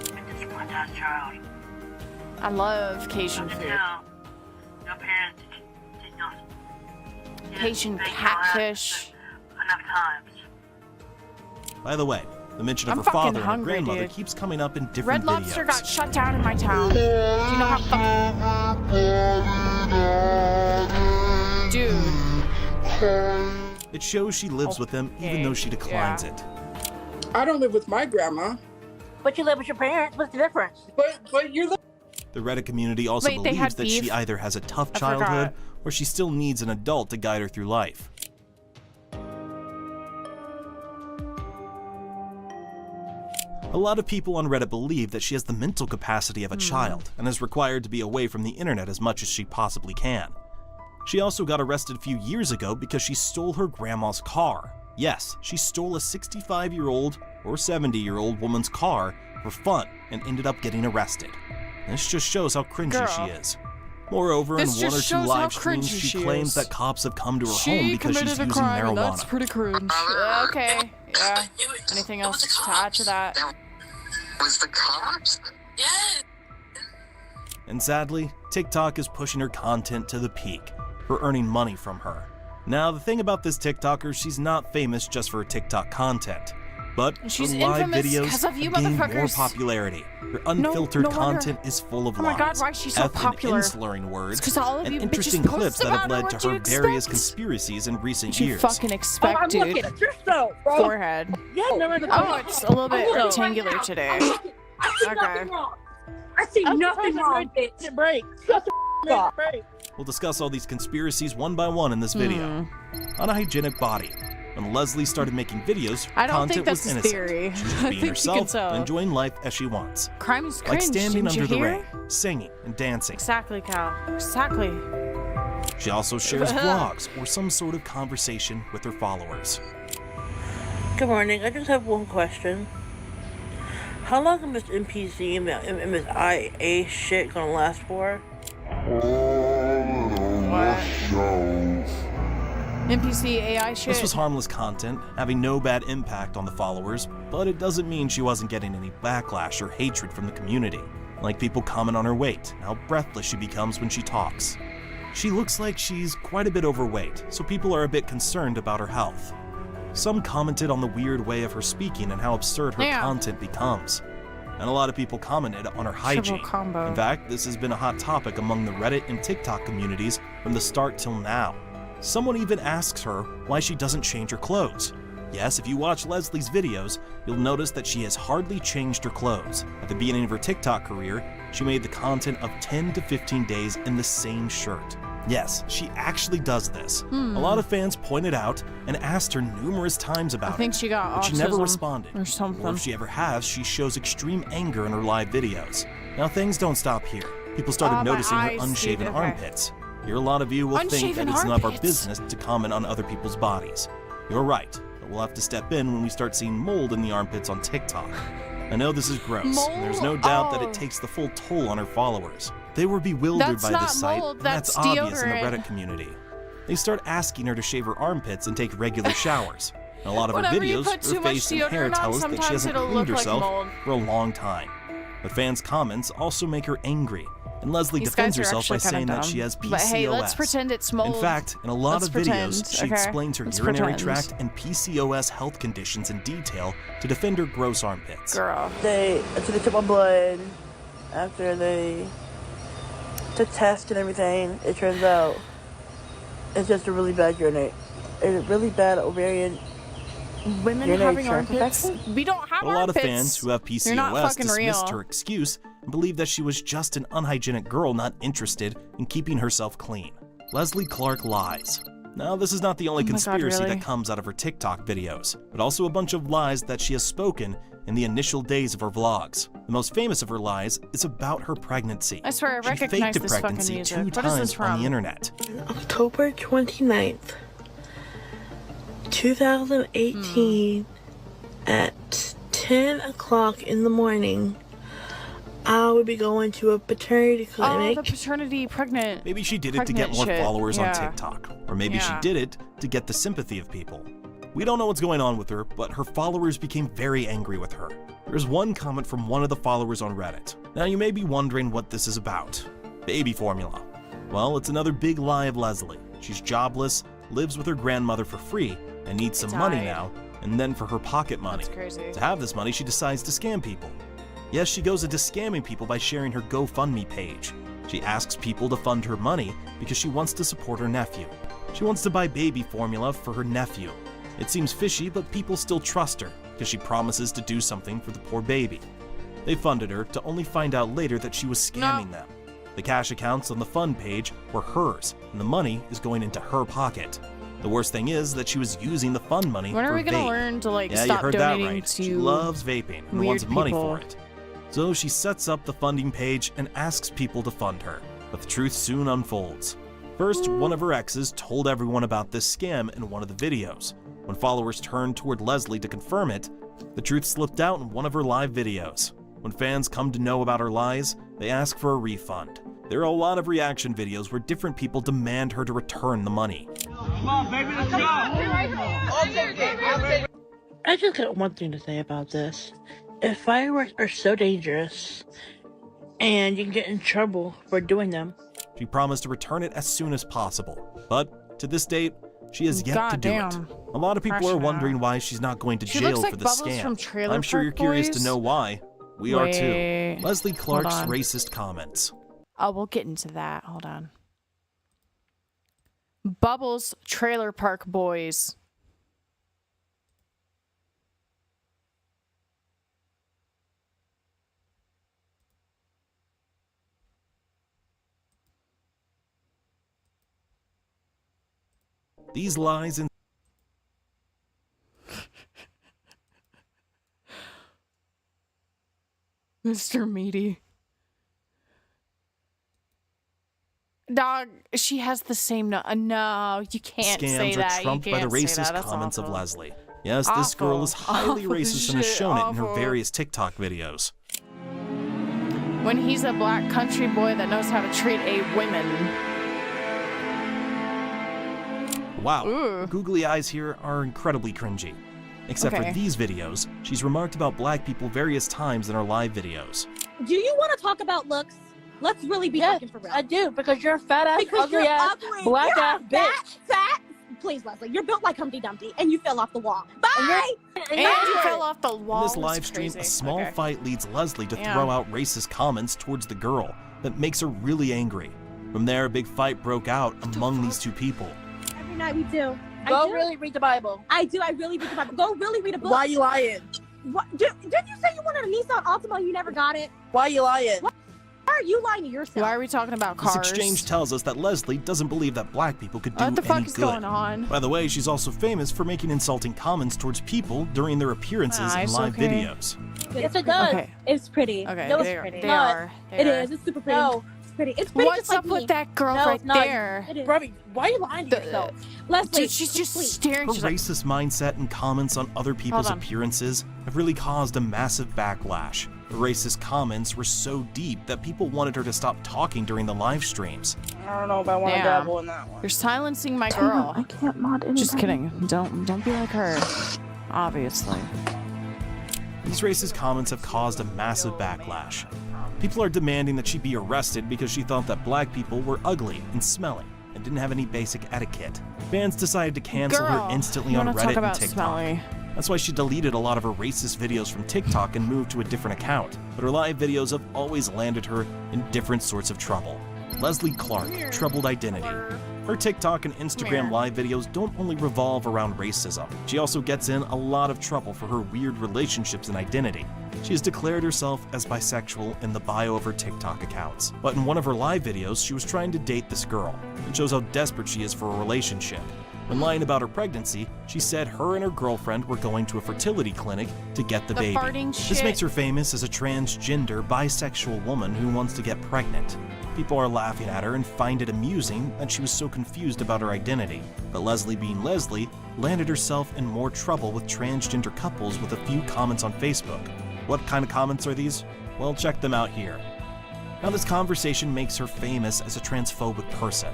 Speaker 1: I love Cajun food.
Speaker 11: Your parents did not.
Speaker 1: Cajun catfish.
Speaker 11: Enough times.
Speaker 23: By the way, the mention of her father and her grandmother keeps coming up in different videos.
Speaker 1: Red Lobster got shut down in my town. Do you know how fucking... Dude.
Speaker 23: It shows she lives with them even though she declines it.
Speaker 6: I don't live with my grandma.
Speaker 11: But you live with your parents. What's the difference?
Speaker 6: But you're
Speaker 23: The Reddit community also believes that she either has a tough childhood or she still needs an adult to guide her through life. A lot of people on Reddit believe that she has the mental capacity of a child and is required to be away from the internet as much as she possibly can. She also got arrested a few years ago because she stole her grandma's car. Yes, she stole a 65-year-old or 70-year-old woman's car for fun and ended up getting arrested. This just shows how cringy she is. Moreover, in one or two live streams, she claims that cops have come to her home because she's using marijuana.
Speaker 1: That's pretty cringe. Okay, yeah. Anything else to add to that?
Speaker 2: Was the cops? Yes.
Speaker 23: And sadly, TikTok is pushing her content to the peak for earning money from her. Now, the thing about this TikToker, she's not famous just for her TikTok content, but her live videos have gained more popularity. Her unfiltered content is full of lies,
Speaker 1: God, why is she so popular?
Speaker 23: and slurring words,
Speaker 1: all of
Speaker 23: and
Speaker 1: you
Speaker 23: interesting
Speaker 1: bitches
Speaker 23: clips that have led to her various conspiracies in recent years.
Speaker 1: Fucking expect, dude. Forehead. Oh, it's a little bit rectangular today. Okay.
Speaker 11: I see nothing wrong. Break. Shut the up.
Speaker 23: We'll discuss all these conspiracies one by one in this video. Unhygienic body. When Leslie started making videos, her content was innocent.
Speaker 1: Theory.
Speaker 23: She was just being herself and enjoying life as she wants.
Speaker 1: Crime is cringe,
Speaker 23: like standing under the
Speaker 1: hear?
Speaker 23: rain, singing and dancing.
Speaker 1: Exactly, Cal. Exactly.
Speaker 23: She also shares vlogs or some sort of conversation with her followers.
Speaker 17: Good morning. I just have one question. How long is this NPC and MSIA shit gonna last for?
Speaker 1: NPC AI shit.
Speaker 23: This was harmless content, having no bad impact on the followers, but it doesn't mean she wasn't getting any backlash or hatred from the community. Like people comment on her weight, how breathless she becomes when she talks. She looks like she's quite a bit overweight, so people are a bit concerned about her health. Some commented on the weird way of her speaking and how absurd her content becomes. And a lot of people commented on her hygiene. In fact, this has been a hot topic among the Reddit and TikTok communities from the start till now. Someone even asks her why she doesn't change her clothes. Yes, if you watch Leslie's videos, you'll notice that she has hardly changed her clothes. At the beginning of her TikTok career, she made the content of 10 to 15 days in the same shirt. Yes, she actually does this. A lot of fans pointed out and asked her numerous times about it,
Speaker 1: she got
Speaker 23: but she never responded.
Speaker 1: Or something.
Speaker 23: Or if she ever has, she shows extreme anger in her live videos. Now things don't stop here. People started noticing her unshaven armpits. Here, a lot of you will think that it's none of our business to comment on other people's bodies. You're right, but we'll have to step in when we start seeing mold in the armpits on TikTok. I know this is gross, and there's no doubt that it takes the full toll on her followers. They were bewildered by this sight, and that's obvious in the Reddit community. They start asking her to shave her armpits and take regular showers. In a lot of her videos, her face and hair tell us that she hasn't cleaned herself for a long time. But fans' comments also make her angry, and Leslie defends herself by saying that she has PCOS.
Speaker 1: But hey, let's pretend it's mold.
Speaker 23: In fact, in a lot of videos, she explains her urinary tract and PCOS health conditions in detail to defend her gross armpits.
Speaker 17: After they took my blood, after they took tests and everything, it turns out it's just a really bad urinary, a really bad ovarian.
Speaker 1: Women having armpits? We don't have
Speaker 23: armpits. A lot of fans who have PCOS dismissed her excuse and believe that she was just an unhygienic girl not interested in keeping herself clean. Leslie Clark lies. Now, this is not the only conspiracy that comes out of her TikTok videos, but also a bunch of lies that she has spoken in the initial days of her vlogs. The most famous of her lies is about her pregnancy.
Speaker 1: I swear, I recognize
Speaker 23: she faked a
Speaker 1: this
Speaker 23: pregnancy
Speaker 1: fucking music.
Speaker 23: 2 times on the internet.
Speaker 17: October 29th, 2018, at 10 o'clock in the morning, I would be going to a paternity clinic.
Speaker 1: Oh, the paternity pregnant.
Speaker 23: Maybe she did it to get more
Speaker 1: shit.
Speaker 23: followers
Speaker 1: Yeah.
Speaker 23: on TikTok. Or maybe she
Speaker 1: Yeah.
Speaker 23: did it to get the sympathy of people. We don't know what's going on with her, but her followers became very angry with her. There's one comment from one of the followers on Reddit. Now you may be wondering what this is about. Baby formula. Well, it's another big lie of Leslie. She's jobless, lives with her grandmother for free, and needs some money now, and then for her pocket money.
Speaker 1: That's crazy.
Speaker 23: To have this money, she decides to scam people. Yes, she goes into scamming people by sharing her GoFundMe page. She asks people to fund her money because she wants to support her nephew. She wants to buy baby formula for her nephew. It seems fishy, but people still trust her because she promises to do something for the poor baby. They funded her to only find out later that she was scamming them. The cash accounts on the fund page were hers, and the money is going into her pocket. The worst thing is that she was using the fund money
Speaker 1: When
Speaker 23: for
Speaker 1: are we gonna
Speaker 23: vape.
Speaker 1: learn to like
Speaker 23: Yeah,
Speaker 1: stop
Speaker 23: you heard that
Speaker 1: donating
Speaker 23: right.
Speaker 1: to
Speaker 23: She loves vaping and
Speaker 1: weird
Speaker 23: wants money
Speaker 1: people.
Speaker 23: for it. So she sets up the funding page and asks people to fund her. But the truth soon unfolds. First, one of her exes told everyone about this scam in one of the videos. When followers turned toward Leslie to confirm it, the truth slipped out in one of her live videos. When fans come to know about her lies, they ask for a refund. There are a lot of reaction videos where different people demand her to return the money.
Speaker 17: Come on, baby, let's go. I just got one thing to say about this. If fireworks are so dangerous, and you can get in trouble for doing them.
Speaker 23: She promised to return it as soon as possible, but to this date, she has yet to do it. A lot of people are wondering why she's not going to
Speaker 1: She
Speaker 23: jail
Speaker 1: looks like
Speaker 23: for the
Speaker 1: Bubbles
Speaker 23: scam.
Speaker 1: from Trailer
Speaker 23: I'm sure
Speaker 1: Park
Speaker 23: you're curious
Speaker 1: Boys.
Speaker 23: to know why. We are too.
Speaker 1: Wait,
Speaker 23: Leslie Clark's
Speaker 1: hold on.
Speaker 23: racist comments.
Speaker 1: Oh, we'll get into that. Hold on. Bubbles Trailer Park Boys.
Speaker 23: These lies and
Speaker 1: Mr. Meaty. Dog, she has the same no, you can't say
Speaker 23: scams
Speaker 1: that.
Speaker 23: are trumped
Speaker 1: You
Speaker 23: by the
Speaker 1: can't say
Speaker 23: racist
Speaker 1: that. That's
Speaker 23: comments of
Speaker 1: awful.
Speaker 23: Leslie. Yes, this girl is highly
Speaker 1: Awful
Speaker 23: racist and has
Speaker 1: shit,
Speaker 23: shown it in her
Speaker 1: awful.
Speaker 23: various TikTok videos.
Speaker 1: When he's a black country boy that knows how to treat a woman.
Speaker 23: Wow, googly eyes here are incredibly cringy. Except
Speaker 4: Okay.
Speaker 23: for these videos, she's remarked about black people various times in her live videos.
Speaker 4: Do you want to talk about looks? Let's really be talking for real.
Speaker 17: I do, because you're a fat ass,
Speaker 4: Because
Speaker 17: ugly
Speaker 4: you're
Speaker 17: ass,
Speaker 4: ugly.
Speaker 17: black
Speaker 4: You're
Speaker 17: ass
Speaker 4: fat,
Speaker 17: bitch.
Speaker 4: fat. Please, Leslie, you're built like Humpty Dumpty, and you fell off the wall. Bye.
Speaker 1: And you fell off the
Speaker 23: In
Speaker 1: wall.
Speaker 23: this
Speaker 1: It's
Speaker 23: live stream,
Speaker 1: crazy.
Speaker 23: a small
Speaker 1: Okay.
Speaker 23: fight leads Leslie to
Speaker 1: Yeah.
Speaker 23: throw out racist comments towards the girl that makes her really angry. From there, a big fight broke out among these two people.
Speaker 4: Every night we do.
Speaker 17: Go really read the Bible.
Speaker 4: I do. I really read the Bible. Go really read a book.
Speaker 17: Why you lying?
Speaker 4: What? Didn't you say you wanted a Nissan Altima and you never got it?
Speaker 17: Why you lying?
Speaker 4: Why are you lying to yourself?
Speaker 1: Why are we talking about
Speaker 23: This
Speaker 1: cars?
Speaker 23: exchange tells us that Leslie doesn't believe that black people could do
Speaker 1: What the
Speaker 23: any
Speaker 1: fuck is
Speaker 23: good.
Speaker 1: going on?
Speaker 23: By the way, she's also famous for making insulting comments towards people during their appearances in
Speaker 1: Nice,
Speaker 23: live
Speaker 1: okay.
Speaker 23: videos.
Speaker 4: Yes, it does.
Speaker 1: Okay.
Speaker 4: It's pretty.
Speaker 1: Okay,
Speaker 4: No,
Speaker 1: they
Speaker 4: it's
Speaker 1: are-
Speaker 4: pretty.
Speaker 1: they
Speaker 4: No,
Speaker 1: are. They
Speaker 4: It
Speaker 1: are.
Speaker 4: is. It's super pretty.
Speaker 17: No.
Speaker 4: It's pretty. It's pretty.
Speaker 1: What's
Speaker 4: just like
Speaker 1: up with
Speaker 4: me.
Speaker 1: that girl
Speaker 4: No,
Speaker 1: right
Speaker 4: it's not.
Speaker 1: there?
Speaker 4: It is.
Speaker 17: Robbie, why are you lying to yourself?
Speaker 4: Leslie,
Speaker 1: Dude, she's just
Speaker 4: please.
Speaker 1: staring.
Speaker 23: Her
Speaker 1: She's like,
Speaker 23: racist mindset and comments on other people's
Speaker 1: on.
Speaker 23: appearances have really caused a massive backlash. The racist comments were so deep that people wanted her to stop talking during the live streams.
Speaker 17: I don't know if I want to
Speaker 1: Damn.
Speaker 17: dabble in that one.
Speaker 1: You're silencing my girl.
Speaker 17: I can't mod anybody.
Speaker 1: Just kidding. Don't be like her. Obviously.
Speaker 23: These racist comments have caused a massive backlash. People are demanding that she be arrested because she thought that black people were ugly and smelly and didn't have any basic etiquette. Fans decided to cancel
Speaker 1: Girl,
Speaker 23: her instantly
Speaker 1: you
Speaker 23: on
Speaker 1: wanna
Speaker 23: Reddit
Speaker 1: talk
Speaker 23: and
Speaker 1: about
Speaker 23: TikTok.
Speaker 1: smelly.
Speaker 23: That's why she deleted a lot of her racist videos from TikTok and moved to a different account. But her live videos have always landed her in different sorts of trouble. Leslie Clark, troubled identity. Her TikTok and Instagram live videos don't only revolve around racism. She also gets in a lot of trouble for her weird relationships and identity. She has declared herself as bisexual in the bio of her TikTok accounts. But in one of her live videos, she was trying to date this girl. It shows how desperate she is for a relationship. When lying about her pregnancy, she said her and her girlfriend were going to a fertility clinic to get the
Speaker 1: The
Speaker 23: baby.
Speaker 1: farting
Speaker 23: This
Speaker 1: shit.
Speaker 23: makes her famous as a transgender, bisexual woman who wants to get pregnant. People are laughing at her and find it amusing that she was so confused about her identity. But Leslie, being Leslie, landed herself in more trouble with transgender couples with a few comments on Facebook. What kind of comments are these? Well, check them out here. Now, this conversation makes her famous as a transphobic person.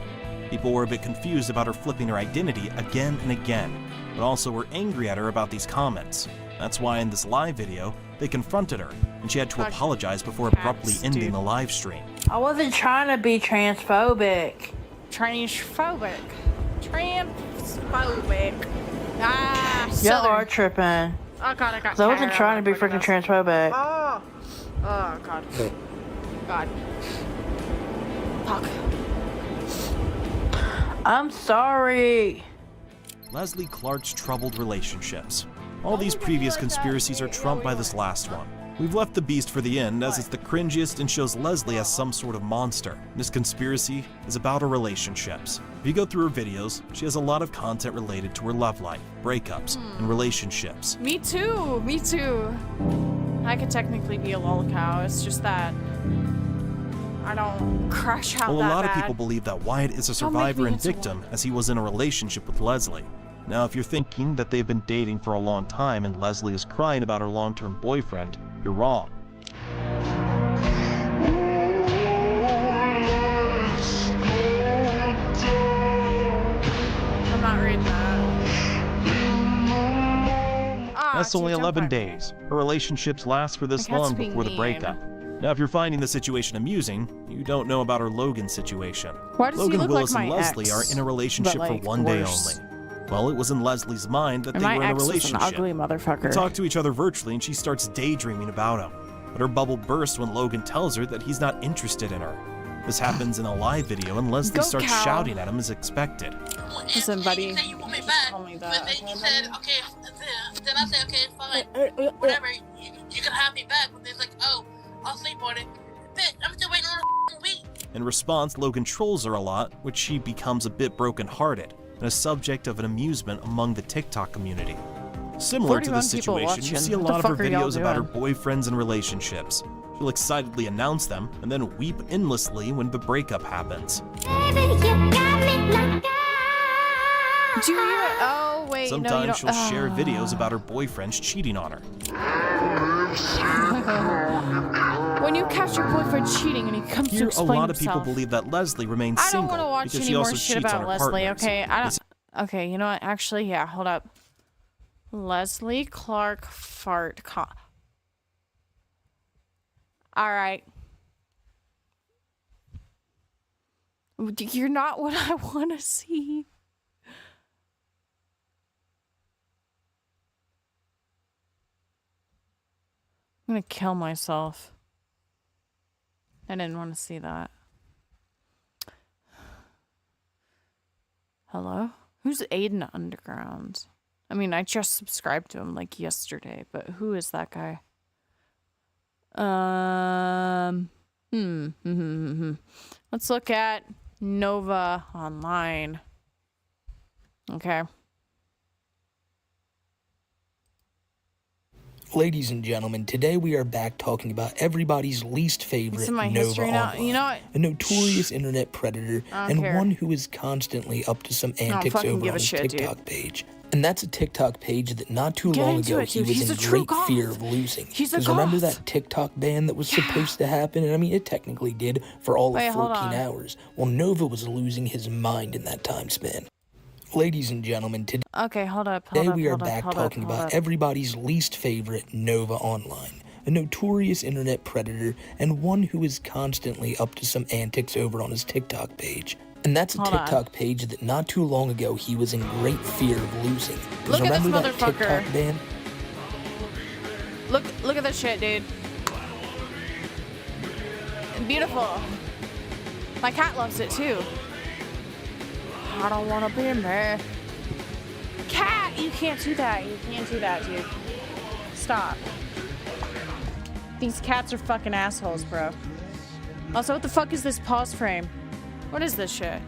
Speaker 23: People were a bit confused about her flipping her identity again and again, but also were angry at her about these comments. That's why in this live video, they confronted her, and she had to apologize before abruptly ending the live stream.
Speaker 17: I wasn't trying to be transphobic.
Speaker 1: Transphobic. Transphobic. Ah,
Speaker 17: Y'all are tripping.
Speaker 1: Oh god, I got
Speaker 17: I wasn't trying to be freaking transphobic.
Speaker 1: Oh god. God. Fuck.
Speaker 17: I'm sorry.
Speaker 23: Leslie Clark's troubled relationships. All these previous conspiracies are trumped by this last one. We've left the beast for the end, as it's the cringiest and shows Leslie as some sort of monster. This conspiracy is about her relationships. If you go through her videos, she has a lot of content related to her love life, breakups, and relationships.
Speaker 1: Me too. I could technically be a lolcow. It's just that I don't crash out
Speaker 23: Well,
Speaker 1: that
Speaker 23: a lot
Speaker 1: bad.
Speaker 23: of people believe that Wyatt is a
Speaker 1: Don't make
Speaker 23: survivor
Speaker 1: me
Speaker 23: and
Speaker 1: into
Speaker 23: victim, as he was in a relationship with Leslie. Now, if you're thinking that they've been dating for a long time and Leslie is crying about her long-term boyfriend, you're wrong.
Speaker 1: I'm not reading that.
Speaker 23: That's only 11 days. Her relationships last for this
Speaker 1: My cat's
Speaker 23: long
Speaker 1: being
Speaker 23: before the
Speaker 1: mean.
Speaker 23: breakup. Now, if you're finding the situation amusing, you don't know about her Logan situation.
Speaker 1: Why does he
Speaker 23: Logan
Speaker 1: look
Speaker 23: Willis
Speaker 1: like
Speaker 23: and
Speaker 1: my
Speaker 23: Leslie
Speaker 1: ex,
Speaker 23: are in a relationship
Speaker 1: but,
Speaker 23: for
Speaker 1: like,
Speaker 23: one day
Speaker 1: worse?
Speaker 23: only. Well, it was in Leslie's mind that
Speaker 1: And
Speaker 23: they
Speaker 1: my
Speaker 23: were in a
Speaker 1: ex was an
Speaker 23: relationship.
Speaker 1: ugly motherfucker.
Speaker 23: They talk to each other virtually and she starts daydreaming about him. But her bubble bursts when Logan tells her that he's not interested in her. This happens in a live video and Leslie starts
Speaker 1: GoatCatto.
Speaker 23: shouting at him as expected.
Speaker 1: Listen, buddy.
Speaker 20: You say you want me back, but then he said, okay, then I said, okay, fine, whatever, you can have me back. But then he's like, oh, I'll sleep on it. Bitch, I'm still waiting on a week.
Speaker 23: In response, Logan trolls her a lot, which she becomes a bit brokenhearted and a subject of an amusement among the TikTok community. Similar to this
Speaker 1: 41 people
Speaker 23: situation, you
Speaker 1: watching.
Speaker 23: see a
Speaker 1: What
Speaker 23: lot
Speaker 1: the
Speaker 23: of her
Speaker 1: fuck are y'all
Speaker 23: videos about her
Speaker 1: doing?
Speaker 23: boyfriends and relationships. She'll excitedly announce them and then weep endlessly when the breakup happens.
Speaker 1: Do you hear it? Oh, wait,
Speaker 23: Sometimes
Speaker 1: no, you don't.
Speaker 23: she'll share videos about her boyfriends cheating on her.
Speaker 1: When you catch your boyfriend cheating and he comes to
Speaker 23: Here, a
Speaker 1: explain
Speaker 23: lot of people
Speaker 1: himself.
Speaker 23: believe that Leslie remains
Speaker 1: I don't
Speaker 23: single
Speaker 1: want to watch
Speaker 23: because
Speaker 1: any
Speaker 23: she
Speaker 1: more
Speaker 23: also
Speaker 1: shit
Speaker 23: cheats on
Speaker 1: about
Speaker 23: her
Speaker 1: Leslie,
Speaker 23: partners.
Speaker 1: okay? Okay, you know what? Actually, yeah, hold up. Leslie Clark fart Alright. You're not what I want to see. I'm gonna kill myself. I didn't want to see that. Hello? Who's Aiden Underground? I mean, I just subscribed to him like yesterday, but who is that guy? Let's look at Nova Online. Okay.
Speaker 5: Ladies and gentlemen, today we are back talking about everybody's least favorite
Speaker 1: my
Speaker 5: Nova
Speaker 1: history now.
Speaker 5: Online,
Speaker 1: You know what?
Speaker 5: a notorious internet predator
Speaker 1: I don't
Speaker 5: and
Speaker 1: care.
Speaker 5: one who is constantly up to some antics
Speaker 1: fucking
Speaker 5: over
Speaker 1: give
Speaker 5: on
Speaker 1: a
Speaker 5: his
Speaker 1: shit, dude.
Speaker 5: TikTok page. And that's a TikTok page that not too
Speaker 1: Get
Speaker 5: long
Speaker 1: into
Speaker 5: ago
Speaker 1: it,
Speaker 5: he
Speaker 1: dude.
Speaker 5: was
Speaker 1: He's
Speaker 5: in
Speaker 1: a true
Speaker 5: great
Speaker 1: goth.
Speaker 5: fear of losing.
Speaker 1: He's a
Speaker 5: Because remember
Speaker 1: goth.
Speaker 5: that TikTok ban that was supposed to happen? And I mean, it technically did for all
Speaker 1: Wait,
Speaker 5: of
Speaker 1: hold
Speaker 5: 14
Speaker 1: on.
Speaker 5: hours. Well, Nova was losing his mind in that time span. Ladies and gentlemen, today
Speaker 1: Okay, hold up.
Speaker 5: we are back talking about everybody's least favorite Nova Online, a notorious internet predator and one who is constantly up to some antics over on his TikTok page. And that's a
Speaker 1: Hold on.
Speaker 5: TikTok page that not too long ago he was in great fear of losing. 'Cause
Speaker 1: Look at this
Speaker 5: remember that
Speaker 1: motherfucker.
Speaker 5: TikTok ban?
Speaker 1: Look at this shit, dude. Beautiful. My cat loves it too. I don't want to be me. Cat, you can't do that. You can't do that, dude. Stop. These cats are fucking assholes, bro. Also, what the fuck is this pause frame? What is this shit?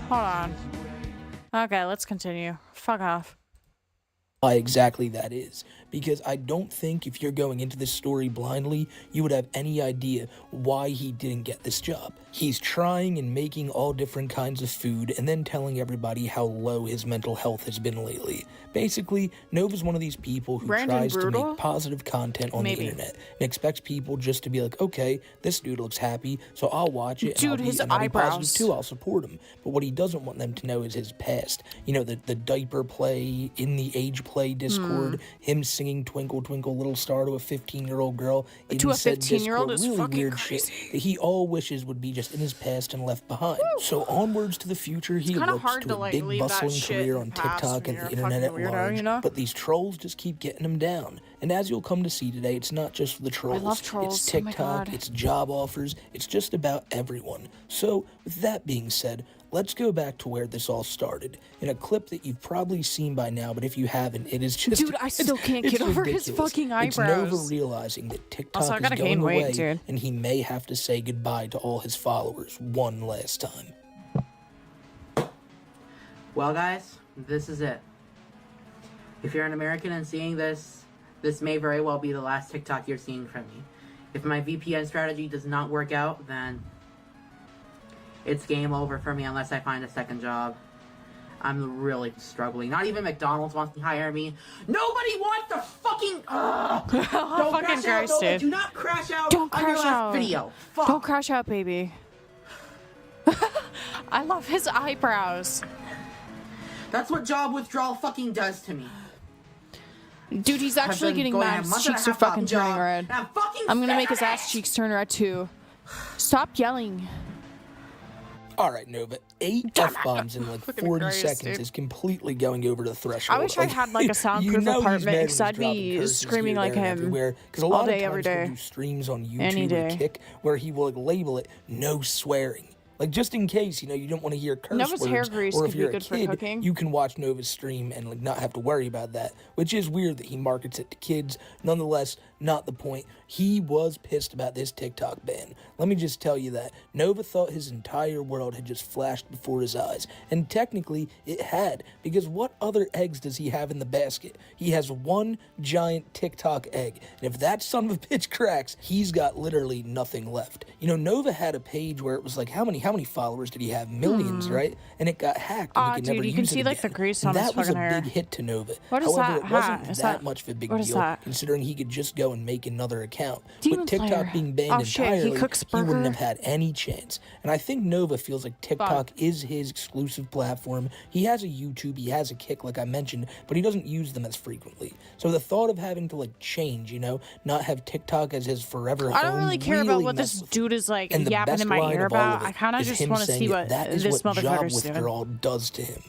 Speaker 1: Hold on. Okay, let's continue. Fuck off.
Speaker 5: why exactly that is, because I don't think if you're going into this story blindly, you would have any idea why he didn't get this job. He's trying and making all different kinds of food and then telling everybody how low his mental health has been lately. Basically, Nova's one of these people who tries to make positive content on the internet and expects people just to be like, okay, this dude looks happy, so I'll watch it, and I'll be positive too, I'll support him. But what he doesn't want them to know is his past. You know, the diaper play, in the age play Discord, him singing Twinkle Twinkle Little Star to a 15-year-old girl in said Discord, really weird shit that he all wishes would be just in his past and left behind. So onwards to the future, he looks to a big bustling career on TikTok and the internet at large, you know? But these trolls just keep getting him down. And as you'll come to see today, it's not just for the trolls.
Speaker 1: I love trolls.
Speaker 5: It's TikTok, it's job offers, it's just about everyone. So with that being said, let's go back to where this all started, in a clip that you've probably seen by now, but if you haven't, it is just...
Speaker 1: Dude, I still can't get over his fucking eyebrows.
Speaker 5: It's Nova realizing that TikTok is going away, and he may have to say goodbye to all his followers one last time.
Speaker 7: Well, guys, this is it. If you're an American and seeing this, this may very well be the last TikTok you're seeing from me. If my VPN strategy does not work out, then it's game over for me unless I find a second job. I'm really struggling. Not even McDonald's wants to hire me. Nobody wants to fucking... Don't crash out, Nova. Do not crash out on your last video. Fuck.
Speaker 1: Don't crash out, baby. I love his eyebrows.
Speaker 7: That's what job withdrawal fucking does to me.
Speaker 1: Dude, he's actually getting mad. His cheeks are fucking turning red. I'm gonna make his ass cheeks turn red too. Stop yelling.
Speaker 5: Alright, Nova, 8 F-bombs in like 40 seconds is completely going over the threshold.
Speaker 1: I wish I had like a soundproof apartment because I'd be screaming like him all day, every day.
Speaker 5: He'll do streams on YouTube
Speaker 1: Any day.
Speaker 5: or Kick where he will like label it no swearing. Like, just in case, you know, you don't want to hear curse
Speaker 1: Nova's
Speaker 5: words,
Speaker 1: hair grease
Speaker 5: or if
Speaker 1: could
Speaker 5: you're
Speaker 1: be
Speaker 5: a
Speaker 1: good for
Speaker 5: kid,
Speaker 1: cooking.
Speaker 5: you can watch Nova's stream and like not have to worry about that, which is weird that he markets it to kids. Nonetheless, not the point. He was pissed about this TikTok ban. Let me just tell you that. Nova thought his entire world had just flashed before his eyes, and technically it had, because what other eggs does he have in the basket? He has one giant TikTok egg, and if that son of a bitch cracks, he's got literally nothing left. You know, Nova had a page where it was like, how many followers did he have? Millions, right? And it got hacked, and he could never use it
Speaker 1: you can see like the grease on his fucking hair.
Speaker 5: That was a big hit to Nova.
Speaker 1: What is
Speaker 5: However,
Speaker 1: that?
Speaker 5: it wasn't that much of a big deal, considering he could just go and make another account. With TikTok being banned entirely, he wouldn't have had any chance. And I think Nova feels like TikTok is his exclusive platform. He has a YouTube, he has a Kick, like I mentioned, but he doesn't use them as frequently. So the thought of having to like change, you know, not have TikTok as his forever home,
Speaker 1: I don't really care about what this dude is like yapping in my ear about. I kind of just want to see what this motherfucker's doing.
Speaker 5: Withdrawal does to him.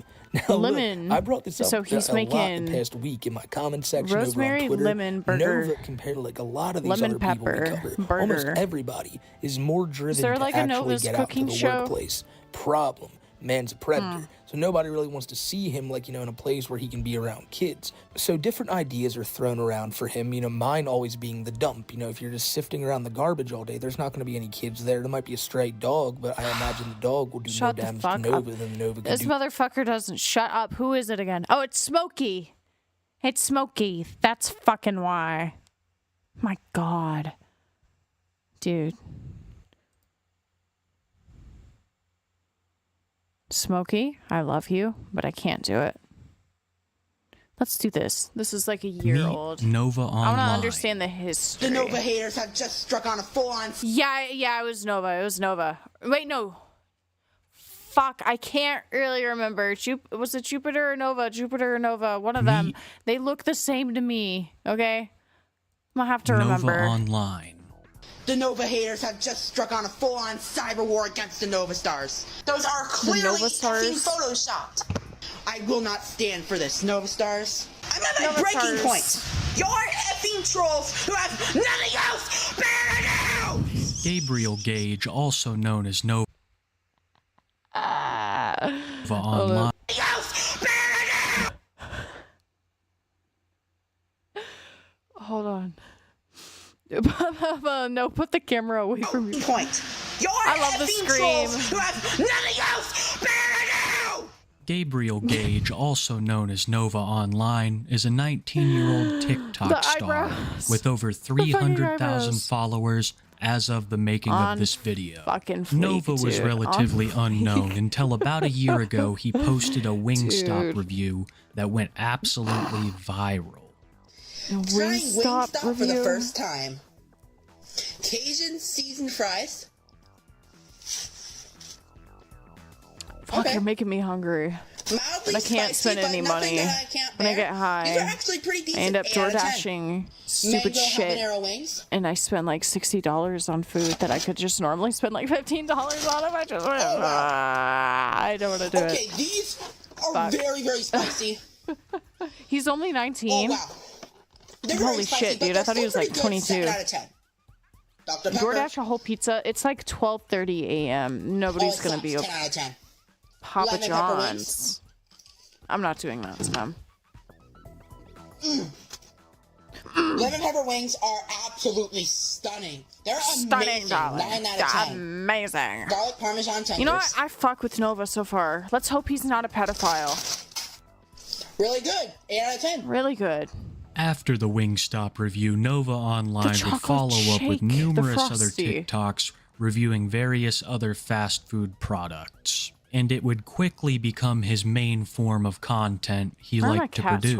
Speaker 5: Now,
Speaker 1: lemon.
Speaker 5: Look, I brought this up
Speaker 1: so he's
Speaker 5: a lot
Speaker 1: making
Speaker 5: the past week in my comment section
Speaker 1: rosemary
Speaker 5: over on Twitter.
Speaker 1: Lemon burger.
Speaker 5: Nova, compared to like a lot of these
Speaker 1: lemon
Speaker 5: other
Speaker 1: pepper
Speaker 5: people we cover,
Speaker 1: burger.
Speaker 5: almost everybody is more driven to
Speaker 1: like a
Speaker 5: actually
Speaker 1: Nova's
Speaker 5: get out to
Speaker 1: cooking
Speaker 5: the
Speaker 1: show?
Speaker 5: workplace. Problem. Man's a predator. So nobody really wants to see him like, you know, in a place where he can be around kids. So different ideas are thrown around for him, you know, mine always being the dump. You know, if you're just sifting around the garbage all day, there's not going to be any kids there. There might be a stray dog, but I imagine the dog will do more damage to Nova than Nova could do.
Speaker 1: This motherfucker doesn't shut up. Who is it again? Oh, it's Smokey. It's Smokey. That's fucking why. My God. Dude. Smokey, I love you, but I can't do it. Let's do this. This is like a year old.
Speaker 8: Nova Online.
Speaker 1: I want to understand the history.
Speaker 7: The Nova haters have just struck on a full-on...
Speaker 1: Yeah, it was Nova. It was Nova. Wait, no. Fuck, I can't really remember. Was it Jupiter or Nova? Jupiter or Nova? One of them. They look the same to me, okay? I'm gonna have to remember.
Speaker 8: Nova Online.
Speaker 7: The Nova haters have just struck on a full-on cyber war against the Nova Stars. Those are clearly effing photoshopped. I will not stand for this, Nova Stars. I'm at my breaking point. You're effing trolls who have nothing else better to do!
Speaker 8: Gabriel Gage, also known as Nova Online.
Speaker 1: Hold on. No, put the camera away from you.
Speaker 7: Point. You're
Speaker 1: I love the scream.
Speaker 7: Who have nothing else better to do!
Speaker 8: Gabriel Gage, also known as Nova Online, is a 19-year-old TikTok star with over 300,000 followers as of the making of this video. Nova was relatively unknown until about a year ago he posted a Wingstop review that went absolutely viral.
Speaker 10: Trying Wingstop for the first time. Cajun seasoned fries.
Speaker 1: Fuck, you're making me hungry. But I can't spend any money. When I get high, I end up door dashing stupid shit, and I spend like $60 on food that I could just normally spend like $15 on if I just. I don't want to do it.
Speaker 10: Okay, these are very, very spicy.
Speaker 1: He's only 19.
Speaker 10: Oh, wow.
Speaker 1: Holy shit, dude! I thought he was like 22.
Speaker 10: 7 out of 10. Dr. Pepper.
Speaker 1: DoorDash a whole pizza. It's like 12:30 a.m. Nobody's gonna be open.
Speaker 10: 10 out of 10.
Speaker 1: Papa
Speaker 10: Lemon pepper
Speaker 1: John's.
Speaker 10: wings.
Speaker 1: I'm not doing that, Sam.
Speaker 10: Lemon pepper wings are absolutely stunning. They're amazing. 9 out of 10.
Speaker 1: Amazing.
Speaker 10: Garlic parmesan tenders.
Speaker 1: You know what? I fuck with Nova so far. Let's hope he's not a pedophile.
Speaker 10: Really good. 8 out of 10.
Speaker 1: Really good.
Speaker 8: After the Wingstop review, Nova Online would follow up with numerous other TikToks reviewing various other fast food products. And it would quickly become his main form of content he liked to produce,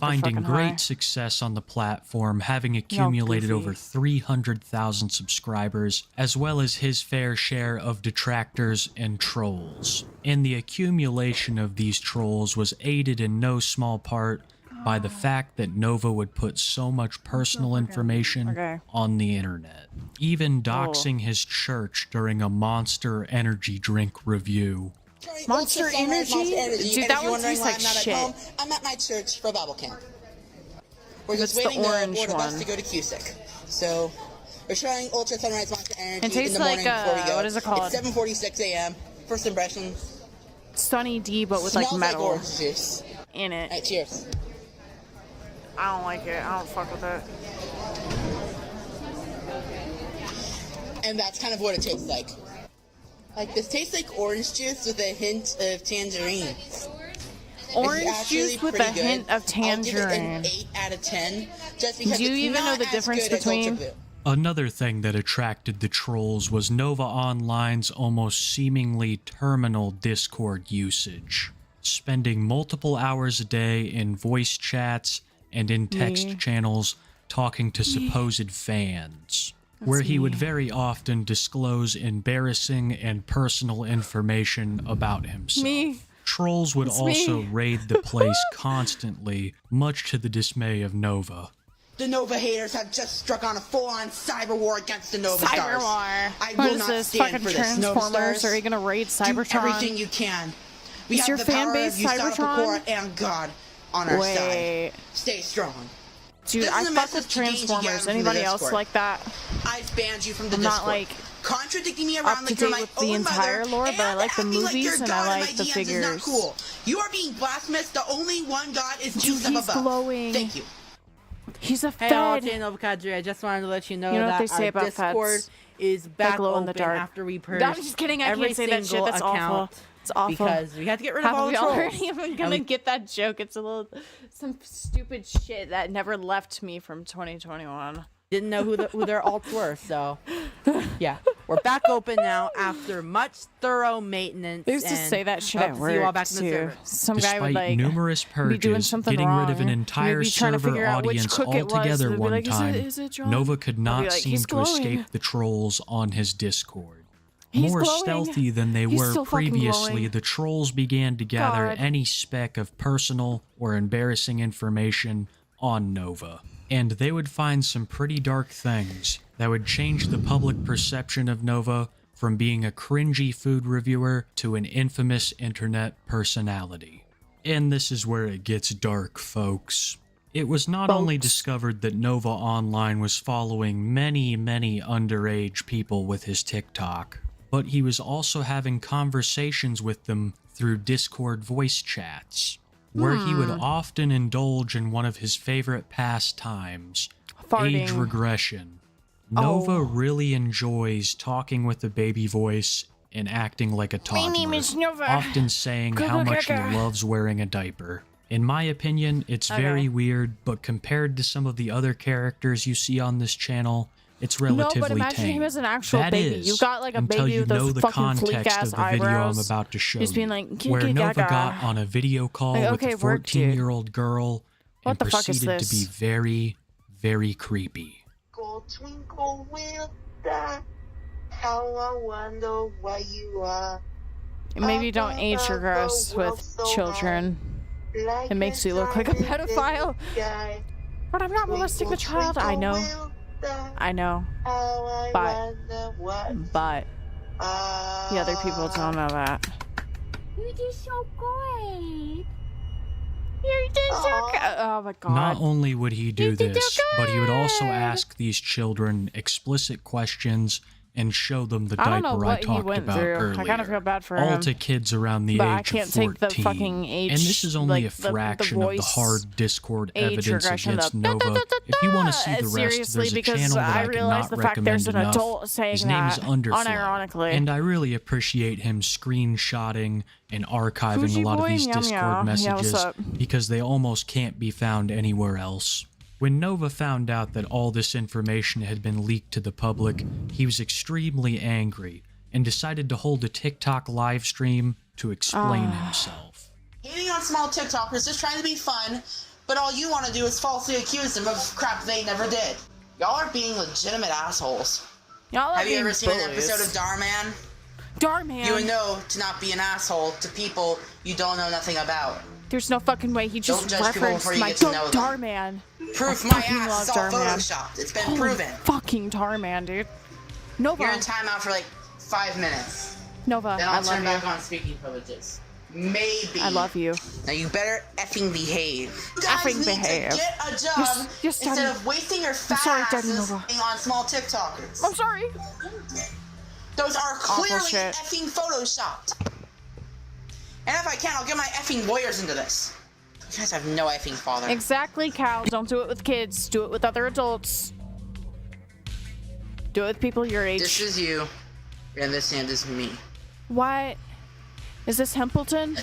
Speaker 8: finding great success on the platform, having accumulated over 300,000 subscribers, as well as his fair share of detractors and trolls. And the accumulation of these trolls was aided in no small part by the fact that Nova would put so much personal information on the internet, even doxing his church during a Monster energy drink review.
Speaker 1: Monster Energy? Dude, that one tastes like shit.
Speaker 10: I'm at my church for Bible camp. We're just
Speaker 1: It's the
Speaker 10: waiting to
Speaker 1: orange
Speaker 10: board a bus
Speaker 1: one.
Speaker 10: to go to Cusick. So we're trying Ultra Sunrise Monster Energy
Speaker 1: It tastes
Speaker 10: in the morning
Speaker 1: like,
Speaker 10: before we go.
Speaker 1: what is it called?
Speaker 10: It's 7:46 a.m. First impressions.
Speaker 1: Sunny D, but with like
Speaker 10: Smells
Speaker 1: metal
Speaker 10: like orange juice.
Speaker 1: in it.
Speaker 10: Alright, cheers.
Speaker 1: I don't like it. I don't fuck with it.
Speaker 10: And that's kind of what it tastes like. Like, this tastes like orange juice with a hint of tangerine.
Speaker 1: Orange juice with a hint of tangerine.
Speaker 10: I'll give it an 8 out of 10. Just because
Speaker 1: Do you
Speaker 10: it's
Speaker 1: even know
Speaker 10: not
Speaker 1: the
Speaker 10: as
Speaker 1: difference
Speaker 10: good as Ultra
Speaker 1: between?
Speaker 10: Blue.
Speaker 8: Another thing that attracted the trolls was Nova Online's almost seemingly terminal Discord usage, spending multiple hours a day in voice chats and in text channels talking to supposed fans, where he would very often disclose embarrassing and personal information about himself. Trolls would also raid the place constantly, much to the dismay of Nova.
Speaker 10: The Nova haters have just struck on a full-on cyber war against the Nova Stars.
Speaker 1: Cyber
Speaker 10: I
Speaker 1: What
Speaker 10: will
Speaker 1: is
Speaker 10: not
Speaker 1: this?
Speaker 10: stand
Speaker 1: Fucking
Speaker 10: for this. Nova
Speaker 1: Transformers?
Speaker 10: Stars,
Speaker 1: Are you gonna raid Cybertron?
Speaker 10: do everything you can. We
Speaker 1: Is
Speaker 10: have
Speaker 1: your
Speaker 10: the
Speaker 1: fan
Speaker 10: power
Speaker 1: base
Speaker 10: of Usada
Speaker 1: Cybertron?
Speaker 10: Pecora and God on our side. Stay strong.
Speaker 1: Dude,
Speaker 10: This
Speaker 1: I
Speaker 10: is a
Speaker 1: fuck
Speaker 10: message
Speaker 1: with
Speaker 10: to Danger
Speaker 1: Transformers.
Speaker 10: Gavin from the
Speaker 1: Anybody else
Speaker 10: Discord.
Speaker 1: like that?
Speaker 10: I've banned you from the
Speaker 1: I'm
Speaker 10: Discord.
Speaker 1: not like
Speaker 10: contradicting me
Speaker 1: up
Speaker 10: around
Speaker 1: to
Speaker 10: like you're
Speaker 1: date
Speaker 10: my
Speaker 1: with the
Speaker 10: own
Speaker 1: entire
Speaker 10: mother,
Speaker 1: lore, but I like the
Speaker 10: acting
Speaker 1: movies
Speaker 10: you're
Speaker 1: and
Speaker 10: God
Speaker 1: I
Speaker 10: in
Speaker 1: like
Speaker 10: my
Speaker 1: the
Speaker 10: DMs
Speaker 1: figures.
Speaker 10: Is not cool. You are being blasphemous. The only one God is Jesus
Speaker 1: he's
Speaker 10: up above.
Speaker 1: glowing.
Speaker 10: Thank you.
Speaker 1: He's a
Speaker 7: Hey, all,
Speaker 1: fed.
Speaker 7: Jane Kadri, I just wanted to let you know
Speaker 1: You know what
Speaker 7: that
Speaker 1: they say
Speaker 7: our
Speaker 1: about
Speaker 7: Discord
Speaker 1: feds?
Speaker 7: is
Speaker 1: They
Speaker 7: back
Speaker 1: glow in
Speaker 7: open
Speaker 1: the dark.
Speaker 7: after we purge
Speaker 1: No, I'm just kidding. I
Speaker 7: every
Speaker 1: can't say that shit.
Speaker 7: single
Speaker 1: That's
Speaker 7: account
Speaker 1: awful. It's awful.
Speaker 7: because we had to get rid of
Speaker 1: Half
Speaker 7: all
Speaker 1: of
Speaker 7: the
Speaker 1: y'all
Speaker 7: trolls.
Speaker 1: aren't even
Speaker 7: And
Speaker 1: gonna
Speaker 7: we-
Speaker 1: get that joke. It's some stupid shit that never left me from 2021.
Speaker 7: Didn't know who their alts were, so yeah, we're back open now after much thorough maintenance.
Speaker 1: They used to
Speaker 7: and
Speaker 1: say that shit
Speaker 7: hope
Speaker 1: at
Speaker 7: to see you all
Speaker 1: work
Speaker 7: back in the
Speaker 1: too.
Speaker 7: server.
Speaker 1: Some guy would
Speaker 8: Despite
Speaker 1: like
Speaker 8: numerous
Speaker 1: be doing
Speaker 8: purges,
Speaker 1: something
Speaker 8: getting
Speaker 1: wrong.
Speaker 8: rid of an entire
Speaker 1: We'd be trying to
Speaker 8: server
Speaker 1: figure out which
Speaker 8: audience
Speaker 1: cook it was.
Speaker 8: altogether
Speaker 1: They'd be
Speaker 8: one
Speaker 1: like,
Speaker 8: time,
Speaker 1: Is it John?
Speaker 8: Nova could
Speaker 1: I'll be
Speaker 8: not
Speaker 1: like,
Speaker 8: seem
Speaker 1: "He's
Speaker 8: to
Speaker 1: glowing."
Speaker 8: escape the trolls on his Discord.
Speaker 1: He's
Speaker 8: More
Speaker 1: glowing.
Speaker 8: stealthy than they
Speaker 1: He's
Speaker 8: were
Speaker 1: still fucking
Speaker 8: previously,
Speaker 1: glowing.
Speaker 8: the trolls began to gather
Speaker 1: God.
Speaker 8: any speck of personal or embarrassing information on Nova. And they would find some pretty dark things that would change the public perception of Nova from being a cringy food reviewer to an infamous internet personality. And this is where it gets dark, folks. It was not only discovered that Nova Online was following many, many underage people with his TikTok, but he was also having conversations with them through Discord voice chats, where he would often indulge in one of his favorite pastimes,
Speaker 1: Farting.
Speaker 8: age regression. Nova really enjoys talking with the baby voice and acting like a toddler,
Speaker 1: My name is Nova.
Speaker 8: often saying how much he loves wearing a diaper. In my opinion, it's very weird, but compared to some of the other characters you see on this channel, it's relatively
Speaker 1: No, but imagine
Speaker 8: tame.
Speaker 1: him as an actual
Speaker 8: That
Speaker 1: baby.
Speaker 8: is,
Speaker 1: You got like a
Speaker 8: until
Speaker 1: baby
Speaker 8: you
Speaker 1: with
Speaker 8: know
Speaker 1: those
Speaker 8: the
Speaker 1: fucking
Speaker 8: context
Speaker 1: fleek-ass
Speaker 8: of the video I'm
Speaker 1: eyebrows.
Speaker 8: about to show
Speaker 1: Just being
Speaker 8: you,
Speaker 1: like,
Speaker 8: where Nova
Speaker 1: gaga.
Speaker 8: got on a video call
Speaker 1: Like,
Speaker 8: with
Speaker 1: okay,
Speaker 8: a
Speaker 1: work, dude.
Speaker 8: 14-year-old girl
Speaker 1: What
Speaker 8: and
Speaker 1: the fuck is
Speaker 8: proceeded to be
Speaker 1: this?
Speaker 8: very, very creepy.
Speaker 2: Twinkle will die. How I wonder why you are.
Speaker 1: Maybe don't age your girls with children. It makes you look like a pedophile. But I'm not molesting a child. I know. I know. But the other people don't know that.
Speaker 13: You did so good.
Speaker 1: You did so good. Oh my god.
Speaker 8: Not only would he do this, but he would also ask these children explicit questions and show them the
Speaker 1: I don't know
Speaker 8: diaper I
Speaker 1: what he
Speaker 8: talked
Speaker 1: went
Speaker 8: about
Speaker 1: through.
Speaker 8: earlier.
Speaker 1: I kind of feel bad for
Speaker 8: All
Speaker 1: him.
Speaker 8: to kids around the
Speaker 1: But I
Speaker 8: age
Speaker 1: can't
Speaker 8: of
Speaker 1: take
Speaker 8: 14.
Speaker 1: the fucking age,
Speaker 8: and this is only
Speaker 1: like,
Speaker 8: a fraction
Speaker 1: the
Speaker 8: of the
Speaker 1: voice
Speaker 8: hard Discord
Speaker 1: age
Speaker 8: evidence
Speaker 1: regression
Speaker 8: against
Speaker 1: of
Speaker 8: Nova. If you want to see the rest,
Speaker 1: seriously,
Speaker 8: there's a
Speaker 1: because
Speaker 8: channel that
Speaker 1: I
Speaker 8: I
Speaker 1: realize
Speaker 8: cannot
Speaker 1: the fact there's
Speaker 8: recommend
Speaker 1: an
Speaker 8: enough.
Speaker 1: adult saying
Speaker 8: His name is
Speaker 1: that,
Speaker 8: Underflow,
Speaker 1: unironically.
Speaker 8: and I really appreciate him screenshotting and archiving
Speaker 1: Fuji
Speaker 8: a lot
Speaker 1: boy,
Speaker 8: of these
Speaker 1: yum,
Speaker 8: Discord
Speaker 1: yum. Yeah, what's
Speaker 8: messages
Speaker 1: up?
Speaker 8: because they almost can't be found anywhere else. When Nova found out that all this information had been leaked to the public, he was extremely angry and decided to hold a TikTok live stream to explain himself.
Speaker 10: Hating on small TikTokers, just trying to be fun, but all you want to do is falsely accuse them of crap they never did. Y'all are being legitimate assholes.
Speaker 1: Y'all
Speaker 10: Have you ever seen an episode of Darman?
Speaker 1: Darman?
Speaker 10: You would know to not be an asshole to people you don't know nothing about.
Speaker 1: There's no fucking way he just
Speaker 10: Don't judge people
Speaker 1: referenced
Speaker 10: before you
Speaker 1: my
Speaker 10: get to know them.
Speaker 1: Darman.
Speaker 10: Proof
Speaker 1: I
Speaker 10: my
Speaker 1: fucking
Speaker 10: ass is
Speaker 1: love
Speaker 10: all
Speaker 1: Darman.
Speaker 10: photoshopped. It's been
Speaker 1: Holy
Speaker 10: proven.
Speaker 1: Fucking Darman, dude. Nova.
Speaker 10: You're in timeout for like 5 minutes.
Speaker 1: Nova,
Speaker 10: Then
Speaker 1: I
Speaker 10: I'll turn
Speaker 1: love
Speaker 10: back on speaking privileges. Maybe.
Speaker 1: I love you.
Speaker 10: Now you better effing behave. You guys
Speaker 1: Effing
Speaker 10: need
Speaker 1: behave.
Speaker 10: to get a job
Speaker 1: Yes,
Speaker 10: instead
Speaker 1: Daddy.
Speaker 10: of wasting your fat
Speaker 1: sorry, Daddy
Speaker 10: asses
Speaker 1: Nova.
Speaker 10: being on small TikTokers.
Speaker 1: I'm sorry.
Speaker 10: Those are clearly
Speaker 1: shit.
Speaker 10: effing photoshopped. And if I can, I'll get my effing lawyers into this. You guys have no effing father.
Speaker 1: Exactly, Cal. Don't do it with kids. Do it with other adults. Do it with people your age.
Speaker 10: This is you, and this hand is me.
Speaker 1: What? Is this Hempleton?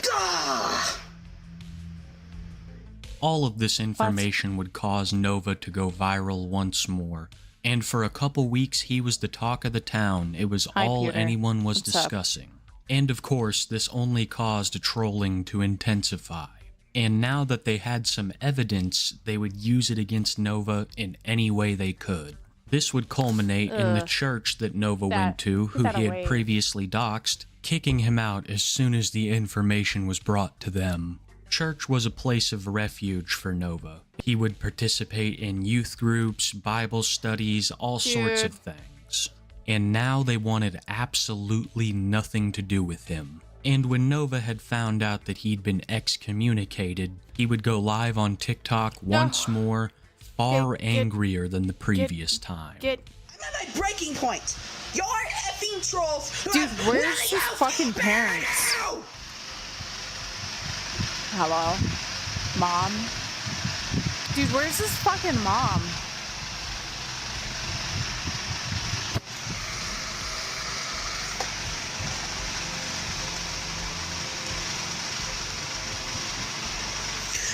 Speaker 8: All of this information would cause Nova to go viral once more, and for a couple weeks he was the talk of the town. It was
Speaker 1: Hi,
Speaker 8: all
Speaker 1: Peter.
Speaker 8: anyone was
Speaker 1: What's up?
Speaker 8: discussing. And of course, this only caused trolling to intensify. And now that they had some evidence, they would use it against Nova in any way they could. This would culminate in the church that Nova went to, who
Speaker 1: that
Speaker 8: he had
Speaker 1: away.
Speaker 8: previously doxed, kicking him out as soon as the information was brought to them. Church was a place of refuge for Nova. He would participate in youth groups, Bible studies, all sorts of things. And now they wanted absolutely nothing to do with him. And when Nova had found out that he'd been excommunicated, he would go live on TikTok once more, far angrier than the previous time.
Speaker 10: I'm at my breaking point. You're effing trolls. who
Speaker 1: Dude,
Speaker 10: have
Speaker 1: where's
Speaker 10: nothing
Speaker 1: his
Speaker 10: else
Speaker 1: fucking
Speaker 10: better
Speaker 1: parents?
Speaker 10: to do.
Speaker 1: Hello? Mom? Dude, where's his fucking mom?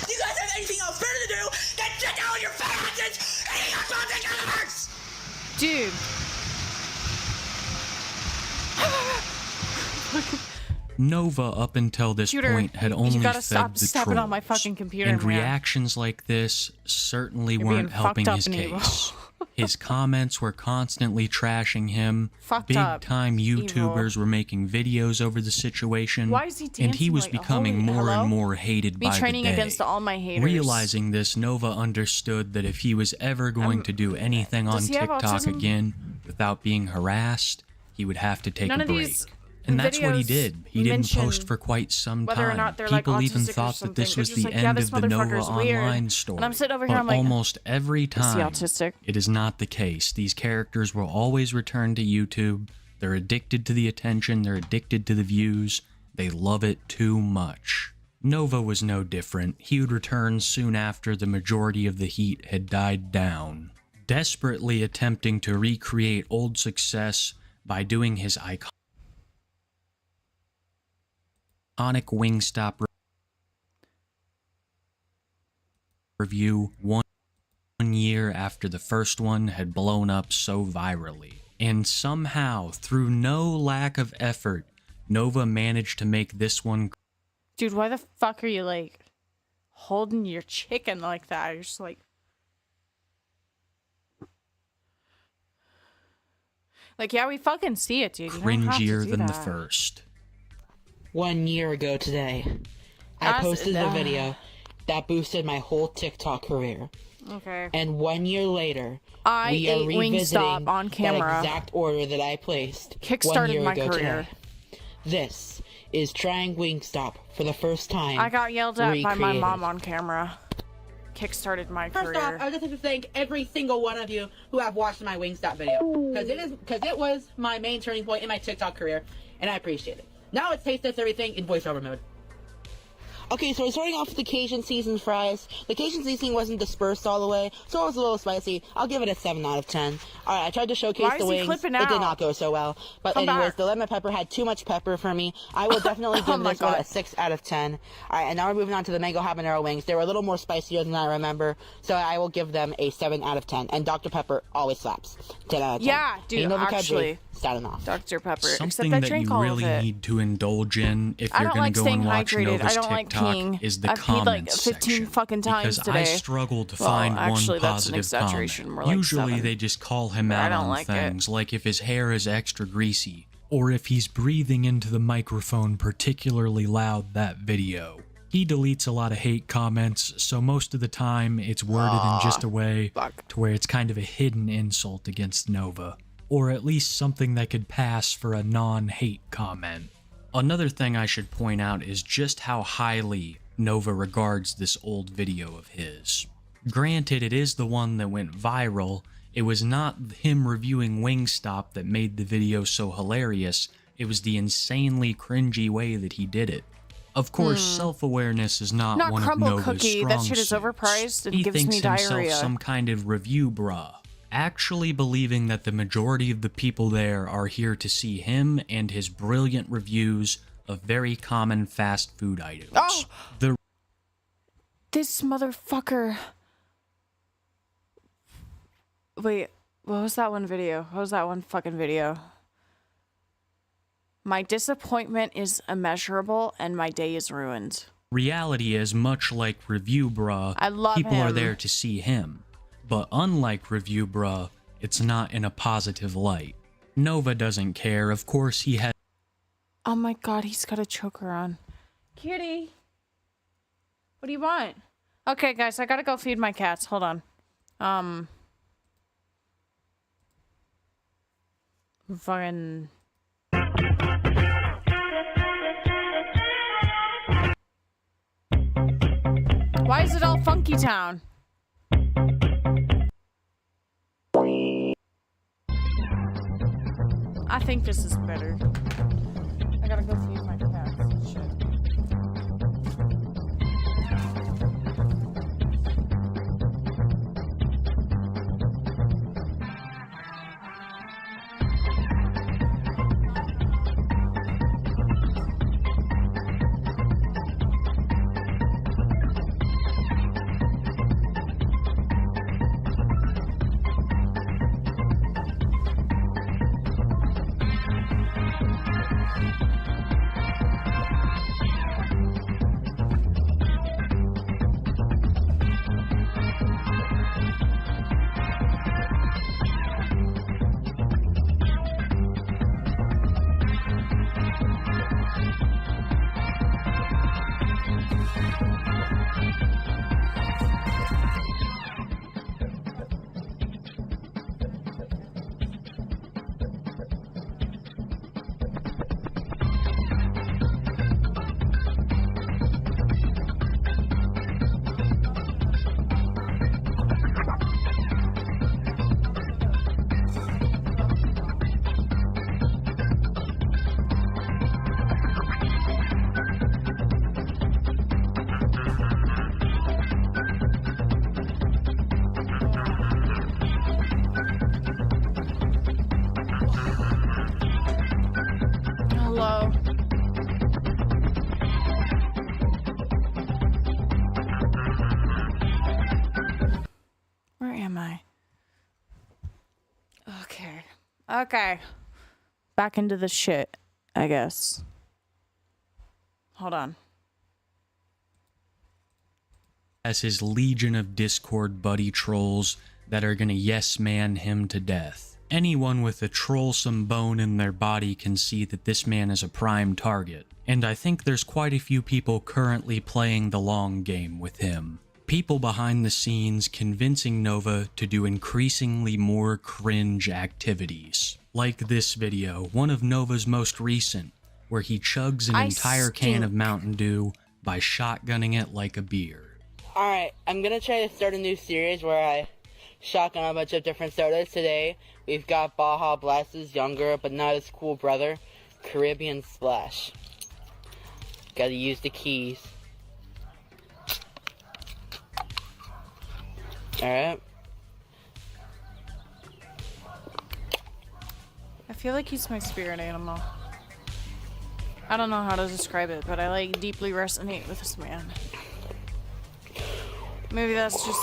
Speaker 10: Do you guys have anything else better to do than check out your fat asses and eat your content universe?
Speaker 1: Dude.
Speaker 8: Nova, up until this
Speaker 1: Computer,
Speaker 8: point, had
Speaker 1: you
Speaker 8: only
Speaker 1: gotta
Speaker 8: fed
Speaker 1: stop
Speaker 8: the
Speaker 1: stepping
Speaker 8: trolls,
Speaker 1: on my fucking computer,
Speaker 8: and
Speaker 1: man.
Speaker 8: reactions like this certainly
Speaker 1: You're
Speaker 8: weren't
Speaker 1: being
Speaker 8: helping
Speaker 1: fucked up
Speaker 8: his
Speaker 1: and evil.
Speaker 8: case. His comments were constantly trashing him.
Speaker 1: Fucked up,
Speaker 8: Big-time YouTubers were making videos over the situation,
Speaker 1: Why is he
Speaker 8: and he
Speaker 1: dancing
Speaker 8: was
Speaker 1: like-
Speaker 8: becoming
Speaker 1: holy-
Speaker 8: more
Speaker 1: hello?
Speaker 8: and more hated
Speaker 1: Me
Speaker 8: by the
Speaker 1: training
Speaker 8: day.
Speaker 1: against all my haters.
Speaker 8: Realizing this, Nova understood that if he was ever going to do anything on
Speaker 1: does he have
Speaker 8: TikTok
Speaker 1: autism?
Speaker 8: again without being harassed, he would have to take
Speaker 1: None
Speaker 8: a
Speaker 1: of
Speaker 8: break.
Speaker 1: these
Speaker 8: And that's what he
Speaker 1: videos
Speaker 8: did. He didn't
Speaker 1: mention
Speaker 8: post for quite some
Speaker 1: whether or
Speaker 8: time.
Speaker 1: not they're, like,
Speaker 8: People even
Speaker 1: autistic or
Speaker 8: thought that this
Speaker 1: something.
Speaker 8: was
Speaker 1: They're just
Speaker 8: the
Speaker 1: like, yeah,
Speaker 8: end
Speaker 1: this
Speaker 8: of the Nova
Speaker 1: motherfucker's weird.
Speaker 8: Online story.
Speaker 1: And I'm sitting over
Speaker 8: but
Speaker 1: here, I'm like,
Speaker 8: almost every
Speaker 1: is he
Speaker 8: time,
Speaker 1: autistic?
Speaker 8: it is not the case. These characters will always return to YouTube. They're addicted to the attention. They're addicted to the views. They love it too much. Nova was no different. He would return soon after the majority of the heat had died down, desperately attempting to recreate old success by doing his iconic iconic Wingstop review 1 year after the first one had blown up so virally. And somehow, through no lack of effort, Nova managed to make this one.
Speaker 1: Dude, why the fuck are you, like, holding your chicken like that? You're just like... Like, yeah, we fucking see it, dude. You don't have to
Speaker 8: Cringier
Speaker 1: do
Speaker 8: than
Speaker 1: that.
Speaker 8: the first.
Speaker 12: 1 year ago today, I posted a video that boosted my whole TikTok career.
Speaker 1: Okay.
Speaker 12: And 1 year later,
Speaker 1: I
Speaker 12: we are
Speaker 1: ate
Speaker 12: revisiting
Speaker 1: Wingstop on camera.
Speaker 12: that exact order that I placed 1
Speaker 1: Kickstarted
Speaker 12: year
Speaker 1: my
Speaker 12: ago
Speaker 1: career.
Speaker 12: today. This is trying Wingstop for the first time.
Speaker 1: I got yelled at by my
Speaker 12: recreated.
Speaker 1: mom on camera. Kickstarted my
Speaker 7: First
Speaker 1: career.
Speaker 7: off, I just have to thank every single one of you who have watched my Wingstop video, because it was my main turning point in my TikTok career, and I appreciate it. Now let's taste test everything in voiceover mode. Okay, so we're starting off with the Cajun seasoned fries. The Cajun seasoning wasn't dispersed all the way, so it was a little spicy. I'll give it a 7 out of 10. Alright, I tried to showcase
Speaker 1: Why
Speaker 7: the
Speaker 1: is he
Speaker 7: wings.
Speaker 1: clipping
Speaker 7: It did
Speaker 1: out?
Speaker 7: not go so well. But
Speaker 1: Come
Speaker 7: anyways,
Speaker 1: back.
Speaker 7: the lemon pepper had too much pepper for me. I will definitely
Speaker 1: Oh
Speaker 7: give
Speaker 1: my
Speaker 7: this one
Speaker 1: God.
Speaker 7: a 6 out of 10. Alright, and now we're moving on to the mango habanero wings. They were a little more spicier than I remember, so I will give them a 7 out of 10. And Dr. Pepper always slaps. 10 out of 10.
Speaker 1: Yeah, dude,
Speaker 7: Ain't no vocabulary,
Speaker 1: actually.
Speaker 7: starting off.
Speaker 1: Dr. Pepper.
Speaker 8: Something
Speaker 1: Except I
Speaker 8: that
Speaker 1: drink
Speaker 8: you
Speaker 1: all
Speaker 8: really
Speaker 1: of it.
Speaker 8: need to indulge in if
Speaker 1: I
Speaker 8: you're
Speaker 1: don't
Speaker 8: going
Speaker 1: like
Speaker 8: to go
Speaker 1: staying
Speaker 8: and watch
Speaker 1: hydrated.
Speaker 8: Nova's
Speaker 1: I don't like
Speaker 8: TikTok
Speaker 1: peeing.
Speaker 8: is the
Speaker 1: I've peed like
Speaker 8: comments
Speaker 1: 15
Speaker 8: section.
Speaker 1: fucking times
Speaker 8: Because
Speaker 1: today.
Speaker 8: I struggle to
Speaker 1: Well,
Speaker 8: find
Speaker 1: actually,
Speaker 8: one
Speaker 1: that's an
Speaker 8: positive
Speaker 1: exaggeration.
Speaker 8: comment.
Speaker 1: More like
Speaker 8: Usually
Speaker 1: 7.
Speaker 8: they just call him
Speaker 1: I
Speaker 8: out
Speaker 1: don't
Speaker 8: on
Speaker 1: like it.
Speaker 8: things, like if his hair is extra greasy, or if he's breathing into the microphone particularly loud that video. He deletes a lot of hate comments, so most of the time it's worded in just a way to where it's kind of a hidden insult against Nova, or at least something that could pass for a non-hate comment. Another thing I should point out is just how highly Nova regards this old video of his. Granted, it is the one that went viral. It was not him reviewing Wingstop that made the video so hilarious. It was the insanely cringy way that he did it. Of course, self-awareness is not one of
Speaker 1: Crumble
Speaker 8: Nova's
Speaker 1: Cookie.
Speaker 8: strong
Speaker 1: That shit is
Speaker 8: suits.
Speaker 1: overpriced and
Speaker 8: He
Speaker 1: gives
Speaker 8: thinks
Speaker 1: me
Speaker 8: himself
Speaker 1: diarrhea.
Speaker 8: some kind of review bruh, actually believing that the majority of the people there are here to see him and his brilliant reviews of very common fast food items.
Speaker 1: Oh!
Speaker 8: The
Speaker 1: This motherfucker. Wait, what was that one video? What was that one fucking video? My disappointment is immeasurable and my day is ruined.
Speaker 8: reality is, much like Review Bruh,
Speaker 1: I love
Speaker 8: people are
Speaker 1: him.
Speaker 8: there to see him. But unlike Review Bruh, it's not in a positive light. Nova doesn't care. Of course, he has.
Speaker 1: Oh my god, he's got a choker on. Kitty! What do you want? Okay, guys, I gotta go feed my cats. Hold on. Fucking... Why is it all Funky Town? I think this is better. I gotta go feed my cats. Shit. Okay. Back into the shit, I guess. Hold on.
Speaker 8: As his legion of Discord buddy trolls that are gonna yes man him to death. Anyone with a trollsome bone in their body can see that this man is a prime target, and I think there's quite a few people currently playing the long game with him. People behind the scenes convincing Nova to do increasingly more cringe activities. Like this video, one of Nova's most recent, where he chugs an entire can of Mountain Dew by shotgunning it like a beer.
Speaker 12: Alright, I'm gonna try to start a new series where I shotgun a bunch of different sodas. Today, we've got Baja Blast's younger but not as cool brother, Caribbean Splash. Gotta use the keys. Alright.
Speaker 1: I feel like he's my spirit animal. I don't know how to describe it, but I like deeply resonate with this man. Maybe that's just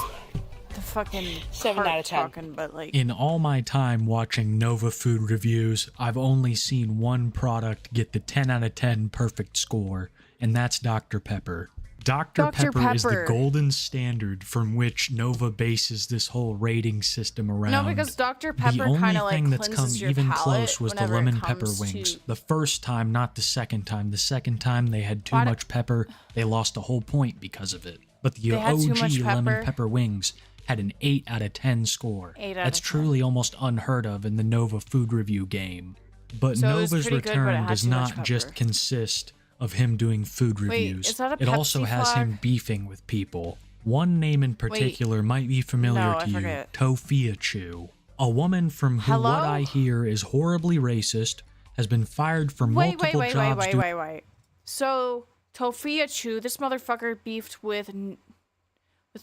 Speaker 1: the fucking
Speaker 12: 7 out of 10.
Speaker 1: talking, but like
Speaker 8: In all my time watching Nova food reviews, I've only seen one product get the 10 out of 10 perfect score, and that's Dr. Pepper. Dr. Pepper is the golden standard from which Nova bases this whole rating system around.
Speaker 1: No, because Dr. Pepper kind of like
Speaker 8: thing that's come
Speaker 1: cleanses your
Speaker 8: even
Speaker 1: palate
Speaker 8: close was the
Speaker 1: whenever it
Speaker 8: lemon pepper
Speaker 1: comes
Speaker 8: wings.
Speaker 1: to-
Speaker 8: The first time, not the second time. The second time they had too much pepper, they lost a whole point because of it. But the
Speaker 1: They had too much
Speaker 8: OG lemon
Speaker 1: pepper.
Speaker 8: pepper wings had an 8 out of 10 score.
Speaker 1: 8 out
Speaker 8: That's
Speaker 1: of 10.
Speaker 8: truly almost unheard of in the Nova food review game. But
Speaker 1: So it was
Speaker 8: Nova's
Speaker 1: pretty good, but it
Speaker 8: return
Speaker 1: had
Speaker 8: does
Speaker 1: too much
Speaker 8: not just
Speaker 1: pepper.
Speaker 8: consist of him doing food
Speaker 1: Wait,
Speaker 8: reviews.
Speaker 1: is that a
Speaker 8: It also
Speaker 1: Pepsi
Speaker 8: has him
Speaker 1: flag?
Speaker 8: beefing with people. One name in particular might be familiar
Speaker 1: No,
Speaker 8: to
Speaker 1: I
Speaker 8: you,
Speaker 1: forget.
Speaker 8: Tophia Chu. A woman from who
Speaker 1: Hello?
Speaker 8: what I hear is horribly racist, has been fired from multiple jobs due
Speaker 1: Wait. So Tophia Chu, this motherfucker beefed with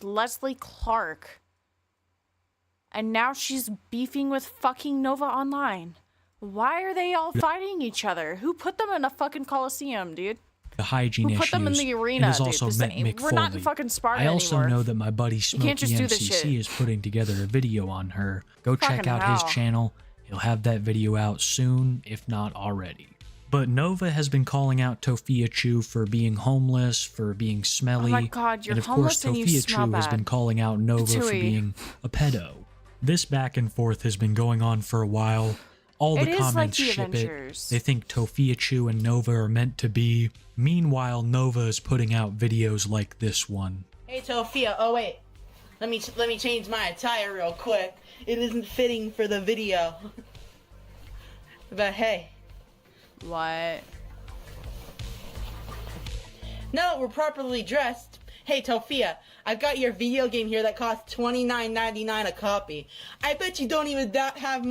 Speaker 1: Leslie Clark, and now she's beefing with fucking Nova Online. Why are they all fighting each other? Who put them in a fucking coliseum, dude?
Speaker 8: the hygiene
Speaker 1: Who put
Speaker 8: issues.
Speaker 1: them in the arena,
Speaker 8: and has
Speaker 1: dude?
Speaker 8: also
Speaker 1: This
Speaker 8: met
Speaker 1: ain't-
Speaker 8: Mick
Speaker 1: we're not in
Speaker 8: Foley.
Speaker 1: fucking Sparta
Speaker 8: I also
Speaker 1: anymore.
Speaker 8: know that my buddy Smokey
Speaker 1: can't just do this
Speaker 8: MCC
Speaker 1: shit.
Speaker 8: is putting together a video on her. Go check
Speaker 1: Fucking
Speaker 8: out his
Speaker 1: hell.
Speaker 8: channel. He'll have that video out soon, if not already. But Nova has been calling out Tophia Chu for being homeless, for being smelly.
Speaker 1: Oh my God, you're
Speaker 8: and of
Speaker 1: homeless
Speaker 8: course,
Speaker 1: and you
Speaker 8: Tophia
Speaker 1: smell
Speaker 8: Chu has
Speaker 1: bad.
Speaker 8: been calling out Nova for
Speaker 1: Tui.
Speaker 8: being a pedo. This back and forth has been going on for a while. All
Speaker 1: It
Speaker 8: the
Speaker 1: is like
Speaker 8: comments
Speaker 1: the
Speaker 8: ship
Speaker 1: Avengers.
Speaker 8: it. They think Tophia Chu and Nova are meant to be. Meanwhile, Nova is putting out videos like this one.
Speaker 12: Hey, Tophia. Oh wait, let me change my attire real quick. It isn't fitting for the video. But hey.
Speaker 1: What?
Speaker 12: No, we're properly dressed. Hey, Tophia, I've got your video game here that costs $29.99 a copy. I bet you don't even have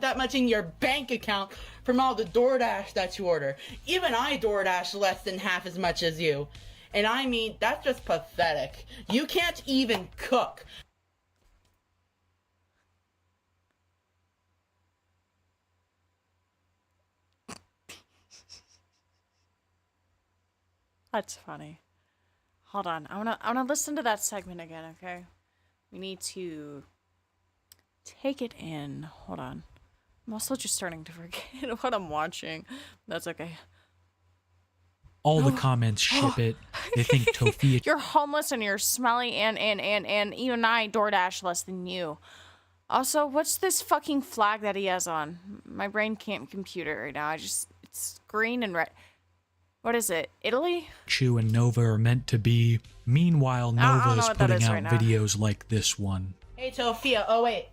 Speaker 12: that much in your bank account from all the DoorDash that you order. Even I DoorDash less than half as much as you. And I mean, that's just pathetic. You can't even cook.
Speaker 1: That's funny. Hold on. I wanna listen to that segment again, okay? We need to take it in. Hold on. I'm also just starting to forget what I'm watching. That's okay.
Speaker 8: All the comments ship it. They think Tophia
Speaker 1: You're homeless and you're smelly and even I DoorDash less than you. Also, what's this fucking flag that he has on? My brain can't compute it right now. It's green and red. What is it? Italy?
Speaker 8: Chu and Nova are meant to be. Meanwhile,
Speaker 1: I don't
Speaker 8: Nova
Speaker 1: know
Speaker 8: is
Speaker 1: what that
Speaker 8: putting
Speaker 1: is
Speaker 8: out
Speaker 1: right now.
Speaker 8: videos like this one.
Speaker 12: Hey, Tophia. Oh wait,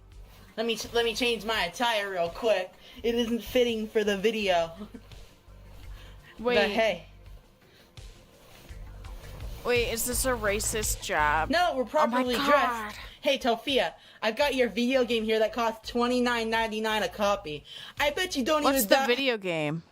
Speaker 12: let me change my attire real quick. It isn't fitting for the video.
Speaker 1: Wait.
Speaker 12: But hey.
Speaker 1: Wait, is this a racist jab?
Speaker 12: No, we're properly
Speaker 1: oh my
Speaker 12: dressed.
Speaker 1: God.
Speaker 12: Hey, Tophia, I've got your video game here that costs $29.99 a copy. I bet you don't
Speaker 1: What's
Speaker 12: even
Speaker 1: the video game?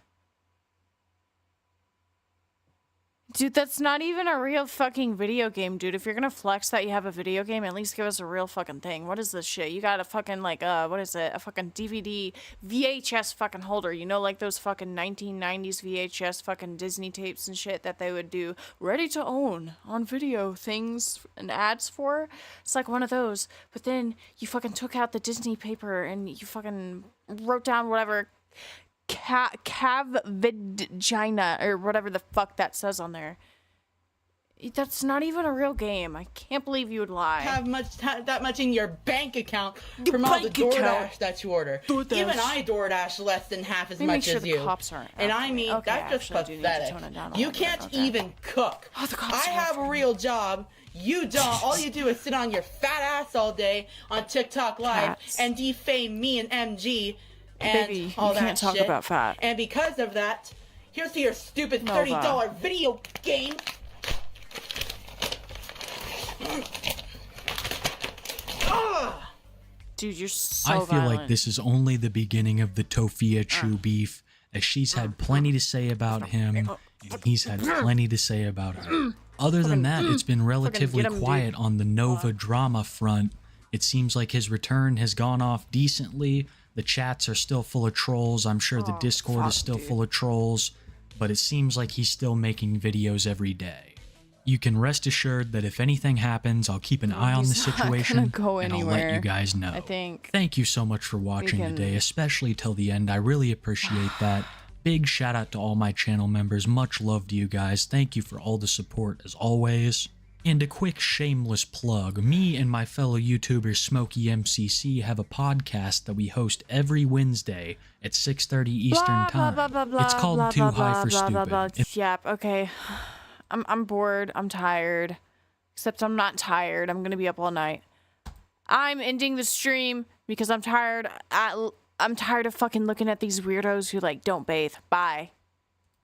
Speaker 1: Dude, that's not even a real fucking video game, dude. If you're gonna flex that you have a video game, at least give us a real fucking thing. What is this shit? You got a fucking, like, what is it? A fucking DVD, VHS fucking holder. You know, like those fucking 1990s VHS fucking Disney tapes and shit that they would do ready to own on video things and ads for? It's like one of those. But then you fucking took out the Disney paper and you fucking wrote down whatever cavvagina or whatever the fuck that says on there. That's not even a real game. I can't believe you would lie.
Speaker 12: Have that much in your bank account from all the DoorDash that you order. Even I DoorDash less than half as much as you.
Speaker 1: Cops aren't
Speaker 12: and I mean, that's just pathetic. You can't even cook. I have a real job. You don't. All you do is sit on your fat ass all day on TikTok Live and defame me and MG and
Speaker 1: Baby,
Speaker 12: all
Speaker 1: you
Speaker 12: that
Speaker 1: can't talk
Speaker 12: shit.
Speaker 1: about fat.
Speaker 12: And because of that, here's to your stupid $30 video game.
Speaker 1: Dude, you're so
Speaker 8: I feel
Speaker 1: violent.
Speaker 8: like this is only the beginning of the Tophia Chu beef, as she's had plenty to say about him, and he's had plenty to say about her. Other than that, it's been relatively quiet on the Nova drama front. It seems like his return has gone off decently. The chats are still full of trolls. I'm sure the Discord is still full of trolls, but it seems like he's still making videos every day. You can rest assured that if anything happens, I'll keep an eye on the situation, and I'll let you guys know.
Speaker 1: I think.
Speaker 8: Thank you so much for watching today, especially till the end. I really appreciate that. Big shout out to all my channel members. Much love to you guys. Thank you for all the support as always. And a quick shameless plug. Me and my fellow YouTuber Smokey MCC have a podcast that we host every Wednesday at 6:30 Eastern Time. It's called Too High for Stupid.
Speaker 1: Yep, okay. I'm bored. I'm tired. Except I'm not tired. I'm gonna be up all night. I'm ending the stream because I'm tired. I'm tired of fucking looking at these weirdos who like don't bathe. Bye.